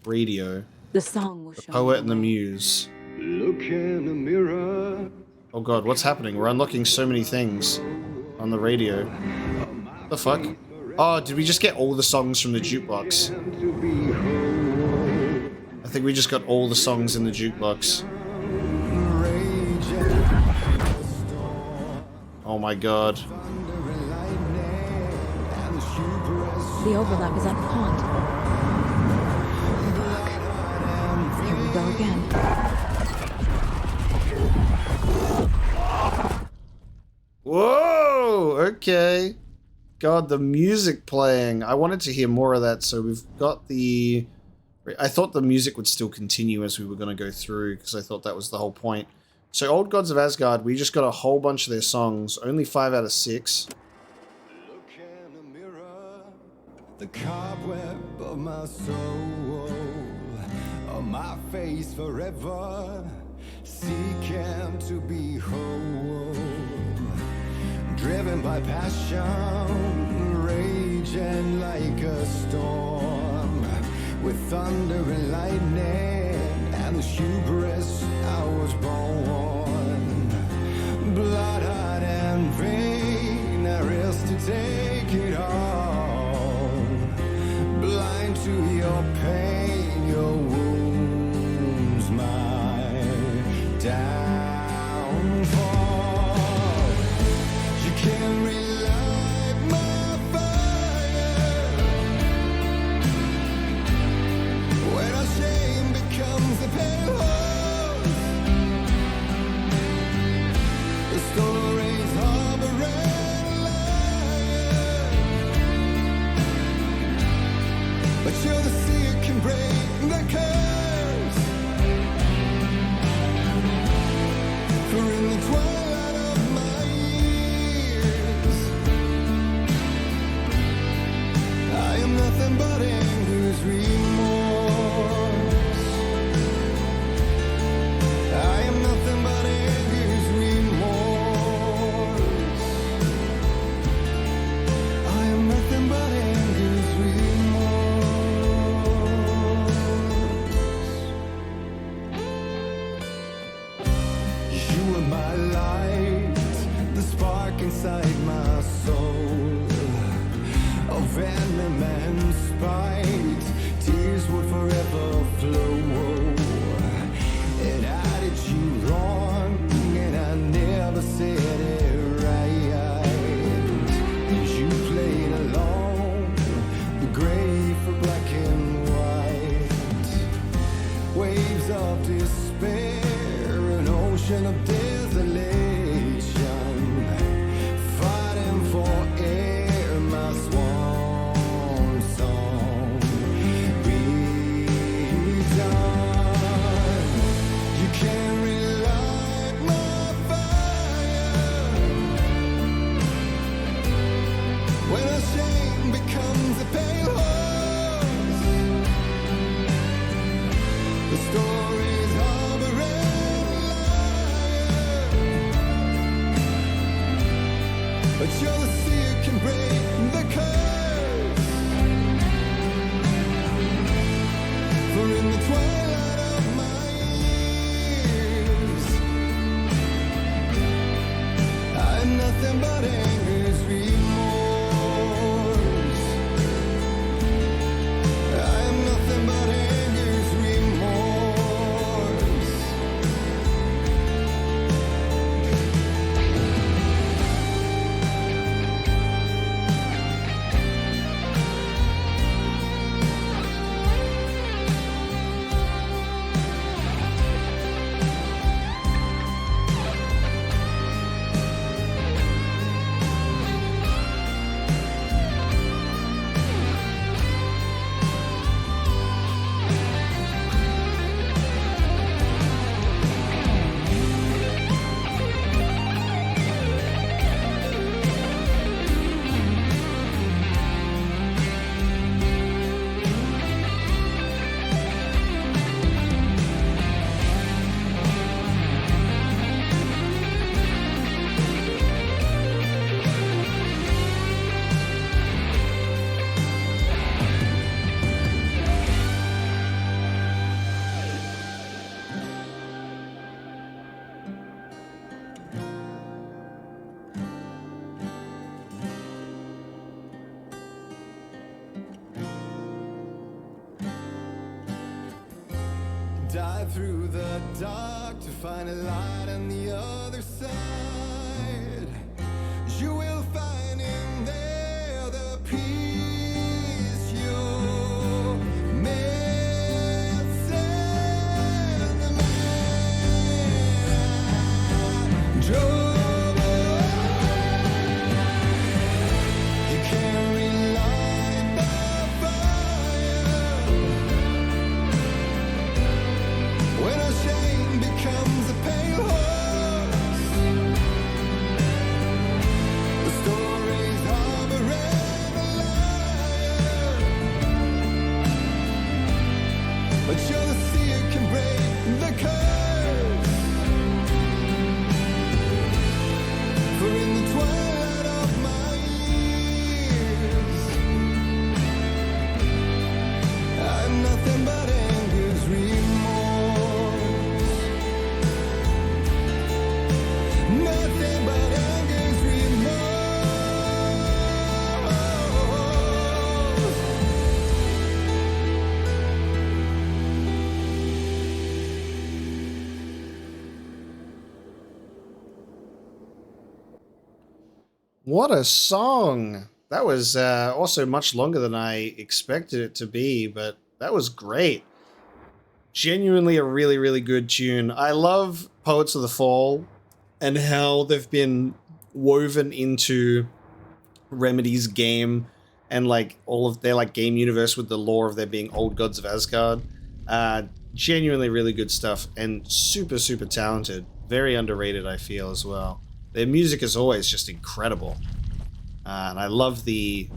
Radio. The song will The show poet me and the way. muse. Look in the mirror. Oh god, what's happening? We're unlocking so many things on the radio. The fuck? Oh, did we just get all the songs from the jukebox? I think we just got all the songs in the jukebox. Oh my god. The overlap is at the pond. Fuck. Here we go again. Whoa! Okay. God, the music playing. I wanted to hear more of that, so we've got the... I thought the music would still continue as we were going to go through, because I thought that was the whole point. So, Old Gods of Asgard, we just got a whole bunch of their songs. Only 5 out of 6. Look in the mirror, the cobweb of my soul, on my face forever, seeking to be whole. Driven by passion, raging like a storm, with thunder and lightning, and the hubris I was born. Blood-hot and vain, I risk to take it all. Blind to your pain, your wounds, my downfall. You can't relight my fire when our shame becomes a pale horse. The stories harboring liars, but you're the sea that can break the curse. For in the twilight of my years, I am nothing but anger's remorse. I am nothing but anger's remorse. I am nothing but anger's remorse. You are my light, the spark inside my soul. Of venom and spite, tears would forever flow. And I did you wrong, and I never said it right. And you played along, the gray for black and white. Waves of despair, an ocean of desolation, fighting for air, my swan song. Be done. You can't relight my fire when our shame becomes a pale horse. The stories harboring liars, but you're the sea that can break the curse. For in the twilight of my years, I am nothing but anger's remorse. I am nothing but anger's remorse. dive through the dark to find a light on the other side. You will find in there the peace you're missing. The man I drove. You can't relight the fire when our shame becomes a pale horse. The stories of a rebel liar, but you're the seer can break the curse. For in the twilight of my years, I'm nothing but anger's remorse. Nothing but anger's remorse. What a song! That was also much longer than I expected it to be, but that was great. Genuinely a really, really good tune. I love Poets of the Fall and how they've been woven into Remedy's game and like all of their like game universe with the lore of there being old gods of Asgard. Genuinely really good stuff and super, super talented. Very underrated, I feel, as well. Their music is always just incredible. And I love the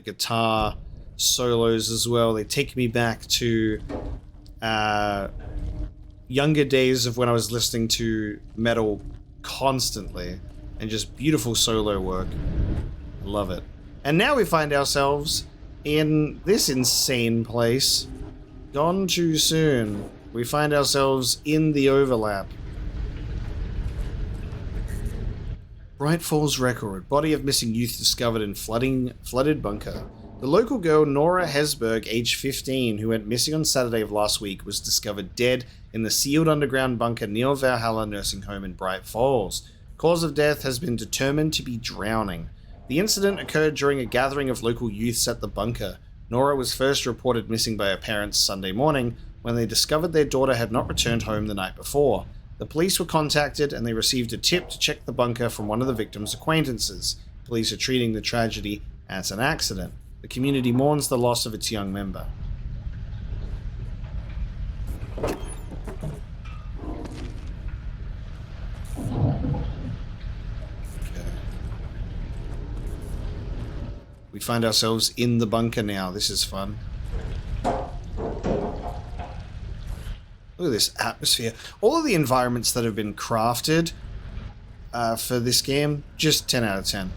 guitar solos as well. They take me back to younger days of when I was listening to metal constantly, and just beautiful solo work. Love it. And now we find ourselves in this insane place. Gone too soon. We find ourselves in the overlap. Bright Falls record. Body of missing youth discovered in flooded bunker. The local girl Nora Hesberg, age 15, who went missing on Saturday of last week, was discovered dead in the sealed underground bunker near Valhalla Nursing Home in Bright Falls. Cause of death has been determined to be drowning. The incident occurred during a gathering of local youths at the bunker. Nora was first reported missing by her parents Sunday morning when they discovered their daughter had not returned home the night before. The police were contacted and they received a tip to check the bunker from one of the victim's acquaintances. Police are treating the tragedy as an accident. The community mourns the loss of its young member. We find ourselves in the bunker now. This is fun. Look at this atmosphere. All of the environments that have been crafted for this game, just 10 out of 10.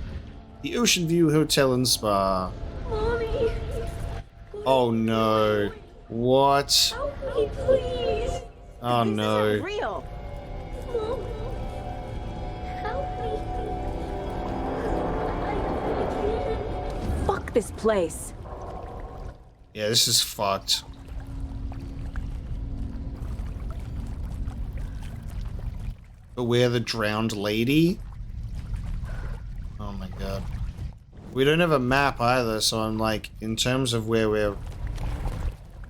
The Ocean View Hotel and Spa. Mommy! Oh no. What? Help me, please! Oh no. This isn't real! Mom, help me. Fuck this place. Yeah, this is fucked. Beware the drowned lady? Oh my god. We don't have a map either, so I'm like, in terms of where we're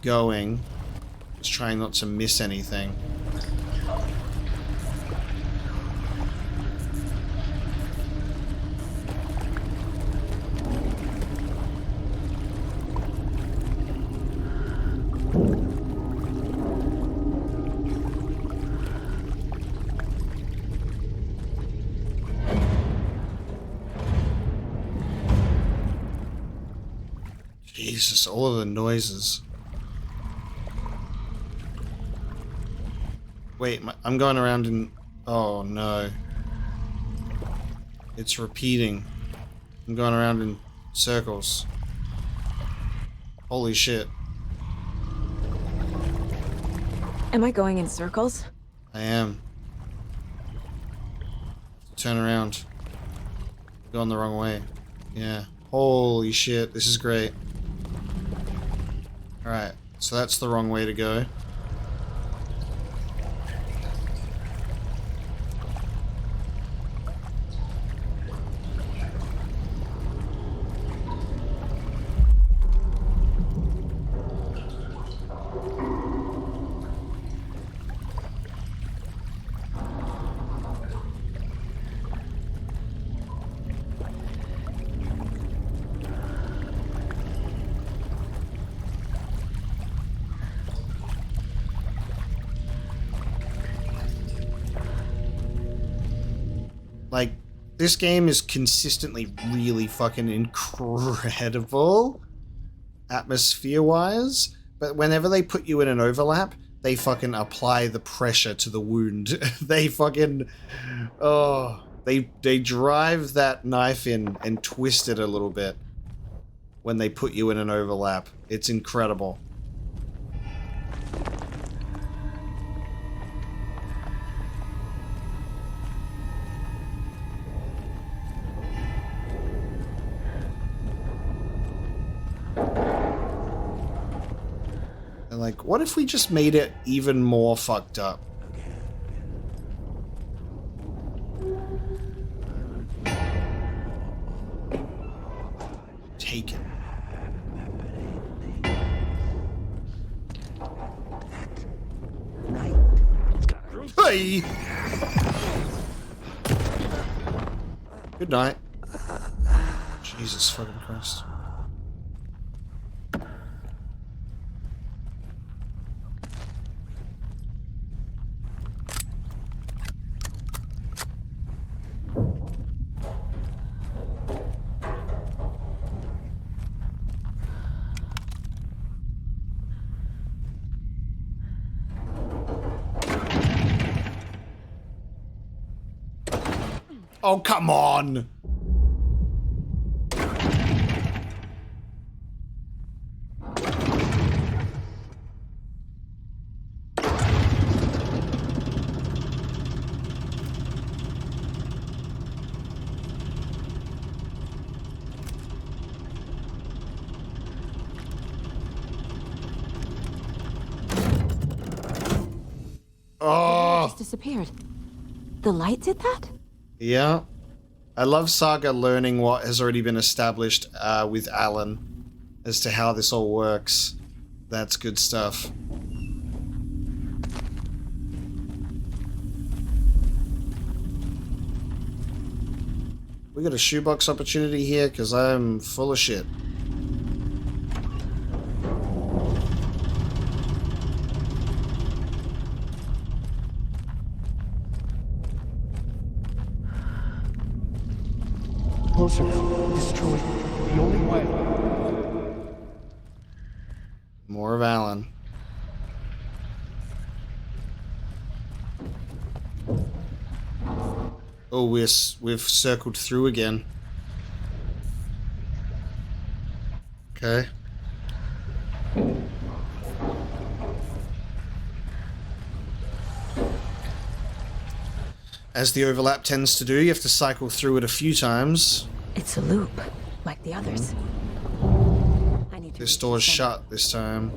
going, just trying not to miss anything. Jesus, all of the noises. Wait, I'm going around in... Oh no. It's repeating. I'm going around in circles. Holy shit. Am I going in circles? I am. Turn around. Going the wrong way. Yeah. Holy shit, this is great. Alright, so that's the wrong way to go. Like, this game is consistently really fucking incredible atmosphere-wise, but whenever they put you in an overlap, they fucking apply the pressure to the wound. They fucking... Oh... They drive that knife in and twist it a little bit when they put you in an overlap. It's incredible. And like, what if we just made it even more fucked up? Taken. Hey! Good night. Jesus fucking Christ. Oh, come on! Oh! Just disappeared. The light did that? Yeah. I love Saga learning what has already been established with Alan as to how this all works. That's good stuff. We got a shoebox opportunity here because I'm full of shit. Closer now. Destroy. The only way. More of Alan. Oh, we've circled through again. Okay. As the overlap tends to do, you have to cycle through it a few times. It's a loop, like the others. I need to This door's shut this time.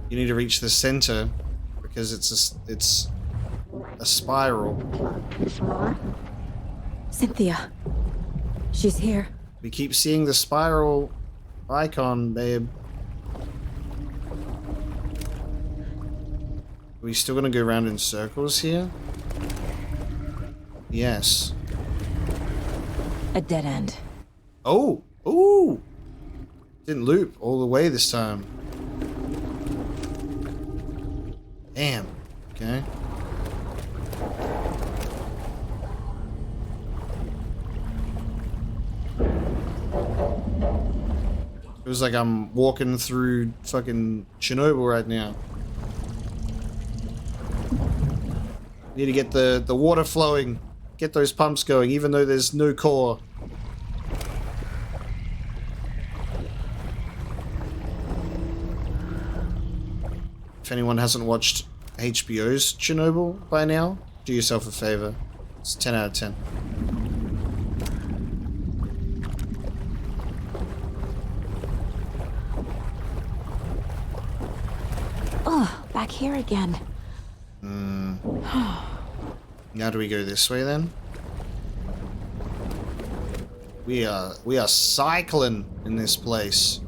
You need to reach the center because it's a spiral. Cynthia. She's here. We keep seeing the spiral icon, babe. Are we still gonna go around in circles here? Yes. A dead end. Oh! Ooh! Didn't loop all the way this time. Damn. Okay. Feels like I'm walking through fucking Chernobyl right now. Need to get the water flowing. Get those pumps going, even though there's no core. If anyone hasn't watched HBO's Chernobyl by now, do yourself a favor. It's 10 out of 10. Oh, back here again. Now do we go this way then? We are cycling in this place.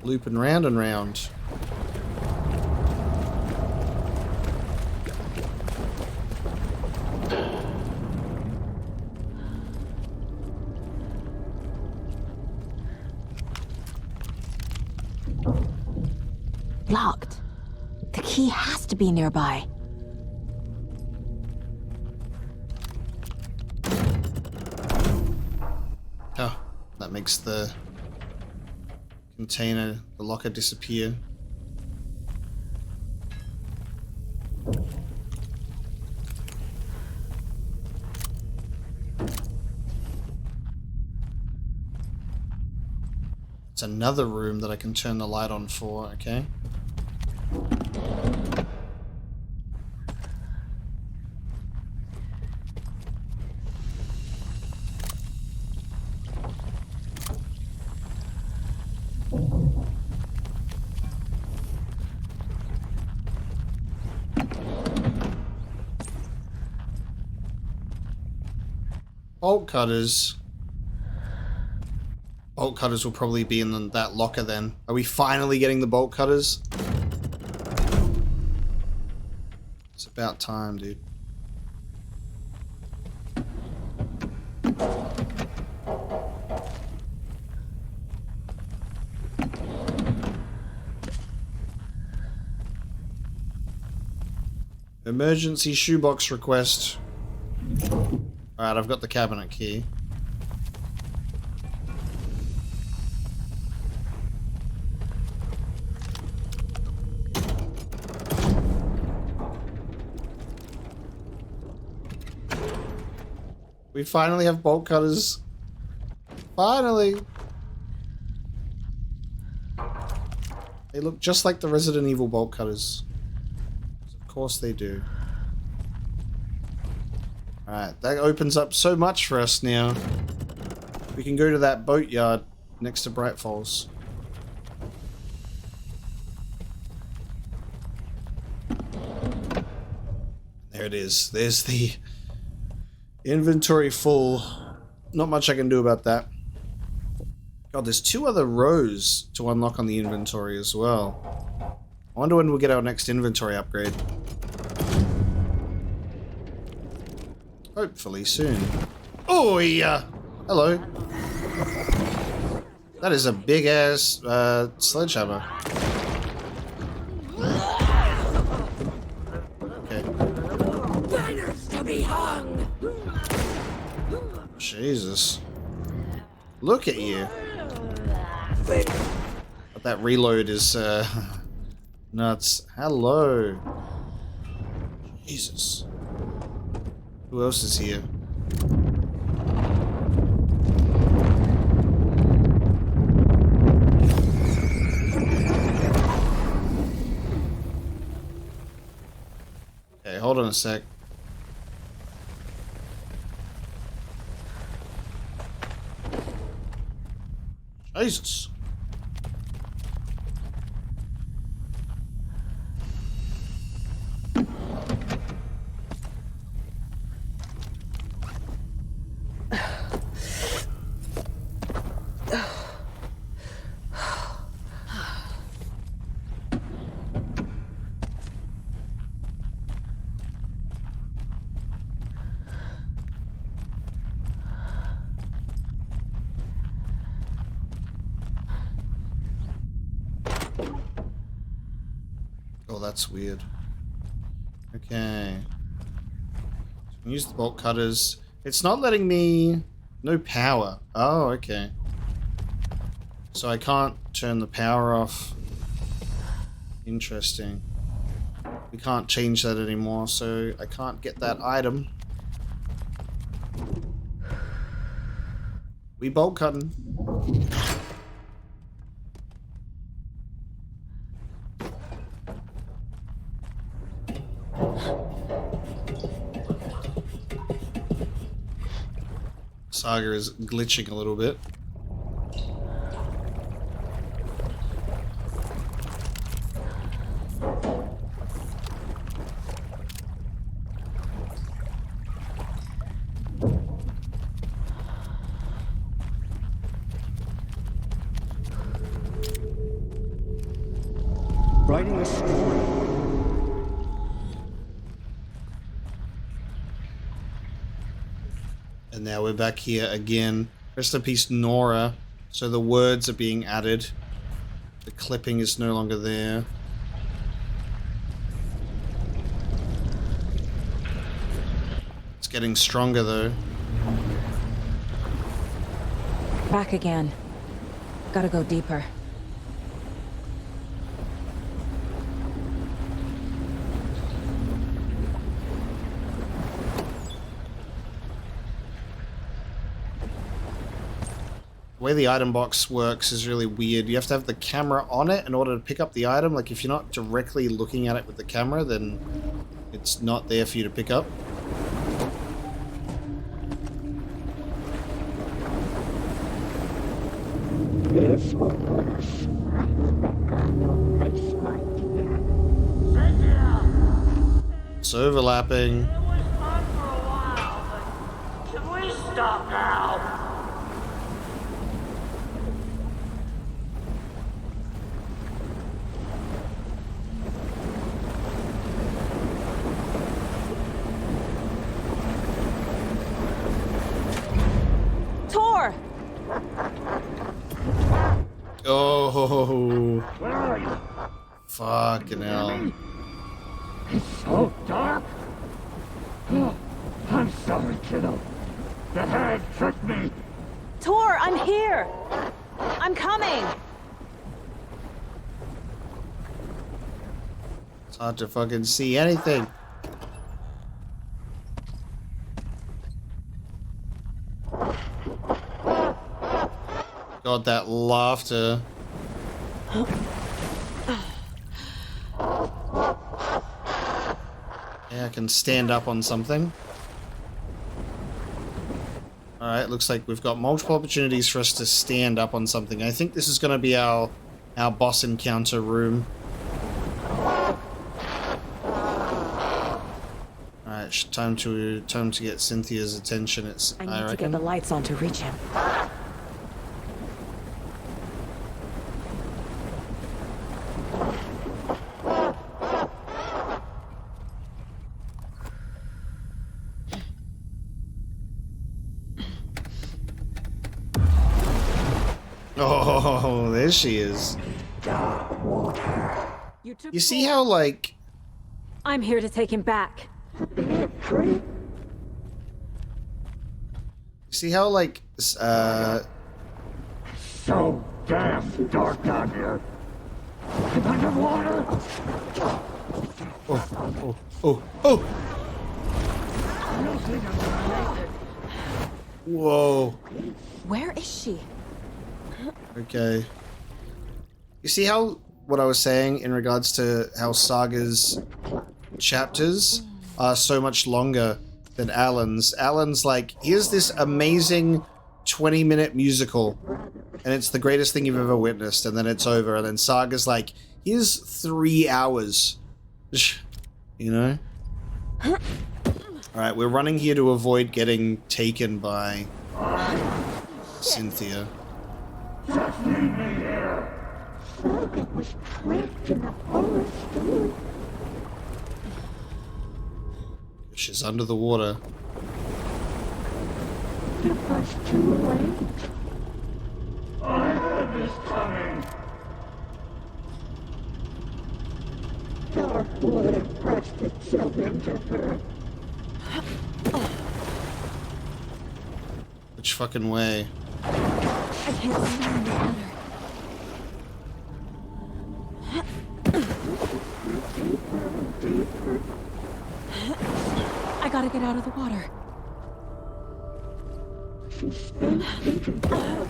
Looping round and round. Locked. The key has to be nearby. Oh, that makes the container, the locker, disappear. It's another room that I can turn the light on for, okay? Bolt cutters. Bolt cutters will probably be in that locker then. Are we finally getting the bolt cutters? It's about time, dude. Emergency shoebox request. Alright, I've got the cabinet key. We finally have bolt cutters. Finally! They look just like the Resident Evil bolt cutters. Of course they do. Alright, that opens up so much for us now. We can go to that boatyard next to Bright Falls. There it is. There's the inventory full. Not much I can do about that. God, there's 2 other rows to unlock on the inventory as well. I wonder when we'll get our next inventory upgrade. Hopefully soon. Oh, yeah. Hello. That is a big ass sledgehammer. Okay. Banners to be hung. Jesus. Look at you. But that reload is nuts. Hello. Jesus. Who else is here? Okay, hold on a sec. Jesus. Oh, that's weird. Okay. So use the bolt cutters. It's not letting me... No power. Oh, okay. So I can't turn the power off. Interesting. We can't change that anymore, so I can't get that item. We bolt cutting. Saga is glitching a little bit. Writing a story. And now we're back here again. Rest in peace, Nora. So the words are being added. The clipping is no longer there. getting stronger though. Back again. Gotta go deeper. The way the item box works is really weird. You have to have the camera on it in order to pick up the item. Like, if you're not directly looking at it with the camera, then it's not there for you to pick up. It's overlapping. It was fun for a while, but can we stop now? Tor! Oh, Where are you? fucking hell. It's so dark. Oh, I'm sorry, kiddo. The hag tricked me. Tor, I'm here! I'm coming! It's hard to fucking see anything. God, that laughter. Yeah, I can stand up on something. Alright, looks like we've got multiple opportunities for us to stand up on something. I think this is going to be our boss encounter room. Alright, time to get Cynthia's attention. I need to get the lights on to reach him. Oh, there she is. You see how, like... I'm here to take him back. See how, like, So damn dark down here. I'm underwater. Oh! Whoa. Where is she? Okay. You see how, what I was saying in regards to how Saga's chapters are so much longer than Alan's? Alan's like, here's this amazing 20-minute musical, and it's the greatest thing you've ever witnessed, and then it's over, and then Saga's like, here's 3 hours. You know? Alright, we're running here to avoid getting taken by Cynthia. Just leave me here. Saga was trapped in the forest. She's under the water. It was too late. I heard this coming. Dark would have pressed itself into her. Which fucking way? I can't see in the water. I gotta get out of the water.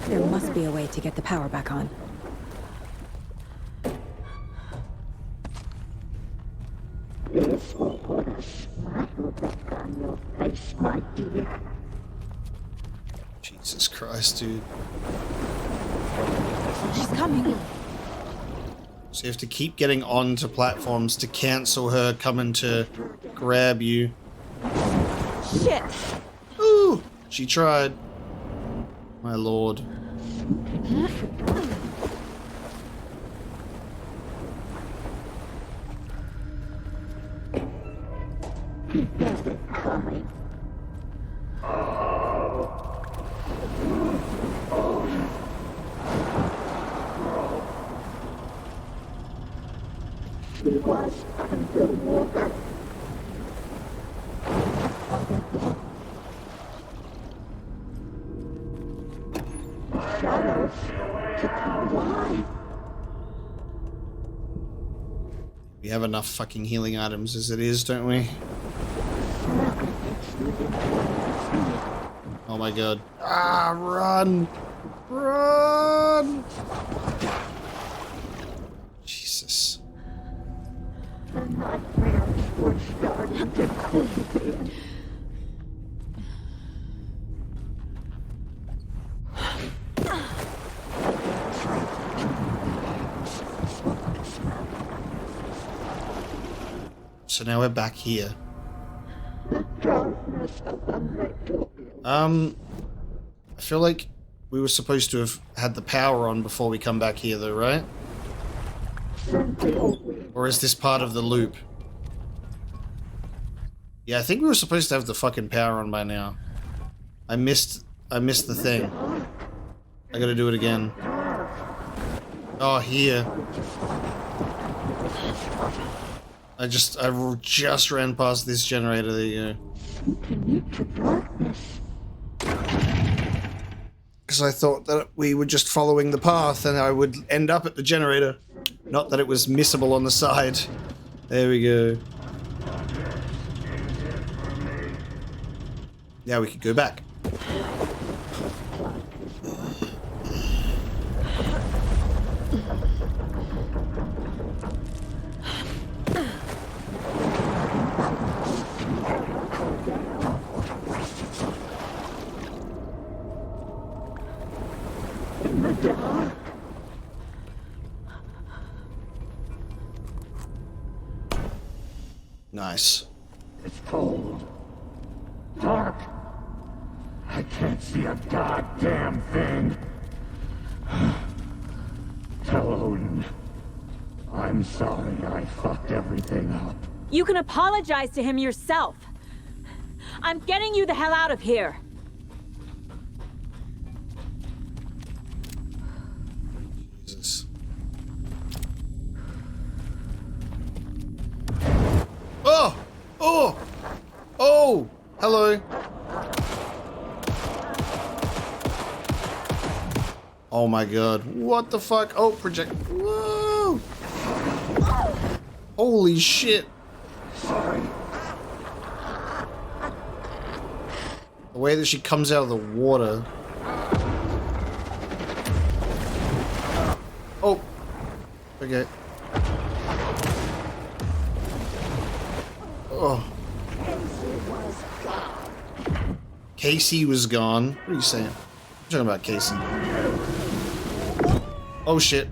There must be a way to get the power back on. This will put a smile back on your face, my dear. Jesus Christ, dude. She's coming. So you have to keep getting onto platforms to cancel her coming to grab you. Shit! Ooh! She tried. My lord. He has it coming. She was underwater. We have enough fucking healing items as it is, don't we? Oh my god. Ah, run! Run! Jesus. So now we're back here. I feel like we were supposed to have had the power on before we come back here though, right? Or is this part of the loop? Yeah, I think we were supposed to have the fucking power on by now. I missed the thing. I gotta do it again. Oh, here. I just ran past this generator. There you go. Because I thought that we were just following the path and I would end up at the generator. Not that it was missable on the side. There we go. Now we could go back. Nice. It's cold. Dark. I can't see a goddamn thing. Tell Odin. I'm sorry I fucked everything up. You can apologize to him yourself. I'm getting you the hell out of here. Jesus. Oh! Oh! Oh! Hello. Oh my god. What the fuck? Oh, project. Whoa! Holy shit. Sorry. The way that she comes out of the water. Oh. Okay. Oh. Casey was gone. What are you saying? I'm talking about Casey. Oh shit.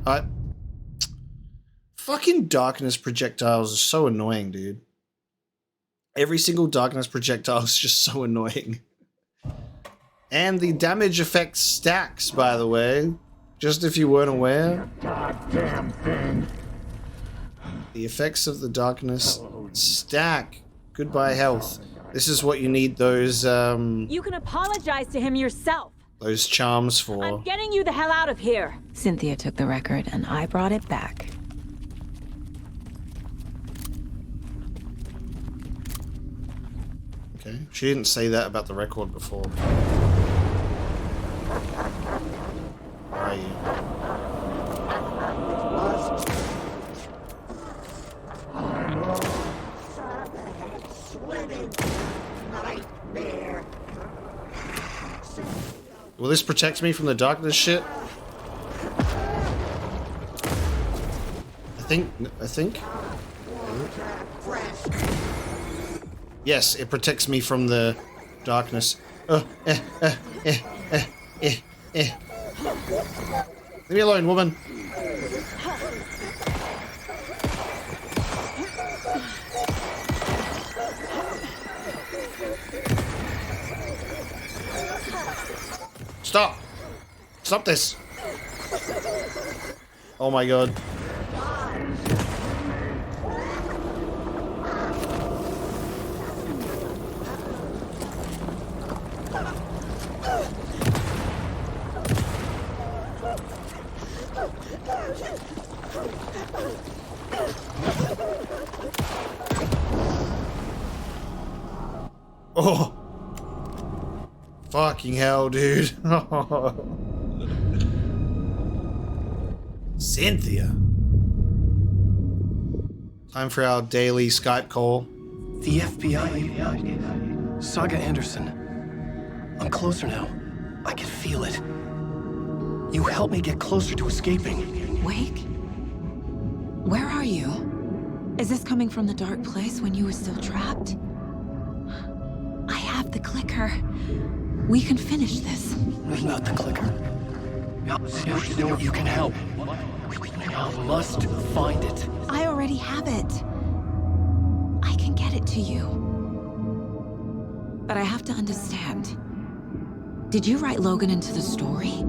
Fucking darkness projectiles are so annoying, dude. Every single darkness projectile is just so annoying. And the damage effect stacks, by the way. Just if you weren't aware. Goddamn thing. The effects of the darkness stack. Goodbye health. This is what you need those You can apologize to him yourself. those charms for. I'm getting you the hell out of here. Cynthia took the record and I brought it back. Okay. She didn't say that about the record before. Where are you? Will this protect me from the darkness shit? I think. Yes, it protects me from the darkness. Leave me alone, woman. Stop! Stop this! Oh my god. Oh! Fucking hell, dude. Cynthia. Time for our daily Skype call. The FBI. Saga Anderson. I'm closer now. I can feel it. You helped me get closer to escaping. Wake? Where are you? Is this coming from the dark place when you were still trapped? I have the clicker. We can finish this. Not the clicker. You can help. I must find it. I already have it. I can get it to you. But I have to understand. Did you write Logan into the story?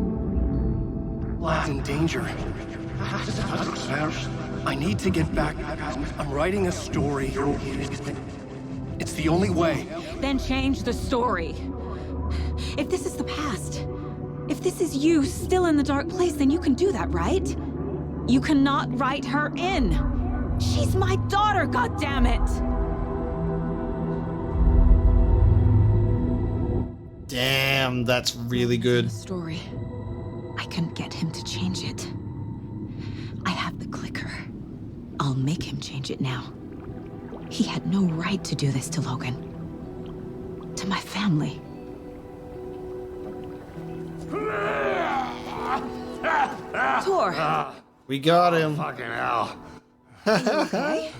Lad's in danger. I need to get back. I'm writing a story. It's the only way. Then change the story. If this is the past, if this is you still in the dark place, then you can do that, right? You cannot write her in. She's my daughter, goddammit! Damn, that's really good. Story. I can get him to change it. I have the clicker. I'll make him change it now. He had no right to do this to Logan. To my family. Tor! We got him. Fucking hell. Okay?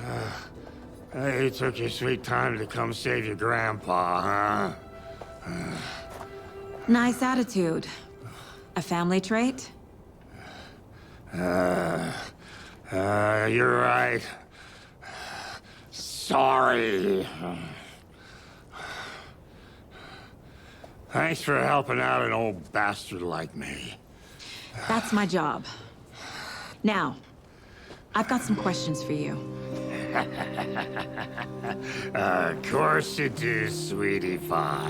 You took your sweet time to come save your grandpa, huh? Nice attitude. A family trait? You're right. Sorry. Thanks for helping out an old bastard like me. That's my job. Now, I've got some questions for you. Of course you do, sweetie pie.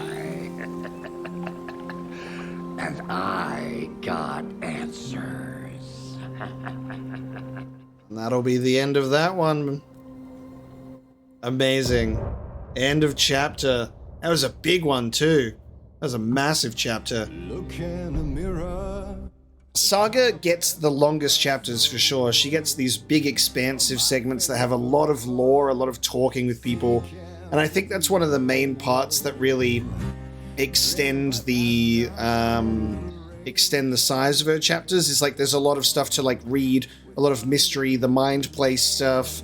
And I got answers. And that'll be the end of that one. Amazing. End of chapter. That was a big one too. That was a massive chapter. Look in the mirror. Saga gets the longest chapters for sure. She gets these big expansive segments that have a lot of lore, a lot of talking with people. And I think that's one of the main parts that really extend the size of her chapters. Is like there's a lot of stuff to like read, a lot of mystery, the mind place stuff,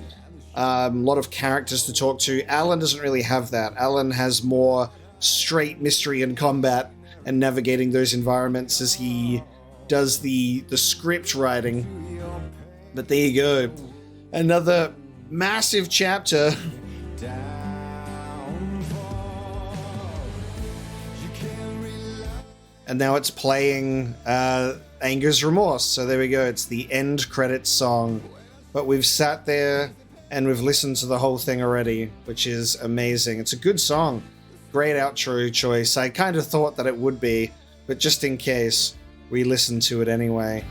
a lot of characters to talk to. Alan doesn't really have that. Alan has more straight mystery and combat and navigating those environments as he does the script writing. But there you go. Another massive chapter. And now it's playing Anger's Remorse. So there we go. It's the end credits song. But we've sat there and we've listened to the whole thing already, which is amazing. It's a good song. Great outro choice. I kind of thought that it would be, but just in case, we listened to it anyway.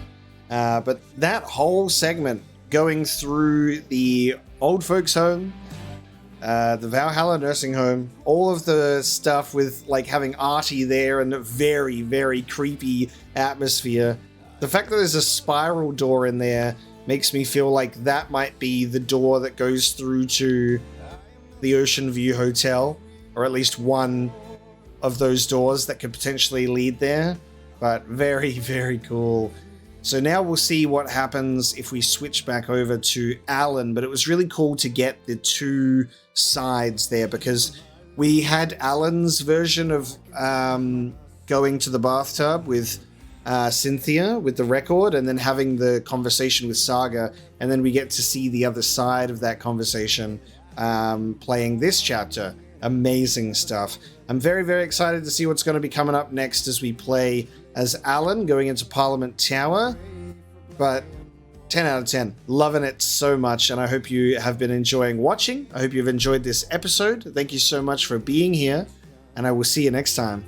But that whole segment going through the old folks home, the Valhalla nursing home, all of the stuff with like having Artie there and a very, very creepy atmosphere. The fact that there's a spiral door in there makes me feel like that might be the door that goes through to the Ocean View Hotel, or at least one of those doors that could potentially lead there. But very, very cool. So now we'll see what happens if we switch back over to Alan. But it was really cool to get the two sides there, because we had Alan's version of going to the bathtub with Cynthia with the record, and then having the conversation with Saga, and then we get to see the other side of that conversation playing this chapter. Amazing stuff. I'm very, very excited to see what's going to be coming up next as we play as Alan going into Parliament Tower. But 10 out of 10. Loving it so much, and I hope you have been enjoying watching. I hope you've enjoyed this episode. Thank you so much for being here, and I will see you next time.